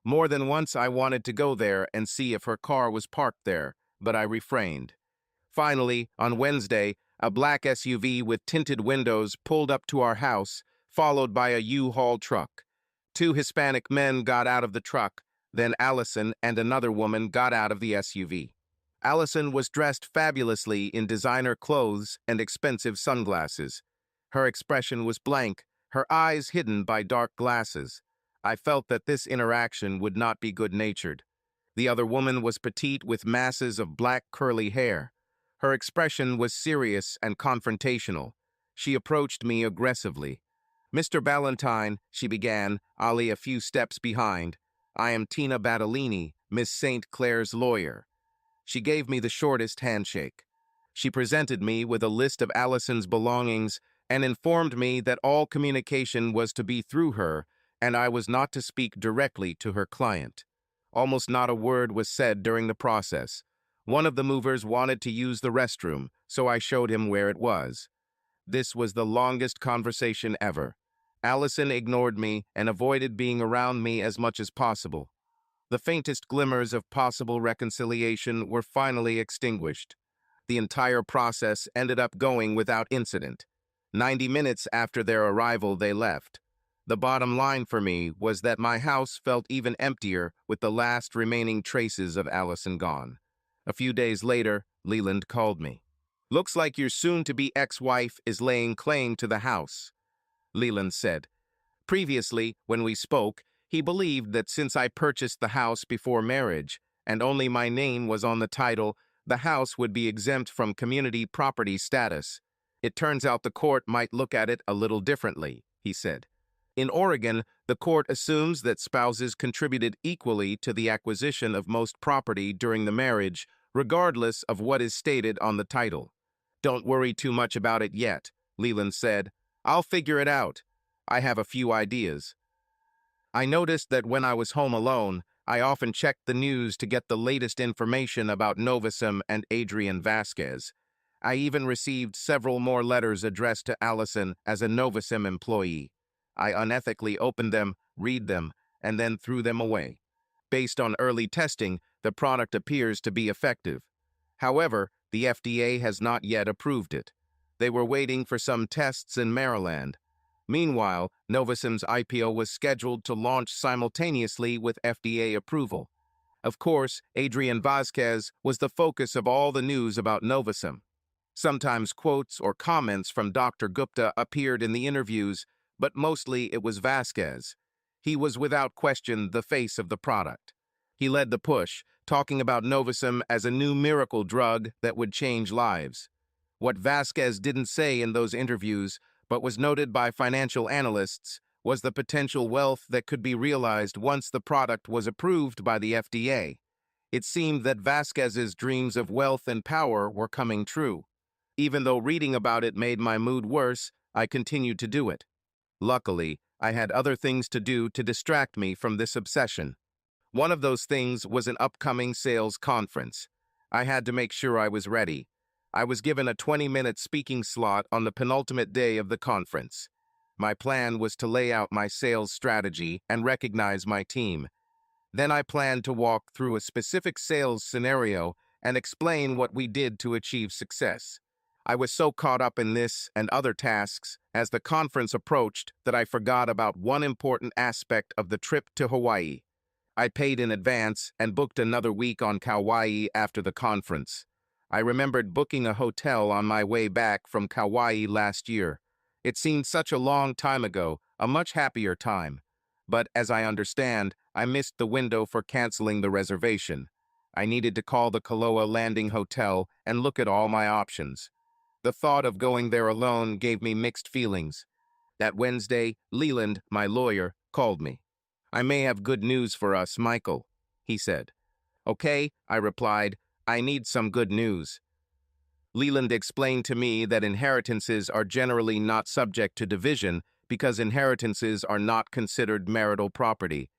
More than once I wanted to go there and see if her car was parked there, but I refrained. Finally, on Wednesday, a black SUV with tinted windows pulled up to our house, followed by a U-Haul truck. 2 Hispanic men got out of the truck, then Allison and another woman got out of the SUV. Allison was dressed fabulously in designer clothes and expensive sunglasses. Her expression was blank, her eyes hidden by dark glasses. I felt that this interaction would not be good-natured. The other woman was petite with masses of black curly hair. Her expression was serious and confrontational. She approached me aggressively. "Mr. Ballantyne," she began, Ali a few steps behind. "I am Tina Battellini, Miss St. Clair's lawyer." She gave me the shortest handshake. She presented me with a list of Allison's belongings and informed me that all communication was to be through her, and I was not to speak directly to her client. Almost not a word was said during the process. One of the movers wanted to use the restroom, so I showed him where it was. This was the longest conversation ever. Allison ignored me and avoided being around me as much as possible. The faintest glimmers of possible reconciliation were finally extinguished. The entire process ended up going without incident. 90 minutes after their arrival, they left. The bottom line for me was that my house felt even emptier with the last remaining traces of Allison gone. A few days later, Leland called me. "Looks like your soon-to-be ex-wife is laying claim to the house," Leland said. Previously, when we spoke, he believed that since I purchased the house before marriage, and only my name was on the title, the house would be exempt from community property status. It turns out the court might look at it a little differently, he said. In Oregon, the court assumes that spouses contributed equally to the acquisition of most property during the marriage, regardless of what is stated on the title. Don't worry too much about it yet, Leland said. I'll figure it out. I have a few ideas. I noticed that when I was home alone, I often checked the news to get the latest information about Novosim and Adrian Vasquez. I even received several more letters addressed to Allison as a Novosim employee. I unethically opened them, read them, and then threw them away. Based on early testing, the product appears to be effective. However, the FDA has not yet approved it. They were waiting for some tests in Maryland. Meanwhile, Novosim's IPO was scheduled to launch simultaneously with FDA approval. Of course, Adrian Vasquez was the focus of all the news about Novosim. Sometimes quotes or comments from Dr. Gupta appeared in the interviews, but mostly it was Vasquez. He was without question the face of the product. He led the push, talking about Novosim as a new miracle drug that would change lives. What Vasquez didn't say in those interviews, but was noted by financial analysts, was the potential wealth that could be realized once the product was approved by the FDA. It seemed that Vasquez's dreams of wealth and power were coming true. Even though reading about it made my mood worse, I continued to do it. Luckily, I had other things to do to distract me from this obsession. One of those things was an upcoming sales conference. I had to make sure I was ready. I was given a 20-minute speaking slot on the penultimate day of the conference. My plan was to lay out my sales strategy and recognize my team. Then I planned to walk through a specific sales scenario and explain what we did to achieve success. I was so caught up in this and other tasks as the conference approached that I forgot about one important aspect of the trip to Hawaii. I paid in advance and booked another week on Kauai after the conference. I remembered booking a hotel on my way back from Kauai last year. It seemed such a long time ago, a much happier time. But as I understand, I missed the window for canceling the reservation. I needed to call the Kaloa Landing Hotel and look at all my options. The thought of going there alone gave me mixed feelings. That Wednesday, Leland, my lawyer, called me. I may have good news for us, Michael, he said. Okay, I replied, I need some good news. Leland explained to me that inheritances are generally not subject to division because inheritances are not considered marital property.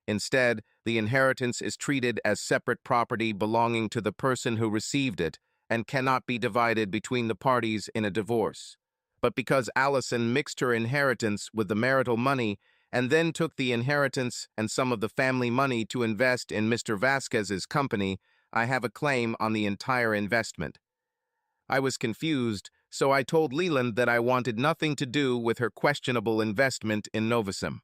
Instead, the inheritance is treated as separate property belonging to the person who received it and cannot be divided between the parties in a divorce. But because Allison mixed her inheritance with the marital money and then took the inheritance and some of the family money to invest in Mr. Vasquez's company, I have a claim on the entire investment. I was confused, so I told Leland that I wanted nothing to do with her questionable investment in Novosim.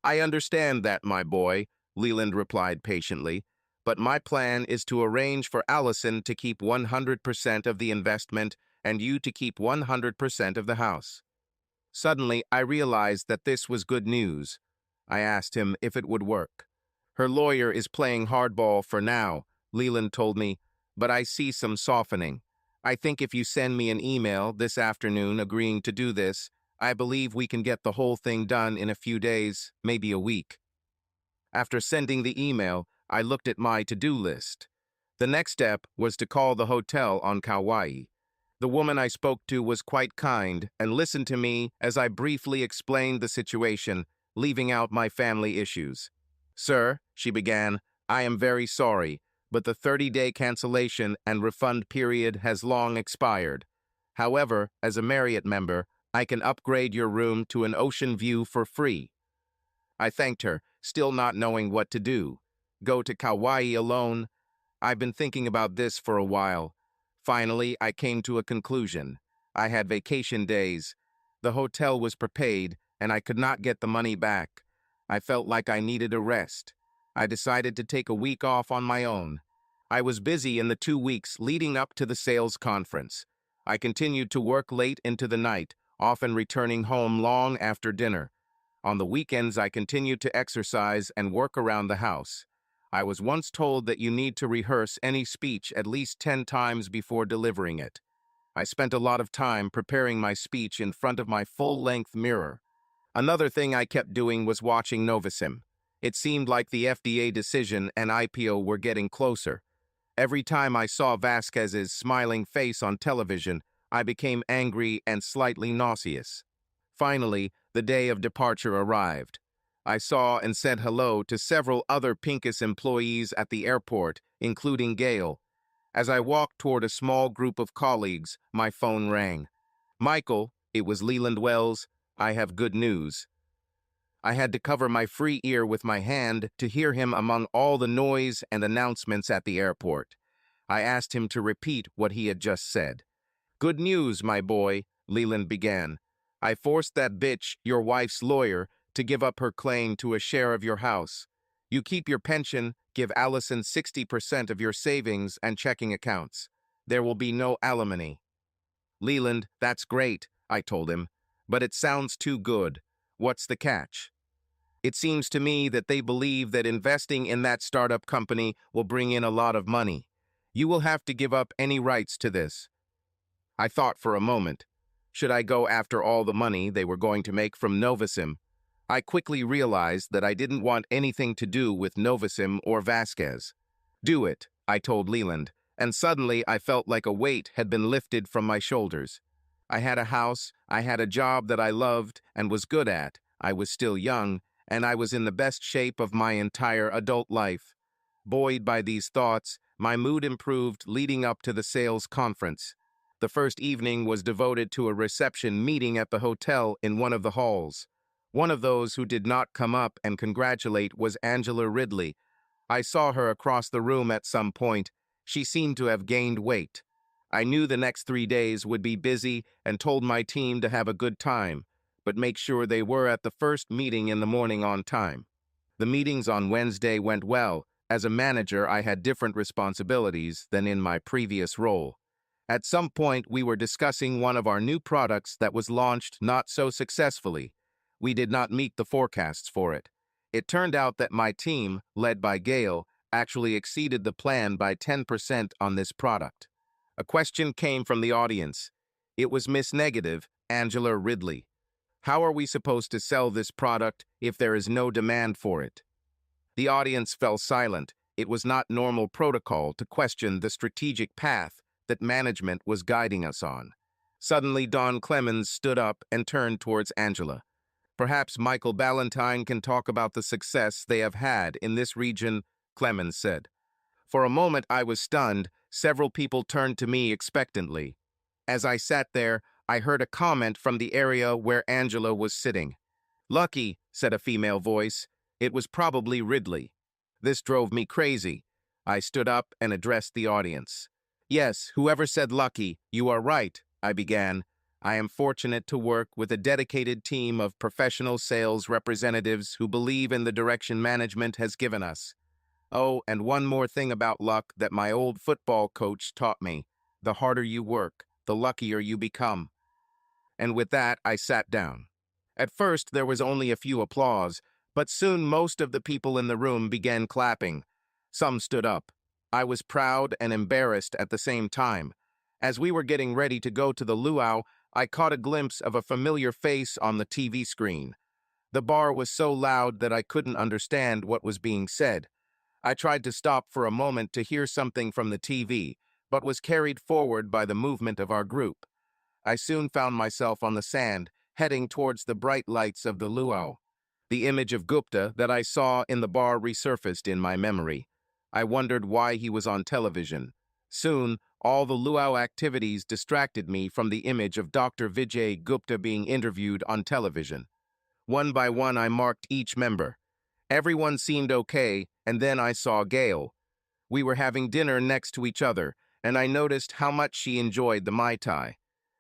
I understand that, my boy, Leland replied patiently, but my plan is to arrange for Allison to keep 100% of the investment and you to keep 100% of the house. Suddenly, I realized that this was good news. I asked him if it would work. Her lawyer is playing hardball for now, Leland told me, but I see some softening. I think if you send me an email this afternoon agreeing to do this, I believe we can get the whole thing done in a few days, maybe a week. After sending the email, I looked at my to-do list. The next step was to call the hotel on Kauai. The woman I spoke to was quite kind and listened to me as I briefly explained the situation, leaving out my family issues. Sir, she began, I am very sorry, but the 30-day cancellation and refund period has long expired. However, as a Marriott member, I can upgrade your room to an ocean view for free. I thanked her, still not knowing what to do. Go to Kauai alone? I've been thinking about this for a while. Finally, I came to a conclusion. I had vacation days. The hotel was prepaid, and I could not get the money back. I felt like I needed a rest. I decided to take a week off on my own. I was busy in the 2 weeks leading up to the sales conference. I continued to work late into the night, often returning home long after dinner. On the weekends, I continued to exercise and work around the house. I was once told that you need to rehearse any speech at least 10 times before delivering it. I spent a lot of time preparing my speech in front of my full-length mirror. Another thing I kept doing was watching Novosim. It seemed like the FDA decision and IPO were getting closer. Every time I saw Vasquez's smiling face on television, I became angry and slightly nauseous. Finally, the day of departure arrived. I saw and said hello to several other Pincus employees at the airport, including Gail. As I walked toward a small group of colleagues, my phone rang. Michael, it was Leland Wells, I have good news. I had to cover my free ear with my hand to hear him among all the noise and announcements at the airport. I asked him to repeat what he had just said. Good news, my boy, Leland began. I forced that bitch, your wife's lawyer, to give up her claim to a share of your house. You keep your pension, give Allison 60% of your savings and checking accounts. There will be no alimony. Leland, that's great, I told him, but it sounds too good. What's the catch? It seems to me that they believe that investing in that startup company will bring in a lot of money. You will have to give up any rights to this. I thought for a moment. Should I go after all the money they were going to make from Novosim? I quickly realized that I didn't want anything to do with Novosim or Vasquez. Do it, I told Leland, and suddenly I felt like a weight had been lifted from my shoulders. I had a house, I had a job that I loved and was good at, I was still young, and I was in the best shape of my entire adult life. Buoyed by these thoughts, my mood improved leading up to the sales conference. The first evening was devoted to a reception meeting at the hotel in one of the halls. One of those who did not come up and congratulate was Angela Ridley. I saw her across the room at some point. She seemed to have gained weight. I knew the next 3 days would be busy and told my team to have a good time, but make sure they were at the first meeting in the morning on time. The meetings on Wednesday went well. As a manager, I had different responsibilities than in my previous role. At some point, we were discussing one of our new products that was launched not so successfully. We did not meet the forecasts for it. It turned out that my team, led by Gail, actually exceeded the plan by 10% on this product. A question came from the audience. It was Miss Negative, Angela Ridley. How are we supposed to sell this product if there is no demand for it? The audience fell silent. It was not normal protocol to question the strategic path that management was guiding us on. Suddenly, Don Clemens stood up and turned towards Angela. Perhaps Michael Ballantyne can talk about the success they have had in this region, Clemens said. For a moment, I was stunned. Several people turned to me expectantly. As I sat there, I heard a comment from the area where Angela was sitting. Lucky, said a female voice. It was probably Ridley. This drove me crazy. I stood up and addressed the audience. Yes, whoever said lucky, you are right, I began. I am fortunate to work with a dedicated team of professional sales representatives who believe in the direction management has given us. Oh, and one more thing about luck that my old football coach taught me. The harder you work, the luckier you become. And with that, I sat down. At first, there was only a few applause, but soon most of the people in the room began clapping. Some stood up. I was proud and embarrassed at the same time. As we were getting ready to go to the luau, I caught a glimpse of a familiar face on the TV screen. The bar was so loud that I couldn't understand what was being said. I tried to stop for a moment to hear something from the TV, but was carried forward by the movement of our group. I soon found myself on the sand, heading towards the bright lights of the luau. The image of Gupta that I saw in the bar resurfaced in my memory. I wondered why he was on television. Soon, all the luau activities distracted me from the image of Dr. Vijay Gupta being interviewed on television. One by one, I marked each member. Everyone seemed okay, and then I saw Gail. We were having dinner next to each other, and I noticed how much she enjoyed the Mai Tai.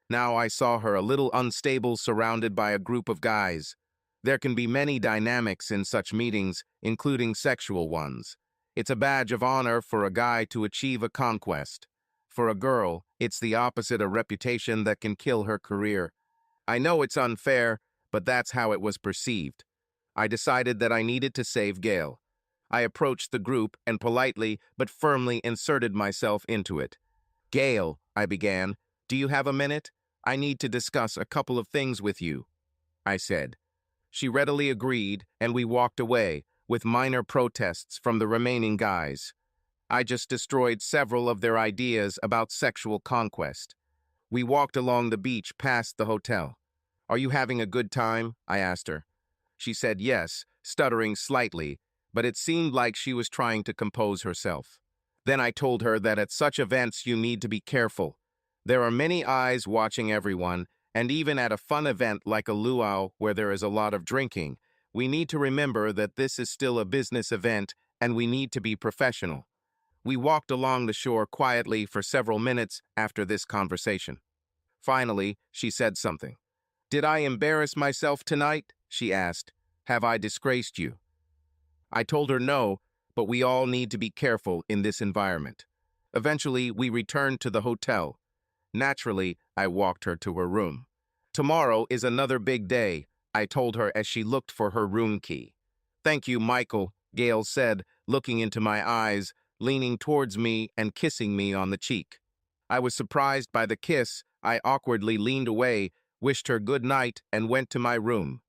Now I saw her a little unstable, surrounded by a group of guys. There can be many dynamics in such meetings, including sexual ones. It's a badge of honor for a guy to achieve a conquest. For a girl, it's the opposite, a reputation that can kill her career. I know it's unfair, but that's how it was perceived. I decided that I needed to save Gail. I approached the group and politely but firmly inserted myself into it. "Gail," I began, "do you have a minute? I need to discuss a couple of things with you," I said. She readily agreed, and we walked away, with minor protests from the remaining guys. I just destroyed several of their ideas about sexual conquest. We walked along the beach past the hotel. "Are you having a good time?" I asked her. She said yes, stuttering slightly, but it seemed like she was trying to compose herself. Then I told her that at such events you need to be careful. There are many eyes watching everyone, and even at a fun event like a luau where there is a lot of drinking, we need to remember that this is still a business event and we need to be professional. We walked along the shore quietly for several minutes after this conversation. Finally, she said something. "Did I embarrass myself tonight?" she asked. "Have I disgraced you?" I told her no, but we all need to be careful in this environment. Eventually, we returned to the hotel. Naturally, I walked her to her room. "Tomorrow is another big day," I told her as she looked for her room key. "Thank you, Michael," Gail said, looking into my eyes, leaning towards me and kissing me on the cheek. I was surprised by the kiss. I awkwardly leaned away, wished her good night, and went to my room.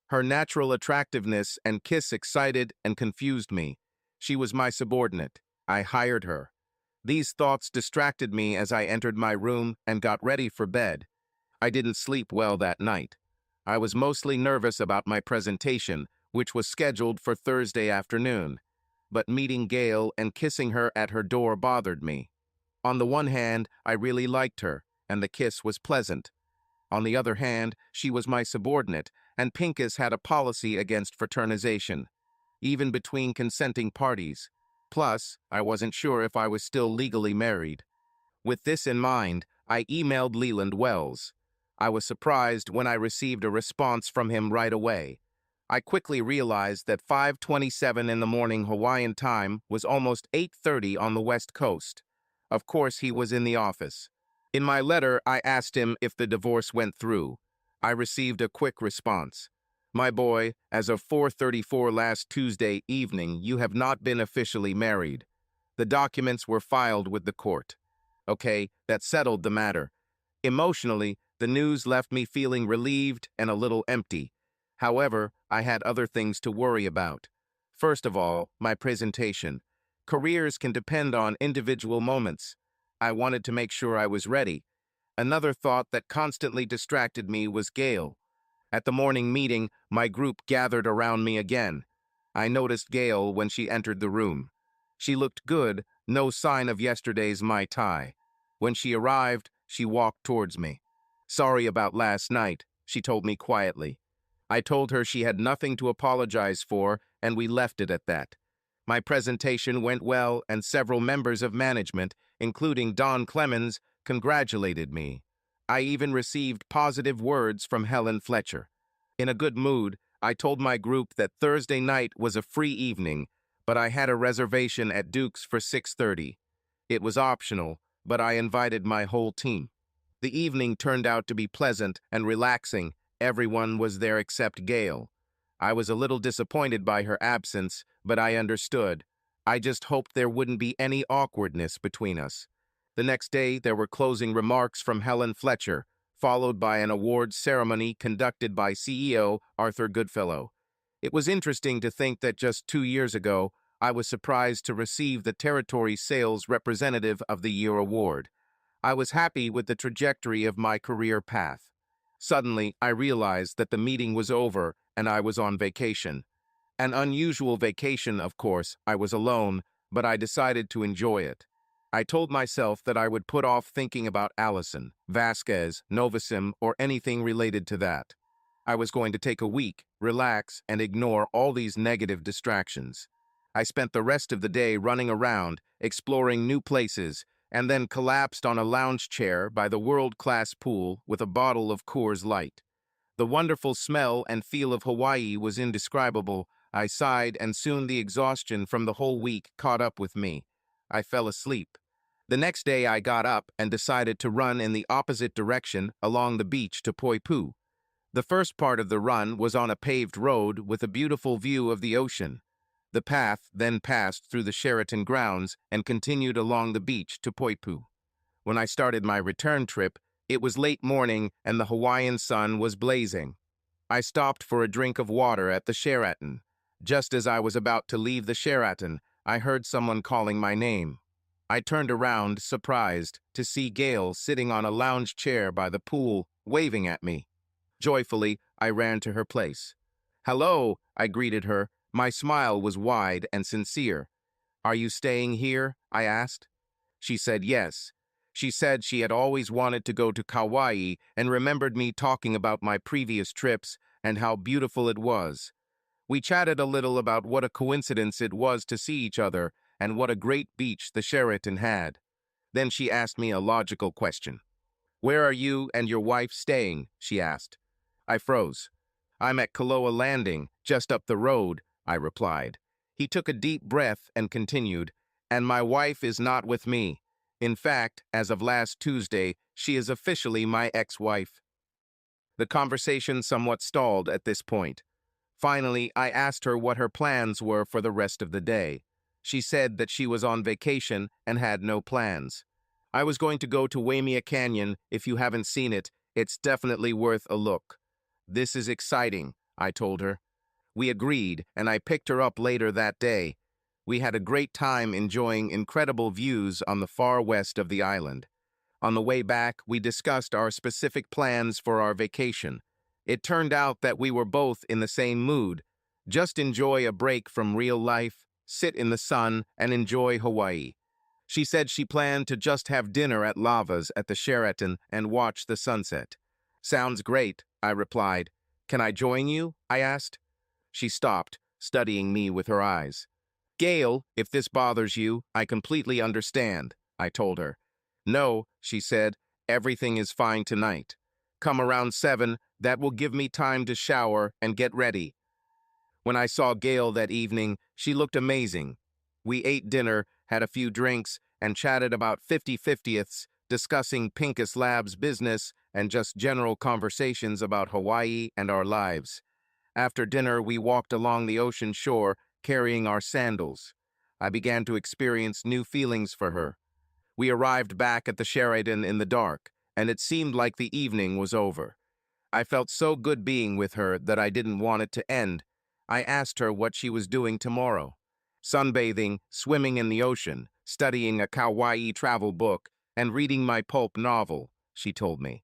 Her natural attractiveness and kiss excited and confused me. She was my subordinate. I hired her. These thoughts distracted me as I entered my room and got ready for bed. I didn't sleep well that night. I was mostly nervous about my presentation, which was scheduled for Thursday afternoon. But meeting Gail and kissing her at her door bothered me. On the one hand, I really liked her, and the kiss was pleasant. On the other hand, she was my subordinate, and Pincus had a policy against fraternization, even between consenting parties. Plus, I wasn't sure if I was still legally married. With this in mind, I emailed Leland Wells. I was surprised when I received a response from him right away. I quickly realized that 5:27 in the morning Hawaiian time was almost 8:30 on the West Coast. Of course, he was in the office. In my letter, I asked him if the divorce went through. I received a quick response. "My boy, as of 4:34 last Tuesday evening, you have not been officially married. The documents were filed with the court." Okay, that settled the matter. Emotionally, the news left me feeling relieved and a little empty. However, I had other things to worry about. First of all, my presentation. Careers can depend on individual moments. I wanted to make sure I was ready. Another thought that constantly distracted me was Gail. At the morning meeting, my group gathered around me again. I noticed Gail when she entered the room. She looked good, no sign of yesterday's Mai Tai. When she arrived, she walked towards me. "Sorry about last night," she told me quietly. I told her she had nothing to apologize for, and we left it at that. My presentation went well, and several members of management, including Don Clemens, congratulated me. I even received positive words from Helen Fletcher. In a good mood, I told my group that Thursday night was a free evening, but I had a reservation at Duke's for 6:30. It was optional, but I invited my whole team. The evening turned out to be pleasant and relaxing. Everyone was there except Gail. I was a little disappointed by her absence, but I understood. I just hoped there wouldn't be any awkwardness between us. The next day, there were closing remarks from Helen Fletcher, followed by an awards ceremony conducted by CEO Arthur Goodfellow. It was interesting to think that just 2 years ago, I was surprised to receive the Territory Sales Representative of the Year award. I was happy with the trajectory of my career path. Suddenly, I realized that the meeting was over and I was on vacation. An unusual vacation, of course. I was alone, but I decided to enjoy it. I told myself that I would put off thinking about Allison, Vasquez, Novosim, or anything related to that. I was going to take a week, relax, and ignore all these negative distractions. I spent the rest of the day running around, exploring new places, and then collapsed on a lounge chair by the world-class pool with a bottle of Coors Light. The wonderful smell and feel of Hawaii was indescribable. I sighed, and soon the exhaustion from the whole week caught up with me. I fell asleep. The next day I got up and decided to run in the opposite direction along the beach to Poipu. The first part of the run was on a paved road with a beautiful view of the ocean. The path then passed through the Sheraton grounds and continued along the beach to Poipu. When I started my return trip, it was late morning and the Hawaiian sun was blazing. I stopped for a drink of water at the Sheraton. Just as I was about to leave the Sheraton, I heard someone calling my name. I turned around, surprised, to see Gail sitting on a lounge chair by the pool, waving at me. Joyfully, I ran to her place. "Hello," I greeted her. My smile was wide and sincere. "Are you staying here?" I asked. She said yes. She said she had always wanted to go to Kauai and remembered me talking about my previous trips and how beautiful it was. We chatted a little about what a coincidence it was to see each other and what a great beach the Sheraton had. Then she asked me a logical question. "Where are you and your wife staying?" she asked. I froze. "I'm at Kaloa Landing, just up the road," I replied. He took a deep breath and continued, "And my wife is not with me. In fact, as of last Tuesday, she is officially my ex-wife." The conversation somewhat stalled at this point. Finally, I asked her what her plans were for the rest of the day. She said that she was on vacation and had no plans. "I was going to go to Waimea Canyon. If you haven't seen it, it's definitely worth a look." "This is exciting," I told her. We agreed, and I picked her up later that day. We had a great time enjoying incredible views on the far west of the island. On the way back, we discussed our specific plans for our vacation. It turned out that we were both in the same mood. Just enjoy a break from real life, sit in the sun, and enjoy Hawaii. She said she planned to just have dinner at Lava's at the Sheraton and watch the sunset. "Sounds great," I replied. "Can I join you?" I asked. She stopped, studying me with her eyes. "Gail, if this bothers you, I completely understand," I told her. "No," she said, "everything is fine tonight. Come around 7, that will give me time to shower and get ready." When I saw Gail that evening, she looked amazing. We ate dinner, had a few drinks, and chatted about 50/50ths, discussing Pincus Lab's business and just general conversations about Hawaii and our lives. After dinner, we walked along the ocean shore, carrying our sandals. I began to experience new feelings for her. We arrived back at the Sheraton in the dark, and it seemed like the evening was over. I felt so good being with her that I didn't want it to end. I asked her what she was doing tomorrow. "Sunbathing, swimming in the ocean, studying a Kauai travel book, and reading my pulp novel," she told me.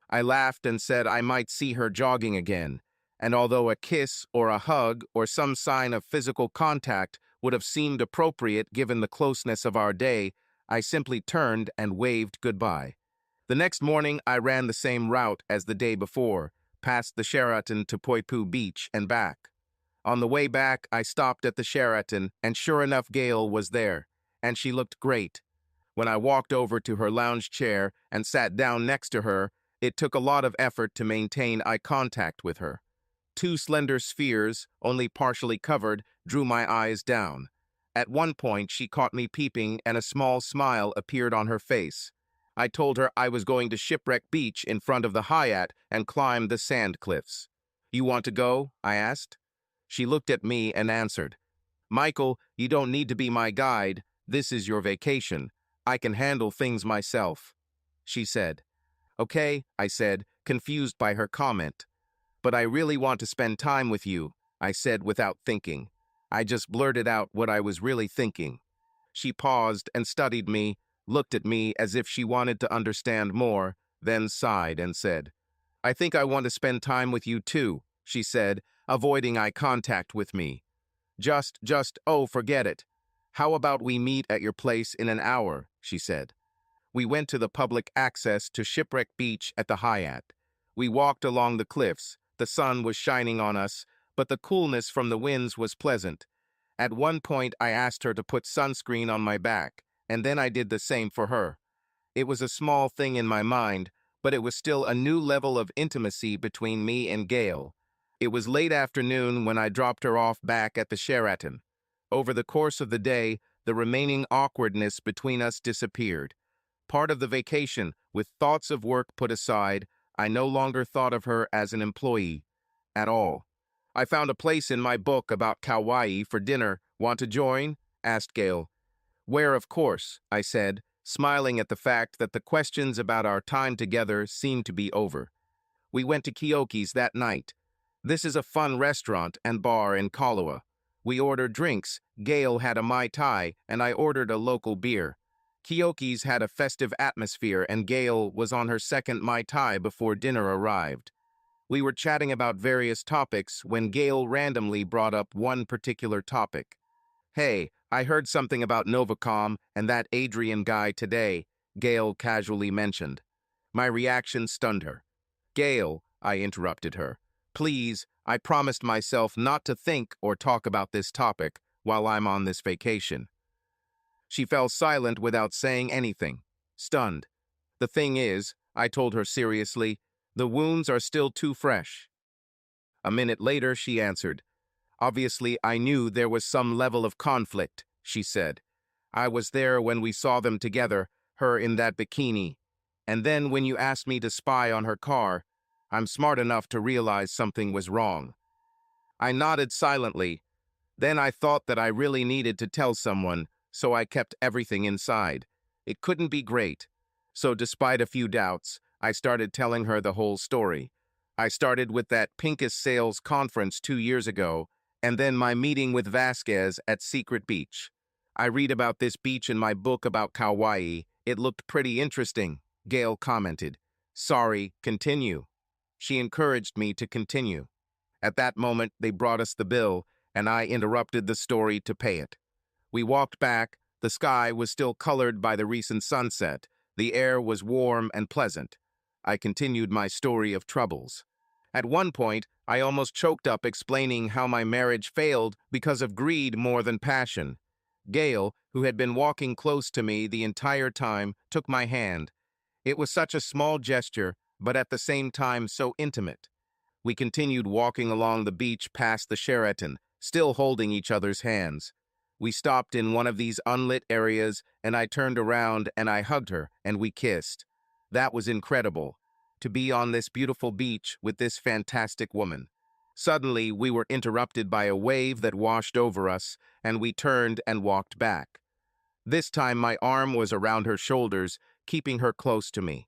I laughed and said I might see her jogging again, and although a kiss or a hug or some sign of physical contact would have seemed appropriate given the closeness of our day, I simply turned and waved goodbye. The next morning, I ran the same route as the day before, past the Sheraton to Poipu Beach and back. On the way back, I stopped at the Sheraton, and sure enough, Gail was there, and she looked great. When I walked over to her lounge chair and sat down next to her, it took a lot of effort to maintain eye contact with her. Two slender spheres, only partially covered, drew my eyes down. At one point, she caught me peeping, and a small smile appeared on her face. I told her I was going to Shipwreck Beach in front of the Hyatt and climb the sand cliffs. "You want to go?" I asked. She looked at me and answered, "Michael, you don't need to be my guide. This is your vacation. I can handle things myself," she said. "Okay," I said, confused by her comment. "But I really want to spend time with you," I said without thinking. I just blurted out what I was really thinking. She paused and studied me, looked at me as if she wanted to understand more, then sighed and said, "I think I want to spend time with you too," she said, avoiding eye contact with me. Oh, forget it. How about we meet at your place in an hour," she said. We went to the public access to Shipwreck Beach at the Hyatt. We walked along the cliffs. The sun was shining on us, but the coolness from the winds was pleasant. At one point, I asked her to put sunscreen on my back, and then I did the same for her. It was a small thing in my mind, but it was still a new level of intimacy between me and Gail. It was late afternoon when I dropped her off back at the Sheraton. Over the course of the day, the remaining awkwardness between us disappeared. Part of the vacation, with thoughts of work put aside, I no longer thought of her as an employee at all. I found a place in my book about Kauai for dinner Want to join? Asked Gail. Where, of course, I said, smiling at the fact that the questions about our time together seemed to be over. We went to Kyoki's that night. This is a fun restaurant and bar in Kahlua. We ordered drinks. Gail had a Mai Tai, and I ordered a local beer. Kyoki's had a festive atmosphere, and Gail was on her second Mai Tai before dinner arrived. We were chatting about various topics when Gail randomly brought up one particular topic. Hey, I heard something about Novacom and that Adrian guy today, Gail casually mentioned. My reaction stunned her. Gail, I interrupted her. Please, I promised myself not to think or talk about this topic while I'm on this vacation. She fell silent without saying anything, stunned. The thing is, I told her seriously, the wounds are still too fresh. A minute later, she answered. Obviously, I knew there was some level of conflict, she said. I was there when we saw them together, her in that bikini. And then when you asked me to spy on her car, I'm smart enough to realize something was wrong. I nodded silently. Then I thought that I really needed to tell someone, so I kept everything inside. It couldn't be great. So despite a few doubts, I started telling her the whole story. I started with that Pincus Sales conference 2 years ago, and then my meeting with Vasquez at Secret Beach. I read about this beach in my book about Kauai. It looked pretty interesting, Gail commented. Sorry, continue. She encouraged me to continue. At that moment, they brought us the bill, and I interrupted the story to pay it. We walked back. The sky was still colored by the recent sunset. The air was warm and pleasant. I continued my story of troubles. At one point, I almost choked up explaining how my marriage failed because of greed more than passion. Gail, who had been walking close to me the entire time, took my hand. It was such a small gesture, but at the same time so intimate. We continued walking along the beach past the Sheraton, still holding each other's hands. We stopped in one of these unlit areas, and I turned around and I hugged her, and we kissed. That was incredible, to be on this beautiful beach with this fantastic woman. Suddenly, we were interrupted by a wave that washed over us, and we turned and walked back. This time, my arm was around her shoulders, keeping her close to me.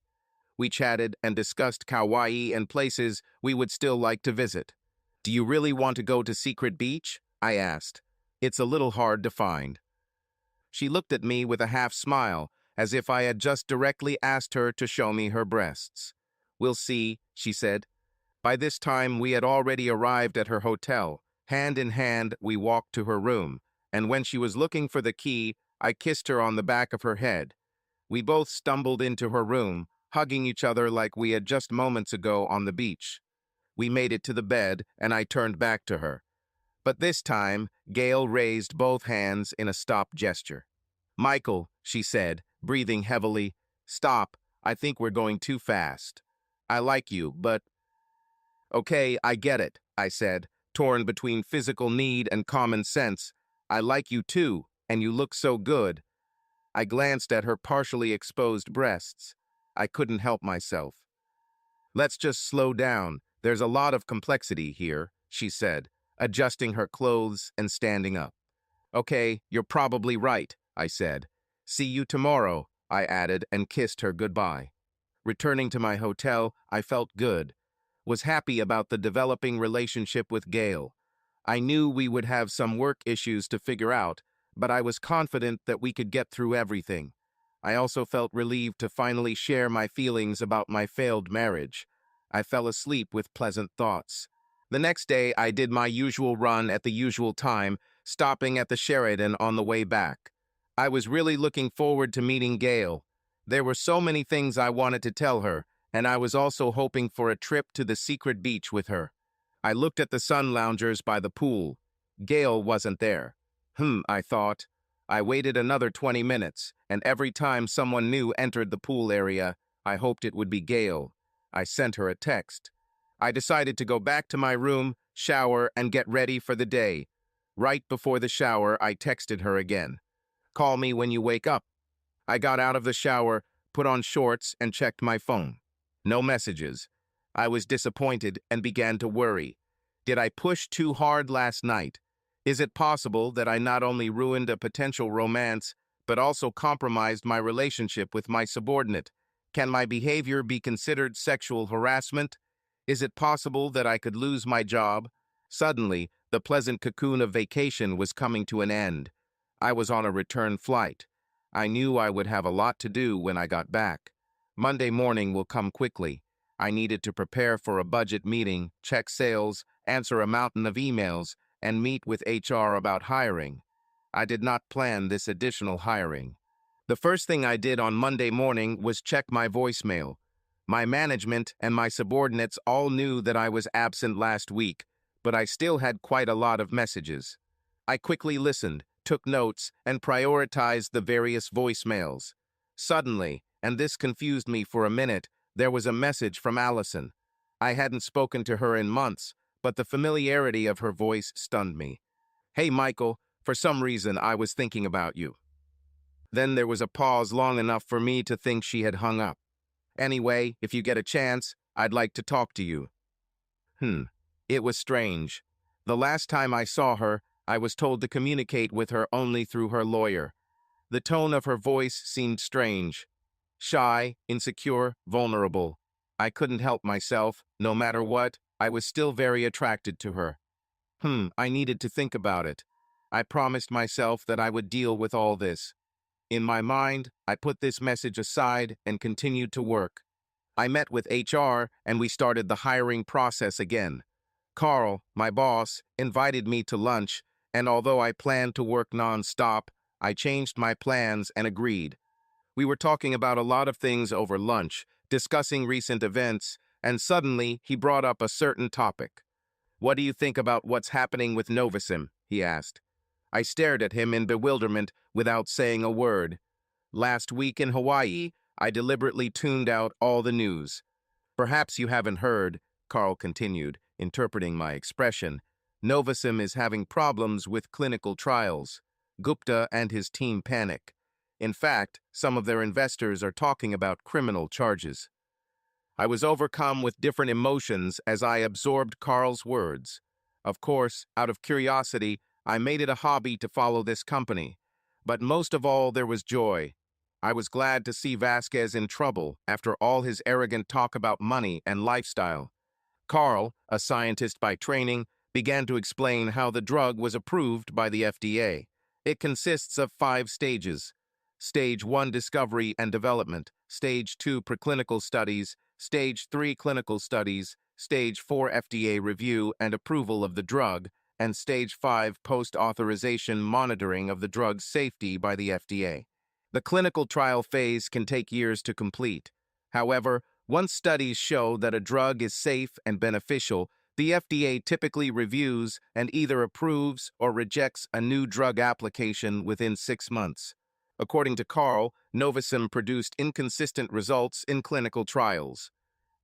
We chatted and discussed Kauai and places we would still like to visit. Do you really want to go to Secret Beach? I asked. It's a little hard to find. She looked at me with a half smile, as if I had just directly asked her to show me her breasts. We'll see, she said. By this time, we had already arrived at her hotel. Hand in hand, we walked to her room, and when she was looking for the key, I kissed her on the back of her head. We both stumbled into her room, hugging each other like we had just moments ago on the beach. We made it to the bed, and I turned back to her. But this time, Gail raised both hands in a stop gesture. Michael, she said, breathing heavily, stop, I think we're going too fast. I like you, but... Okay, I get it, I said, torn between physical need and common sense. I like you too, and you look so good. I glanced at her partially exposed breasts. I couldn't help myself. Let's just slow down. There's a lot of complexity here, she said, adjusting her clothes and standing up. Okay, you're probably right, I said. See you tomorrow, I added and kissed her goodbye. Returning to my hotel, I felt good. Was happy about the developing relationship with Gail. I knew we would have some work issues to figure out, but I was confident that we could get through everything. I also felt relieved to finally share my feelings about my failed marriage. I fell asleep with pleasant thoughts. The next day, I did my usual run at the usual time, stopping at the Sheraton on the way back. I was really looking forward to meeting Gail. There were so many things I wanted to tell her, and I was also hoping for a trip to the secret beach with her. I looked at the sun loungers by the pool. Gail wasn't there. I thought. I waited another 20 minutes, and every time someone new entered the pool area, I hoped it would be Gail. I sent her a text. I decided to go back to my room, shower, and get ready for the day. Right before the shower, I texted her again. Call me when you wake up. I got out of the shower, put on shorts, and checked my phone. No messages. I was disappointed and began to worry. Did I push too hard last night? Is it possible that I not only ruined a potential romance, but also compromised my relationship with my subordinate? Can my behavior be considered sexual harassment? Is it possible that I could lose my job? Suddenly, the pleasant cocoon of vacation was coming to an end. I was on a return flight. I knew I would have a lot to do when I got back. Monday morning will come quickly. I needed to prepare for a budget meeting, check sales, answer a mountain of emails, and meet with HR about hiring. I did not plan this additional hiring. The first thing I did on Monday morning was check my voicemail. My management and my subordinates all knew that I was absent last week, but I still had quite a lot of messages. I quickly listened, took notes, and prioritized the various voicemails. Suddenly, and this confused me for a minute, there was a message from Allison. I hadn't spoken to her in months, but the familiarity of her voice stunned me. "Hey, Michael, for some reason I was thinking about you." Then there was a pause long enough for me to think she had hung up. "Anyway, if you get a chance, I'd like to talk to you." It was strange. The last time I saw her, I was told to communicate with her only through her lawyer. The tone of her voice seemed strange. Shy, insecure, vulnerable. I couldn't help myself. No matter what, I was still very attracted to her. I needed to think about it. I promised myself that I would deal with all this. In my mind, I put this message aside and continued to work. I met with HR and we started the hiring process again. Carl, my boss, invited me to lunch, and although I planned to work non-stop, I changed my plans and agreed. We were talking about a lot of things over lunch, discussing recent events, and suddenly he brought up a certain topic. "What do you think about what's happening with Novosim?" he asked. I stared at him in bewilderment without saying a word. Last week in Hawaii, I deliberately tuned out all the news. "Perhaps you haven't heard," Carl continued, interpreting my expression. "Novosim is having problems with clinical trials. Gupta and his team panic. In fact, some of their investors are talking about criminal charges." I was overcome with different emotions as I absorbed Carl's words. Of course, out of curiosity, I made it a hobby to follow this company. But most of all, there was joy. I was glad to see Vasquez in trouble after all his arrogant talk about money and lifestyle. Carl, a scientist by training, began to explain how the drug was approved by the FDA. It consists of 5 stages. Stage 1 discovery and development, Stage 2 preclinical studies, Stage 3 clinical studies, Stage 4 FDA review and approval of the drug, and Stage 5 post-authorization monitoring of the drug's safety by the FDA. The clinical trial phase can take years to complete. However, once studies show that a drug is safe and beneficial, the FDA typically reviews and either approves or rejects a new drug application within 6 months. According to Carl, Novosim produced inconsistent results in clinical trials.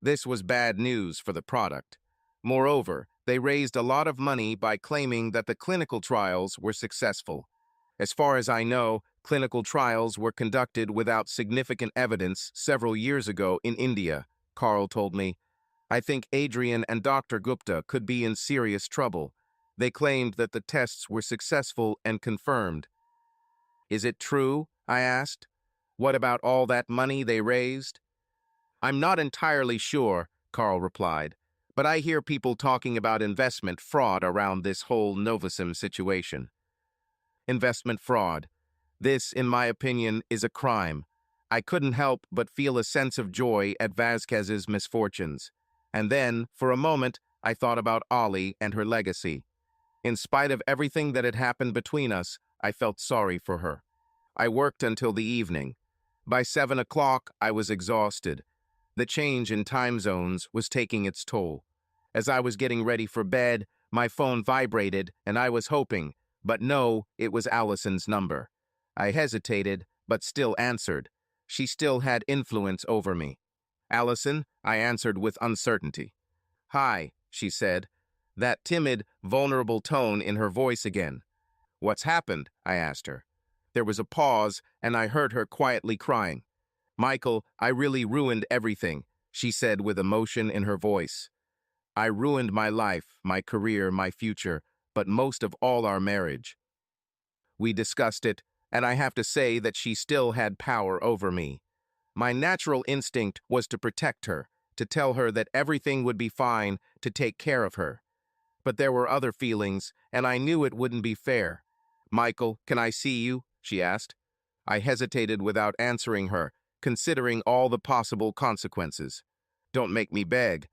This was bad news for the product. Moreover, they raised a lot of money by claiming that the clinical trials were successful. As far as I know, clinical trials were conducted without significant evidence several years ago in India, Carl told me. I think Adrian and Dr. Gupta could be in serious trouble. They claimed that the tests were successful and confirmed. "Is it true?" I asked. "What about all that money they raised?" "I'm not entirely sure," Carl replied, "but I hear people talking about investment fraud around this whole Novosim situation." Investment fraud. This, in my opinion, is a crime. I couldn't help but feel a sense of joy at Vasquez's misfortunes. And then, for a moment, I thought about Ollie and her legacy. In spite of everything that had happened between us, I felt sorry for her. I worked until the evening. By 7 o'clock, I was exhausted. The change in time zones was taking its toll. As I was getting ready for bed, my phone vibrated and I was hoping, but no, it was Allison's number. I hesitated, but still answered. She still had influence over me. "Allison," I answered with uncertainty. "Hi," she said, that timid, vulnerable tone in her voice again. "What's happened?" I asked her. There was a pause, and I heard her quietly crying. "Michael, I really ruined everything," she said with emotion in her voice. "I ruined my life, my career, my future. but most of all our marriage. We discussed it, and I have to say that she still had power over me. My natural instinct was to protect her, to tell her that everything would be fine, to take care of her. But there were other feelings, and I knew it wouldn't be fair. "Michael, can I see you?" she asked. I hesitated without answering her, considering all the possible consequences. "Don't make me beg.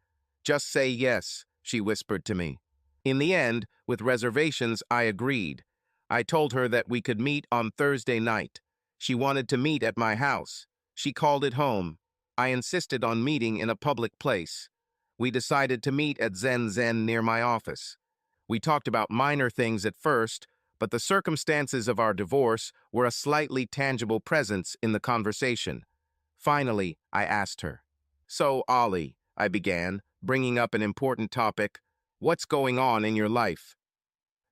Just say yes," she whispered to me. In the end, with reservations, I agreed. I told her that we could meet on Thursday night. She wanted to meet at my house. She called it home. I insisted on meeting in a public place. We decided to meet at Zen Zen near my office. We talked about minor things at first, but the circumstances of our divorce were a slightly tangible presence in the conversation. Finally, I asked her. "So, Ollie," I began, bringing up an important topic, "what's going on in your life?"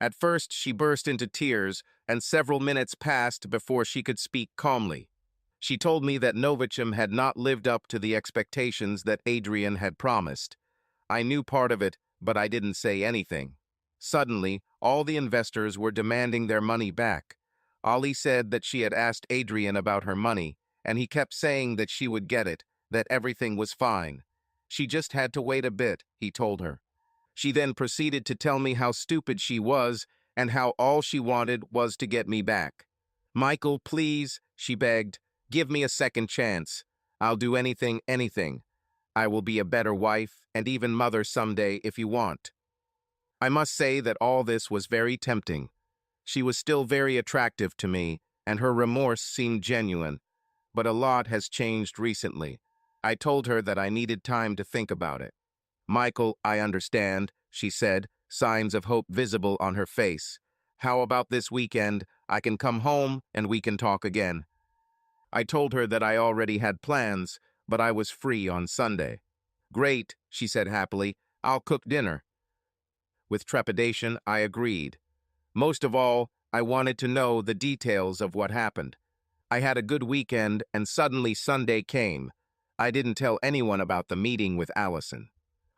At first, she burst into tears, and several minutes passed before she could speak calmly. She told me that Novicim had not lived up to the expectations that Adrian had promised. I knew part of it, but I didn't say anything. Suddenly, all the investors were demanding their money back. Ollie said that she had asked Adrian about her money, and he kept saying that she would get it, that everything was fine. She just had to wait a bit, he told her. She then proceeded to tell me how stupid she was and how all she wanted was to get me back. "Michael, please," she begged, "give me a second chance. I'll do anything, anything. I will be a better wife and even mother someday if you want." I must say that all this was very tempting. She was still very attractive to me, and her remorse seemed genuine. But a lot has changed recently. I told her that I needed time to think about it. "Michael, I understand," she said, signs of hope visible on her face. "How about this weekend? I can come home and we can talk again." I told her that I already had plans, but I was free on Sunday. "Great," she said happily. "I'll cook dinner." With trepidation, I agreed. Most of all, I wanted to know the details of what happened. I had a good weekend, and suddenly Sunday came. I didn't tell anyone about the meeting with Allison.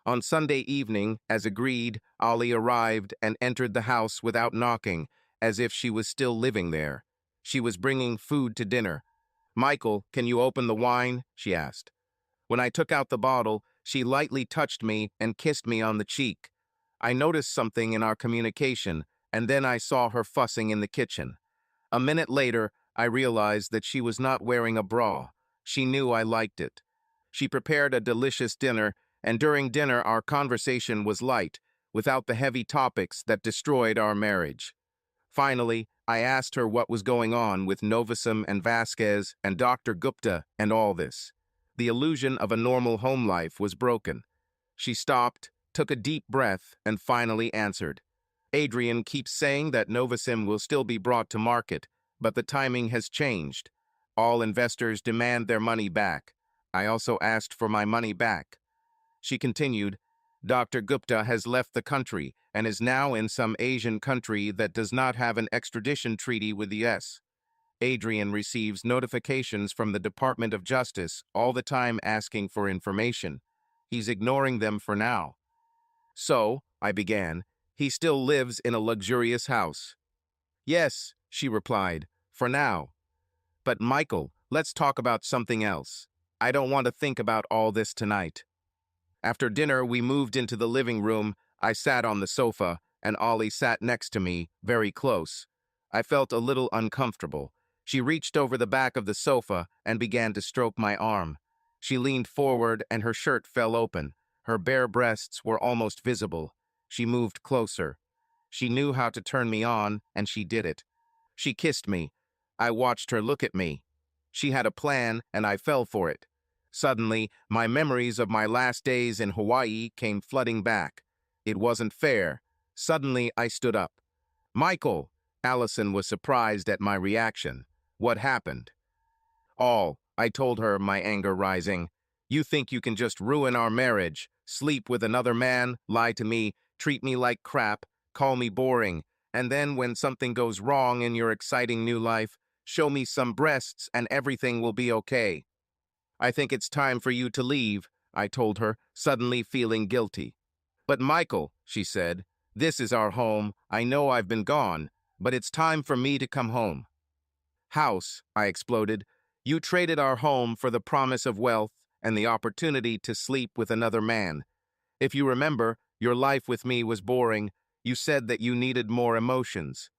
On Sunday evening, as agreed, Ollie arrived and entered the house without knocking, as if she was still living there. She was bringing food to dinner. "Michael, can you open the wine?" she asked. When I took out the bottle, she lightly touched me and kissed me on the cheek. I noticed something in our communication, and then I saw her fussing in the kitchen. A minute later, I realized that she was not wearing a bra. She knew I liked it. She prepared a delicious dinner, and during dinner our conversation was light, without the heavy topics that destroyed our marriage. Finally, I asked her what was going on with Novicim and Vasquez and Dr. Gupta and all this. The illusion of a normal home life was broken. She stopped, took a deep breath, and finally answered. "Adrian keeps saying that Novicim will still be brought to market, but the timing has changed. All investors demand their money back. I also asked for my money back." She continued, "Dr. Gupta has left the country and is now in some Asian country that does not have an extradition treaty with the US. Adrian receives notifications from the Department of Justice all the time asking for information. He's ignoring them for now." "So," I began, "he still lives in a luxurious house?" "Yes," she replied, "for now. But Michael, let's talk about something else. I don't want to think about all this tonight." After dinner, we moved into the living room. I sat on the sofa, and Ollie sat next to me, very close. I felt a little uncomfortable. She reached over the back of the sofa and began to stroke my arm. She leaned forward, and her shirt fell open. Her bare breasts were almost visible. She moved closer. She knew how to turn me on, and she did it. She kissed me. I watched her look at me. She had a plan, and I fell for it. Suddenly, my memories of my last days in Hawaii came flooding back. It wasn't fair. Suddenly, I stood up. "Michael!" Allison was surprised at my reaction. "What happened?" "All," I told her, my anger rising. "You think you can just ruin our marriage, sleep with another man, lie to me, treat me like crap, call me boring, and then when something goes wrong in your exciting new life, show me some breasts and everything will be okay." "I think it's time for you to leave," I told her, suddenly feeling guilty. "But Michael," she said, This is our home. I know I've been gone, but it's time for me to come home. House, I exploded. You traded our home for the promise of wealth and the opportunity to sleep with another man. If you remember, your life with me was boring. You said that you needed more emotions.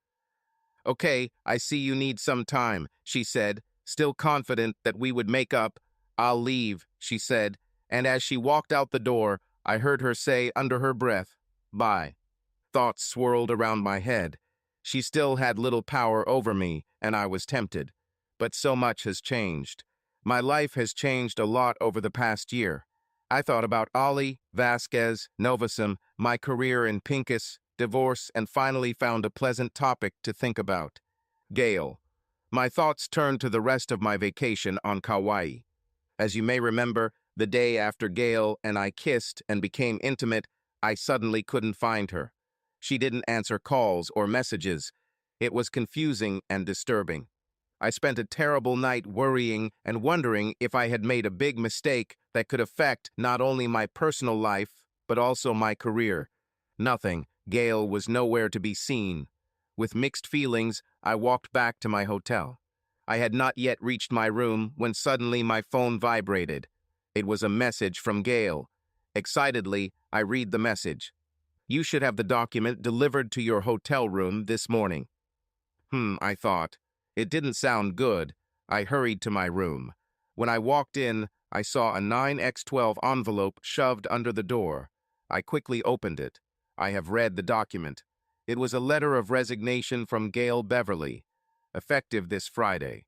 Okay, I see you need some time, she said, still confident that we would make up. I'll leave, she said, and as she walked out the door, I heard her say under her breath, bye. Thoughts swirled around my head. She still had little power over me, and I was tempted. But so much has changed. My life has changed a lot over the past year. I thought about Ollie, Vasquez, Novosum, my career in Pincus, divorce, and finally found a pleasant topic to think about. Gail. My thoughts turned to the rest of my vacation on Kauai. As you may remember, the day after Gail and I kissed and became intimate, I suddenly couldn't find her. She didn't answer calls or messages. It was confusing and disturbing. I spent a terrible night worrying and wondering if I had made a big mistake that could affect not only my personal life, but also my career. Nothing. Gail was nowhere to be seen. With mixed feelings, I walked back to my hotel. I had not yet reached my room when suddenly my phone vibrated. It was a message from Gail. Excitedly, I read the message. You should have the document delivered to your hotel room this morning. I thought. It didn't sound good. I hurried to my room. When I walked in, I saw a 9x12 envelope shoved under the door. I quickly opened it. I have read the document. It was a letter of resignation from Gail Beverly, effective this Friday.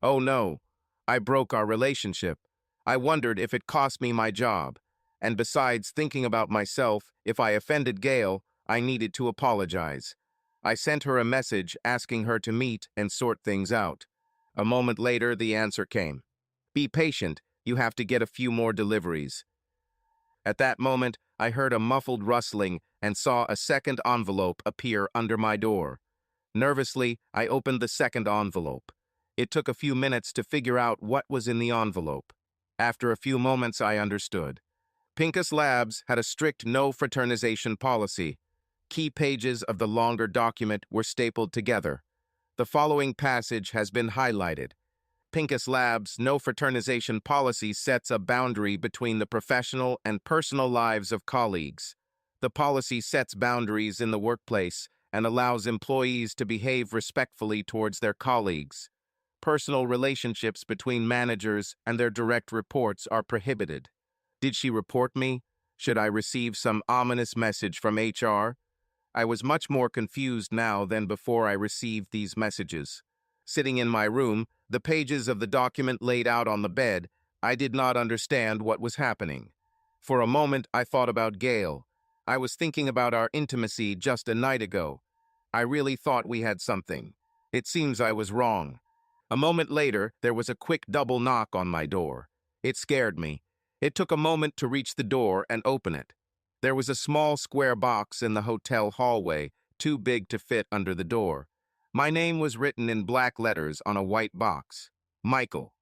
Oh no, I broke our relationship. I wondered if it cost me my job. And besides thinking about myself, if I offended Gail, I needed to apologize. I sent her a message asking her to meet and sort things out. A moment later, the answer came. Be patient, you have to get a few more deliveries. At that moment, I heard a muffled rustling and saw a second envelope appear under my door. Nervously, I opened the second envelope. It took a few minutes to figure out what was in the envelope. After a few moments, I understood. Pincus Labs had a strict no fraternization policy. Key pages of the longer document were stapled together. The following passage has been highlighted. Pincus Labs' no fraternization policy sets a boundary between the professional and personal lives of colleagues. The policy sets boundaries in the workplace and allows employees to behave respectfully towards their colleagues. Personal relationships between managers and their direct reports are prohibited. Did she report me? Should I receive some ominous message from HR? I was much more confused now than before I received these messages. Sitting in my room, the pages of the document laid out on the bed, I did not understand what was happening. For a moment, I thought about Gail. I was thinking about our intimacy just a night ago. I really thought we had something. It seems I was wrong. A moment later, there was a quick double knock on my door. It scared me. It took a moment to reach the door and open it. There was a small square box in the hotel hallway, too big to fit under the door. My name was written in black letters on a white box. Michael.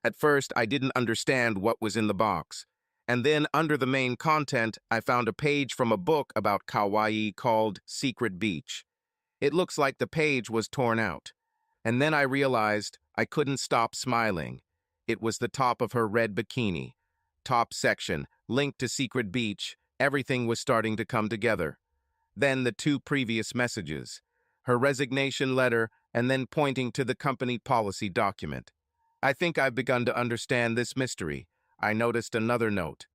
At first, I didn't understand what was in the box. And then, under the main content, I found a page from a book about Kauai called Secret Beach. It looks like the page was torn out. And then I realized I couldn't stop smiling. It was the top of her red bikini. Top section, linked to Secret Beach. Everything was starting to come together. Then the two previous messages. Her resignation letter, and then pointing to the company policy document. I think I've begun to understand this mystery. I noticed another note.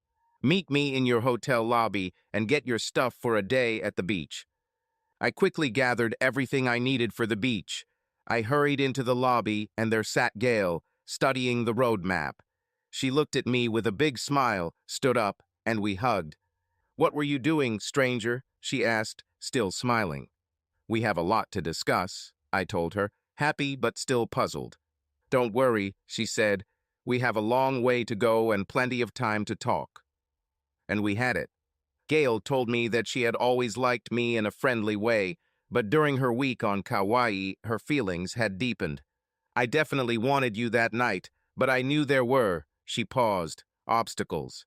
Meet me in your hotel lobby and get your stuff for a day at the beach. I quickly gathered everything I needed for the beach. I hurried into the lobby and there sat Gail, studying the road map. She looked at me with a big smile, stood up, and we hugged. What were you doing, stranger? She asked, still smiling. We have a lot to discuss, I told her, happy but still puzzled. Don't worry, she said. We have a long way to go and plenty of time to talk. And we had it. Gail told me that she had always liked me in a friendly way, but during her week on Kauai, her feelings had deepened. I definitely wanted you that night, but I knew there were, she paused, obstacles.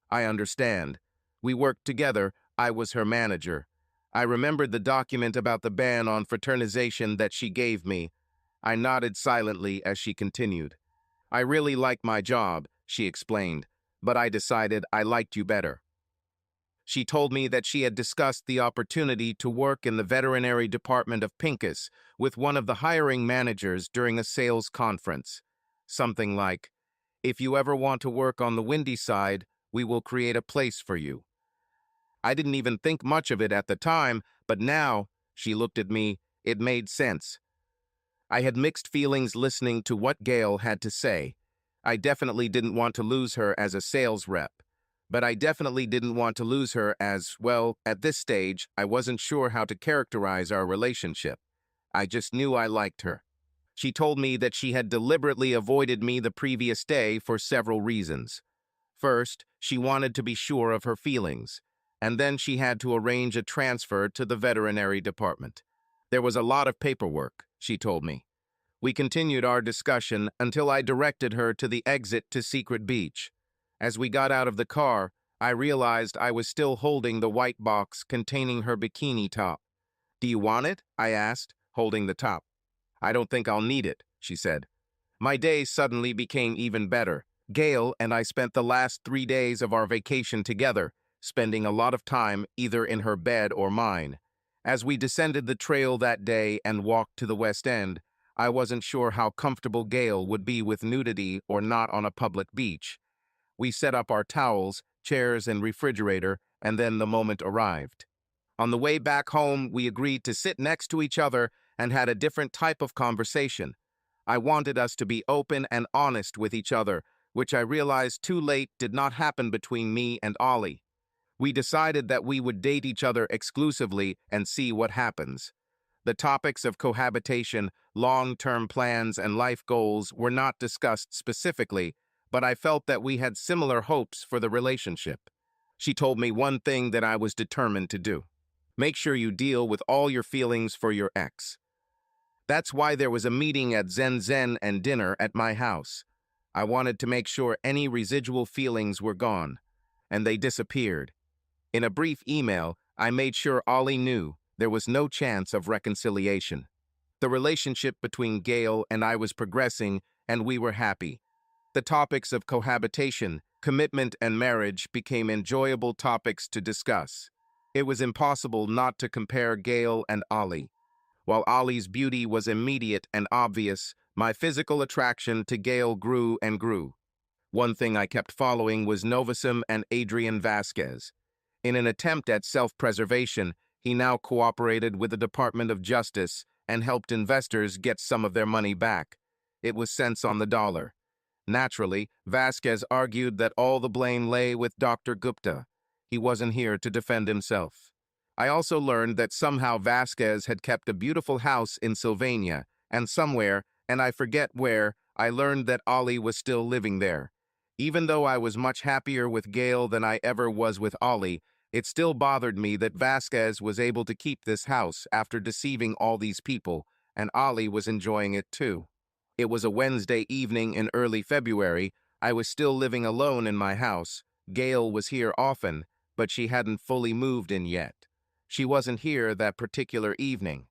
I understand. We worked together. I was her manager. I remembered the document about the ban on fraternization that she gave me. I nodded silently as she continued. I really like my job, she explained, but I decided I liked you better. She told me that she had discussed the opportunity to work in the veterinary department of Pincus with one of the hiring managers during a sales conference. Something like, "If you ever want to work on the windy side, we will create a place for you." I didn't even think much of it at the time, but now, she looked at me, it made sense. I had mixed feelings listening to what Gail had to say. I definitely didn't want to lose her as a sales rep. But I definitely didn't want to lose her as, well, at this stage, I wasn't sure how to characterize our relationship. I just knew I liked her. She told me that she had deliberately avoided me the previous day for several reasons. First, she wanted to be sure of her feelings, and then she had to arrange a transfer to the veterinary department. There was a lot of paperwork, she told me. We continued our discussion until I directed her to the exit to Secret Beach. As we got out of the car, I realized I was still holding the white box containing her bikini top. "Do you want it?" I asked, holding the top. "I don't think I'll need it," she said. My day suddenly became even better. Gail and I spent the last 3 days of our vacation together, spending a lot of time either in her bed or mine. As we descended the trail that day and walked to the West End, I wasn't sure how comfortable Gail would be with nudity or not on a public beach. We set up our towels, chairs, and refrigerator, and then the moment arrived. On the way back home, we agreed to sit next to each other and had a different type of conversation. I wanted us to be open and honest with each other, which I realized too late did not happen between me and Ollie. We decided that we would date each other exclusively and see what happens. The topics of cohabitation, long-term plans, and life goals were not discussed specifically, but I felt that we had similar hopes for the relationship. She told me one thing that I was determined to do. Make sure you deal with all your feelings for your ex. That's why there was a meeting at Zen Zen and dinner at my house. I wanted to make sure any residual feelings were gone, and they disappeared. In a brief email, I made sure Ollie knew there was no chance of reconciliation. The relationship between Gail and I was progressing, and we were happy. The topics of cohabitation, commitment, and marriage became enjoyable topics to discuss. It was impossible not to compare Gail and Ollie. While Ollie's beauty was immediate and obvious, my physical attraction to Gail grew and grew. One thing I kept following was Novosum and Adrian Vasquez. In an attempt at self-preservation, he now cooperated with the Department of Justice and helped investors get some of their money back. It was cents on the dollar. Naturally, Vasquez argued that all the blame lay with Dr. Gupta. He wasn't here to defend himself. I also learned that somehow Vasquez had kept a beautiful house in Sylvania, and somewhere, and I forget where, I learned that Ollie was still living there. Even though I was much happier with Gail than I ever was with Ollie, it still bothered me that Vasquez was able to keep this house after deceiving all these people, and Ollie was enjoying it too. It was a Wednesday evening in early February. I was still living alone in my house. Gail was here often, but she hadn't fully moved in yet. She wasn't here that particular evening.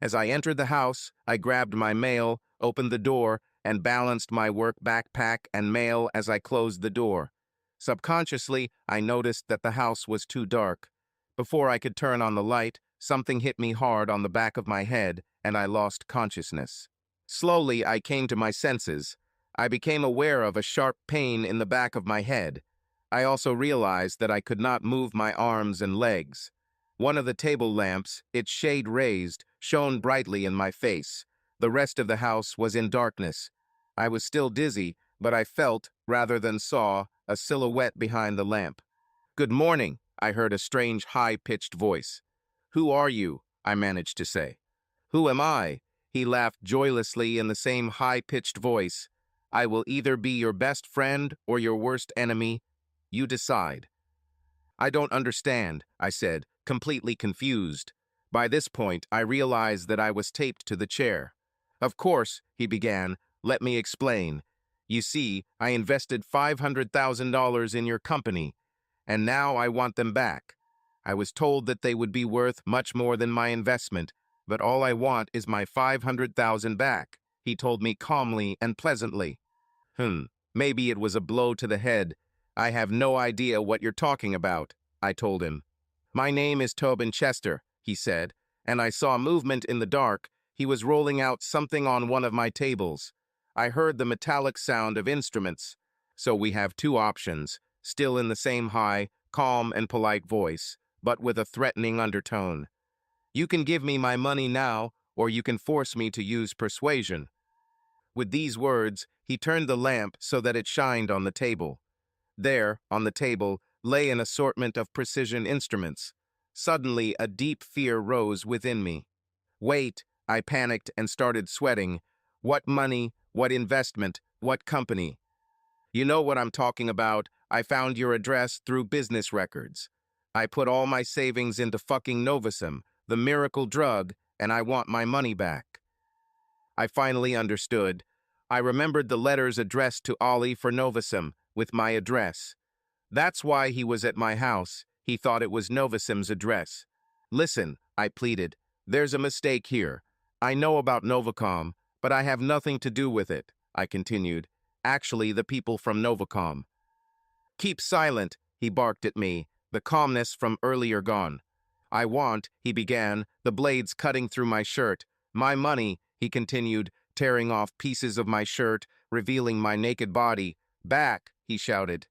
As I entered the house, I grabbed my mail, opened the door, and balanced my work backpack and mail as I closed the door. Subconsciously, I noticed that the house was too dark. Before I could turn on the light, something hit me hard on the back of my head, and I lost consciousness. Slowly, I came to my senses. I became aware of a sharp pain in the back of my head. I also realized that I could not move my arms and legs. One of the table lamps, its shade raised, shone brightly in my face. The rest of the house was in darkness. I was still dizzy, but I felt, rather than saw, a silhouette behind the lamp. "Good morning," I heard a strange, high-pitched voice. "Who are you?" I managed to say. "Who am I?" He laughed joylessly in the same high-pitched voice. "I will either be your best friend or your worst enemy. You decide." "I don't understand," I said, completely confused. By this point, I realized that I was taped to the chair. "Of course," he began, "let me explain. You see, I invested $500,000 in your company, and now I want them back. I was told that they would be worth much more than my investment, but all I want is my 500,000 back, he told me calmly and pleasantly. Maybe it was a blow to the head. I have no idea what you're talking about, I told him. My name is Tobin Chester, he said, and I saw movement in the dark. He was rolling out something on one of my tables. I heard the metallic sound of instruments. So we have two options, still in the same high, calm and polite voice, but with a threatening undertone. You can give me my money now, or you can force me to use persuasion. With these words, he turned the lamp so that it shined on the table. There, on the table, lay an assortment of precision instruments. Suddenly, a deep fear rose within me. Wait, I panicked and started sweating. What money? What investment? What company? You know what I'm talking about. I found your address through business records. I put all my savings into fucking Novasum, the miracle drug, and I want my money back. I finally understood. I remembered the letters addressed to Ollie for Novasum, with my address. That's why he was at my house. He thought it was Novasum's address. Listen, I pleaded. There's a mistake here. I know about Novacom, but I have nothing to do with it, I continued. Actually, the people from Novacom. Keep silent, he barked at me, the calmness from earlier gone. I want, he began, the blades cutting through my shirt. My money, he continued, tearing off pieces of my shirt, revealing my naked body. Back, he shouted.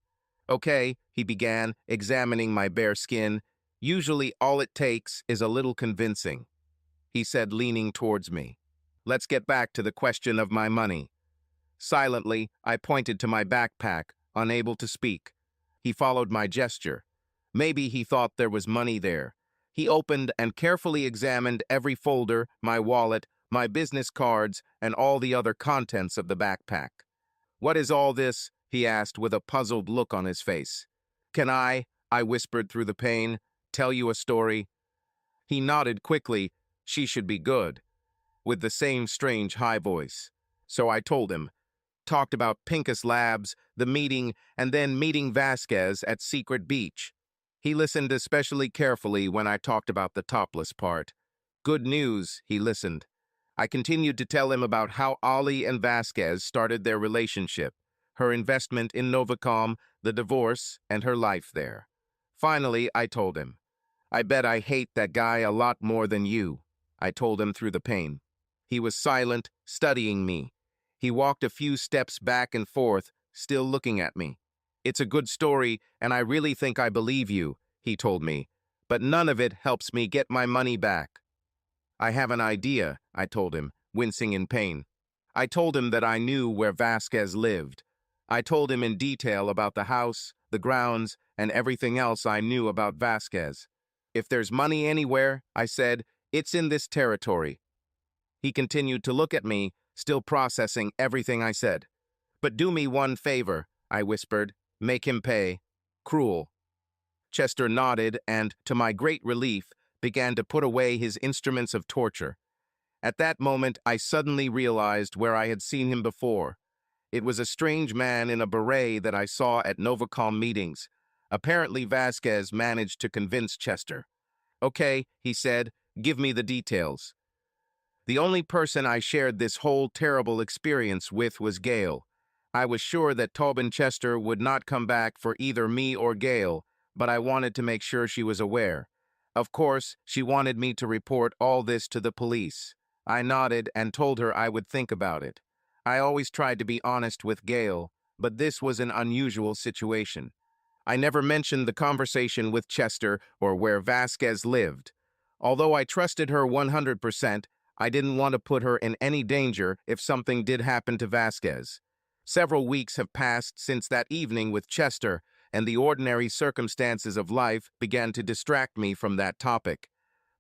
Okay, he began, examining my bare skin. Usually all it takes is a little convincing, he said, leaning towards me. Let's get back to the question of my money. Silently, I pointed to my backpack, unable to speak. He followed my gesture. Maybe he thought there was money there. He opened and carefully examined every folder, my wallet, my business cards, and all the other contents of the backpack. What is all this? He asked with a puzzled look on his face. Can I whispered through the pain, tell you a story? He nodded quickly. She should be good, with the same strange high voice. So I told him. Talked about Pincus Labs, the meeting, and then meeting Vasquez at Secret Beach. He listened especially carefully when I talked about the topless part. Good news, he listened. I continued to tell him about how Ollie and Vasquez started their relationship, her investment in Novacom, the divorce, and her life there. Finally, I told him. I bet I hate that guy a lot more than you, I told him through the pain. He was silent, studying me. He walked a few steps back and forth, still looking at me. It's a good story, and I really think I believe you, he told me, but none of it helps me get my money back. I have an idea, I told him, wincing in pain. I told him that I knew where Vasquez lived. I told him in detail about the house, the grounds, and everything else I knew about Vasquez. If there's money anywhere, I said, it's in this territory. He continued to look at me, still processing everything I said. But do me one favor, I whispered. Make him pay. Cruel. Chester nodded and, to my great relief, began to put away his instruments of torture. At that moment, I suddenly realized where I had seen him before. It was a strange man in a beret that I saw at Novacom meetings. Apparently, Vasquez managed to convince Chester. Okay, he said, give me the details. The only person I shared this whole terrible experience with was Gail. I was sure that Tobin Chester would not come back for either me or Gail, but I wanted to make sure she was aware. Of course, she wanted me to report all this to the police. I nodded and told her I would think about it. I always tried to be honest with Gail, but this was an unusual situation. I never mentioned the conversation with Chester or where Vasquez lived. Although I trusted her 100%, I didn't want to put her in any danger if something did happen to Vasquez. Several weeks have passed since that evening with Chester, and the ordinary circumstances of life began to distract me from that topic.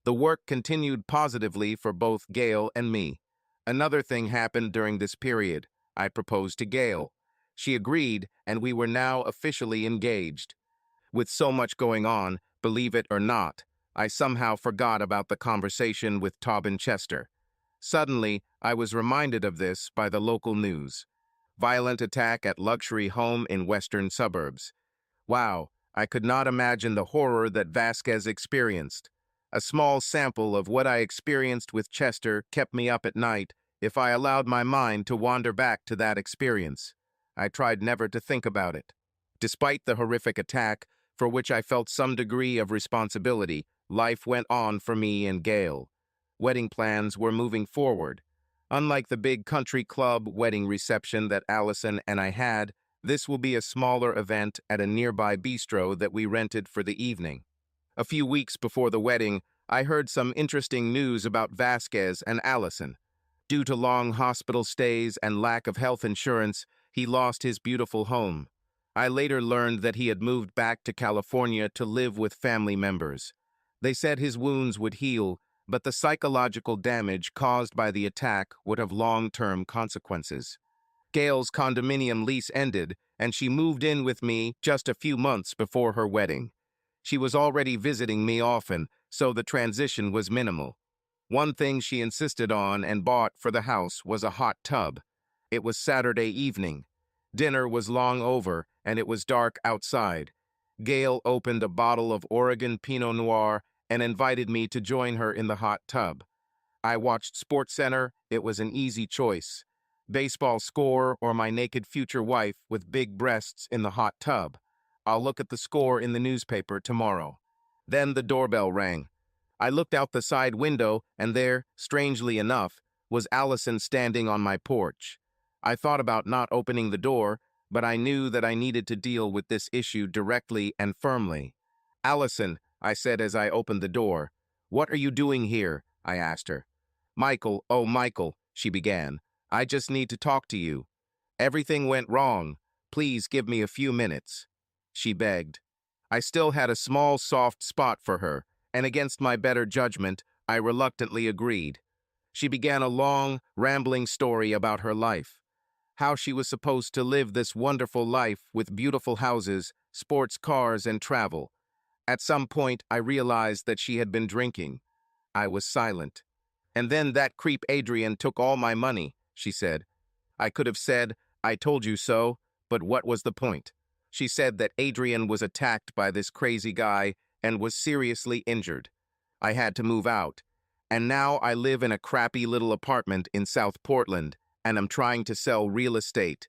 The work continued positively for both Gail and me. Another thing happened during this period. I proposed to Gail. She agreed, and we were now officially engaged. With so much going on, believe it or not, I somehow forgot about the conversation with Tobin Chester. Suddenly, I was reminded of this by the local news. Violent attack at luxury home in western suburbs. Wow, I could not imagine the horror that Vasquez experienced. A small sample of what I experienced with Chester kept me up at night if I allowed my mind to wander back to that experience. I tried never to think about it. Despite the horrific attack, for which I felt some degree of responsibility, life went on for me and Gail. Wedding plans were moving forward. Unlike the big country club wedding reception that Allison and I had, this will be a smaller event at a nearby bistro that we rented for the evening. A few weeks before the wedding, I heard some interesting news about Vasquez and Allison. Due to long hospital stays and lack of health insurance, he lost his beautiful home. I later learned that he had moved back to California to live with family members. They said his wounds would heal, but the psychological damage caused by the attack would have long-term consequences. Gail's condominium lease ended, and she moved in with me just a few months before her wedding. She was already visiting me often, so the transition was minimal. One thing she insisted on and bought for the house was a hot tub. It was Saturday evening. Dinner was long over, and it was dark outside. Gail opened a bottle of Oregon Pinot Noir and invited me to join her in the hot tub. I watched SportsCenter. It was an easy choice. Baseball score or my naked future wife with big breasts in the hot tub. I'll look at the score in the newspaper tomorrow. Then the doorbell rang. I looked out the side window, and there, strangely enough, was Allison standing on my porch. I thought about not opening the door, but I knew that I needed to deal with this issue directly and firmly. "Allison," I said as I opened the door. "What are you doing here?" I asked her. "Michael, oh Michael," she began. "I just need to talk to you. Everything went wrong. Please give me a few minutes," she begged. I still had a small, soft spot for her, and against my better judgment, I reluctantly agreed. She began a long, rambling story about her life. How she was supposed to live this wonderful life with beautiful houses, sports cars, and travel. At some point, I realized that she had been drinking. I was silent. "And then that creep Adrian took all my money," she said. I could have said, "I told you so," but what was the point? She said that Adrian was attacked by this crazy guy and was seriously injured. I had to move out. And now I live in a crappy little apartment in South Portland, and I'm trying to sell real estate.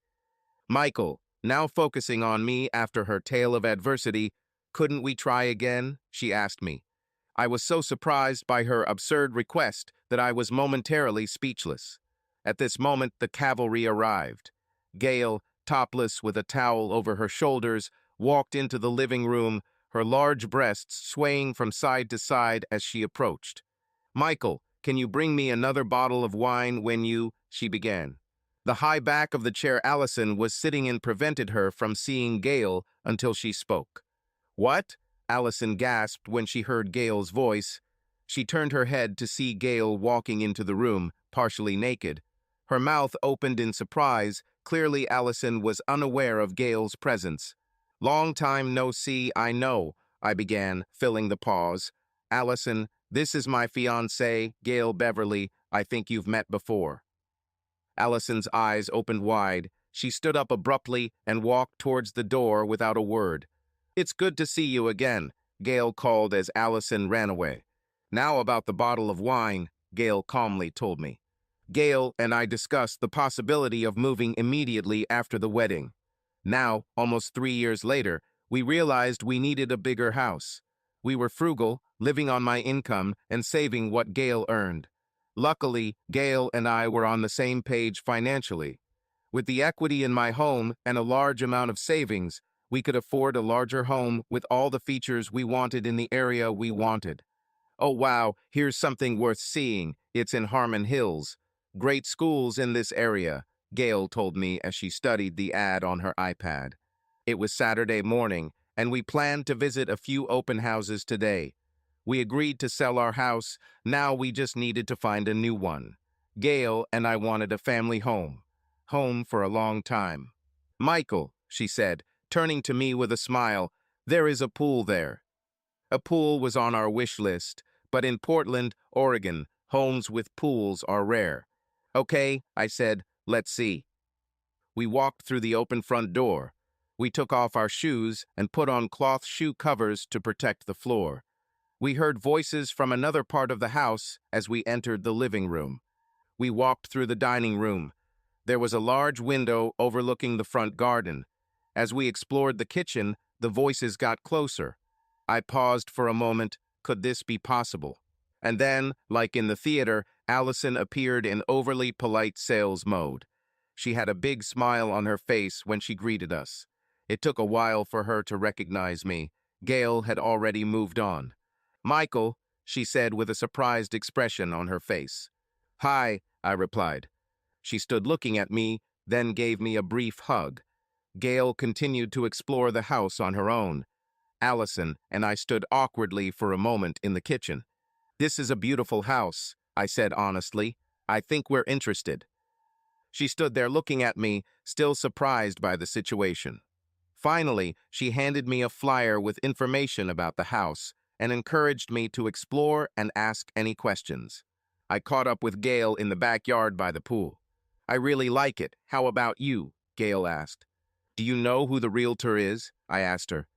Michael, now focusing on me after her tale of adversity, "Couldn't we try again?" she asked me. I was so surprised by her absurd request that I was momentarily speechless. At this moment, the cavalry arrived. Gail, topless with a towel over her shoulders, walked into the living room, her large breasts swaying from side to side as she approached. "Michael, can you bring me another bottle of wine when you—" she began. The high back of the chair Allison was sitting in prevented her from seeing Gail until she spoke. "What?" Allison gasped when she heard Gail's voice. She turned her head to see Gail walking into the room, partially naked. Her mouth opened in surprise. Clearly, Allison was unaware of Gail's presence. "Long time no see, I know," I began, filling the pause. "Allison, this is my fiancée, Gail Beverly. I think you've met before." Allison's eyes opened wide. She stood up abruptly and walked towards the door without a word. "It's good to see you again," Gail called as Allison ran away. "Now about the bottle of wine," Gail calmly told me. Gail and I discussed the possibility of moving immediately after the wedding. Now, almost 3 years later, we realized we needed a bigger house. We were frugal, living on my income and saving what Gail earned. Luckily, Gail and I were on the same page financially. With the equity in my home and a large amount of savings, we could afford a larger home with all the features we wanted in the area we wanted. "Oh wow, here's something worth seeing. It's in Harmon Hills. Great schools in this area," Gail told me as she studied the ad on her iPad. It was Saturday morning, and we planned to visit a few open houses today. We agreed to sell our house. Now we just needed to find a new one. Gail and I wanted a family home. Home for a long time. "Michael," she said, turning to me with a smile, "there is a pool there." A pool was on our wish list, but in Portland, Oregon, homes with pools are rare. "Okay," I said, "let's see." We walked through the open front door. We took off our shoes and put on cloth shoe covers to protect the floor. We heard voices from another part of the house as we entered the living room. We walked through the dining room. There was a large window overlooking the front garden. As we explored the kitchen, the voices got closer. I paused for a moment. Could this be possible? And then, like in the theater, Allison appeared in overly polite sales mode. She had a big smile on her face when she greeted us. It took a while for her to recognize me. Gail had already moved on. "Michael," she said with a surprised expression on her face. "Hi," I replied. She stood looking at me, then gave me a brief hug. Gail continued to explore the house on her own. Allison and I stood awkwardly for a moment in the kitchen. "This is a beautiful house," I said honestly. "I think we're interested." She stood there looking at me, still surprised by the situation. Finally, she handed me a flyer with information about the house and encouraged me to explore and ask any questions. I caught up with Gail in the backyard by the pool. "I really like it. How about you?" Gail asked. "Do you know who the realtor is?" I asked her.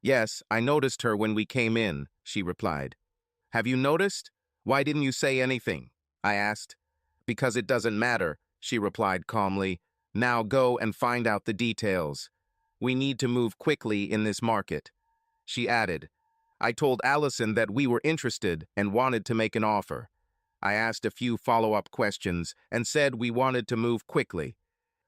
"Yes, I noticed her when we came in," she replied. "Have you noticed? Why didn't you say anything?" I asked. "Because it doesn't matter," she replied calmly. "Now go and find out the details. We need to move quickly in this market." She added, "I told Allison that we were interested and wanted to make an offer." I asked a few follow-up questions and said we wanted to move quickly.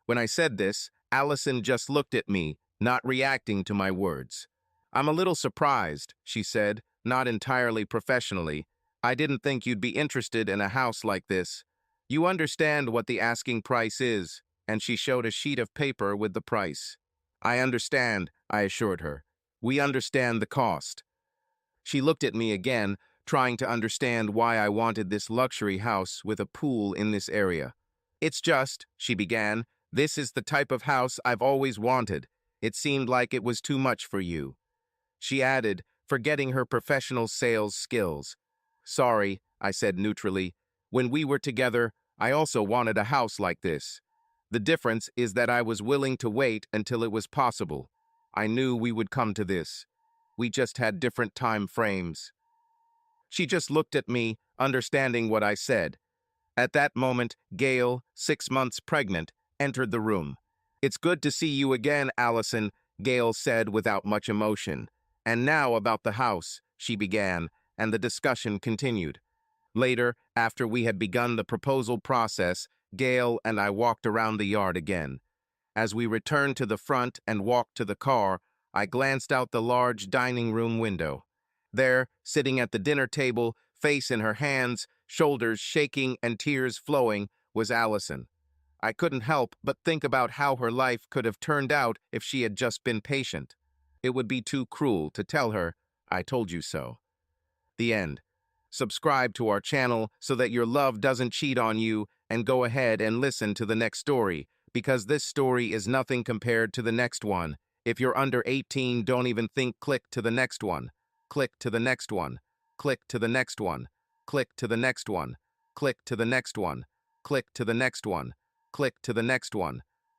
When I said this, Allison just looked at me, not reacting to my words. "I'm a little surprised," she said, not entirely professionally. "I didn't think you'd be interested in a house like this. You understand what the asking price is," and she showed a sheet of paper with the price. "I understand," I assured her. "We understand the cost." She looked at me again, trying to understand why I wanted this luxury house with a pool in this area. "It's just," she began, "this is the type of house I've always wanted. It seemed like it was too much for you." She added, forgetting her professional sales skills. "Sorry," I said neutrally. "When we were together, I also wanted a house like this. The difference is that I was willing to wait until it was possible. I knew we would come to this. We just had different time frames." She just looked at me, understanding what I said. At that moment, Gail, 6 months pregnant, entered the room. "It's good to see you again, Allison," Gail said without much emotion. "And now about the house," she began, and the discussion continued. Later, after we had begun the proposal process, Gail and I walked around the yard again. As we returned to the front and walked to the car, I glanced out the large dining room window. There, sitting at the dinner table, face in her hands, shoulders shaking and tears flowing, was Allison. I couldn't help but think about how her life could have turned out if she had just been patient. It would be too cruel to tell her, "I told you so." The end. Subscribe to our channel so that your love doesn't cheat on you, and go ahead and listen to the next story, because this story is nothing compared to the next one. If you're under 18, don't even think. Click to the next one. Click to the next one. Click to the next one. Click to the next one. Click to the next one. Click to the next one. Click to the next one.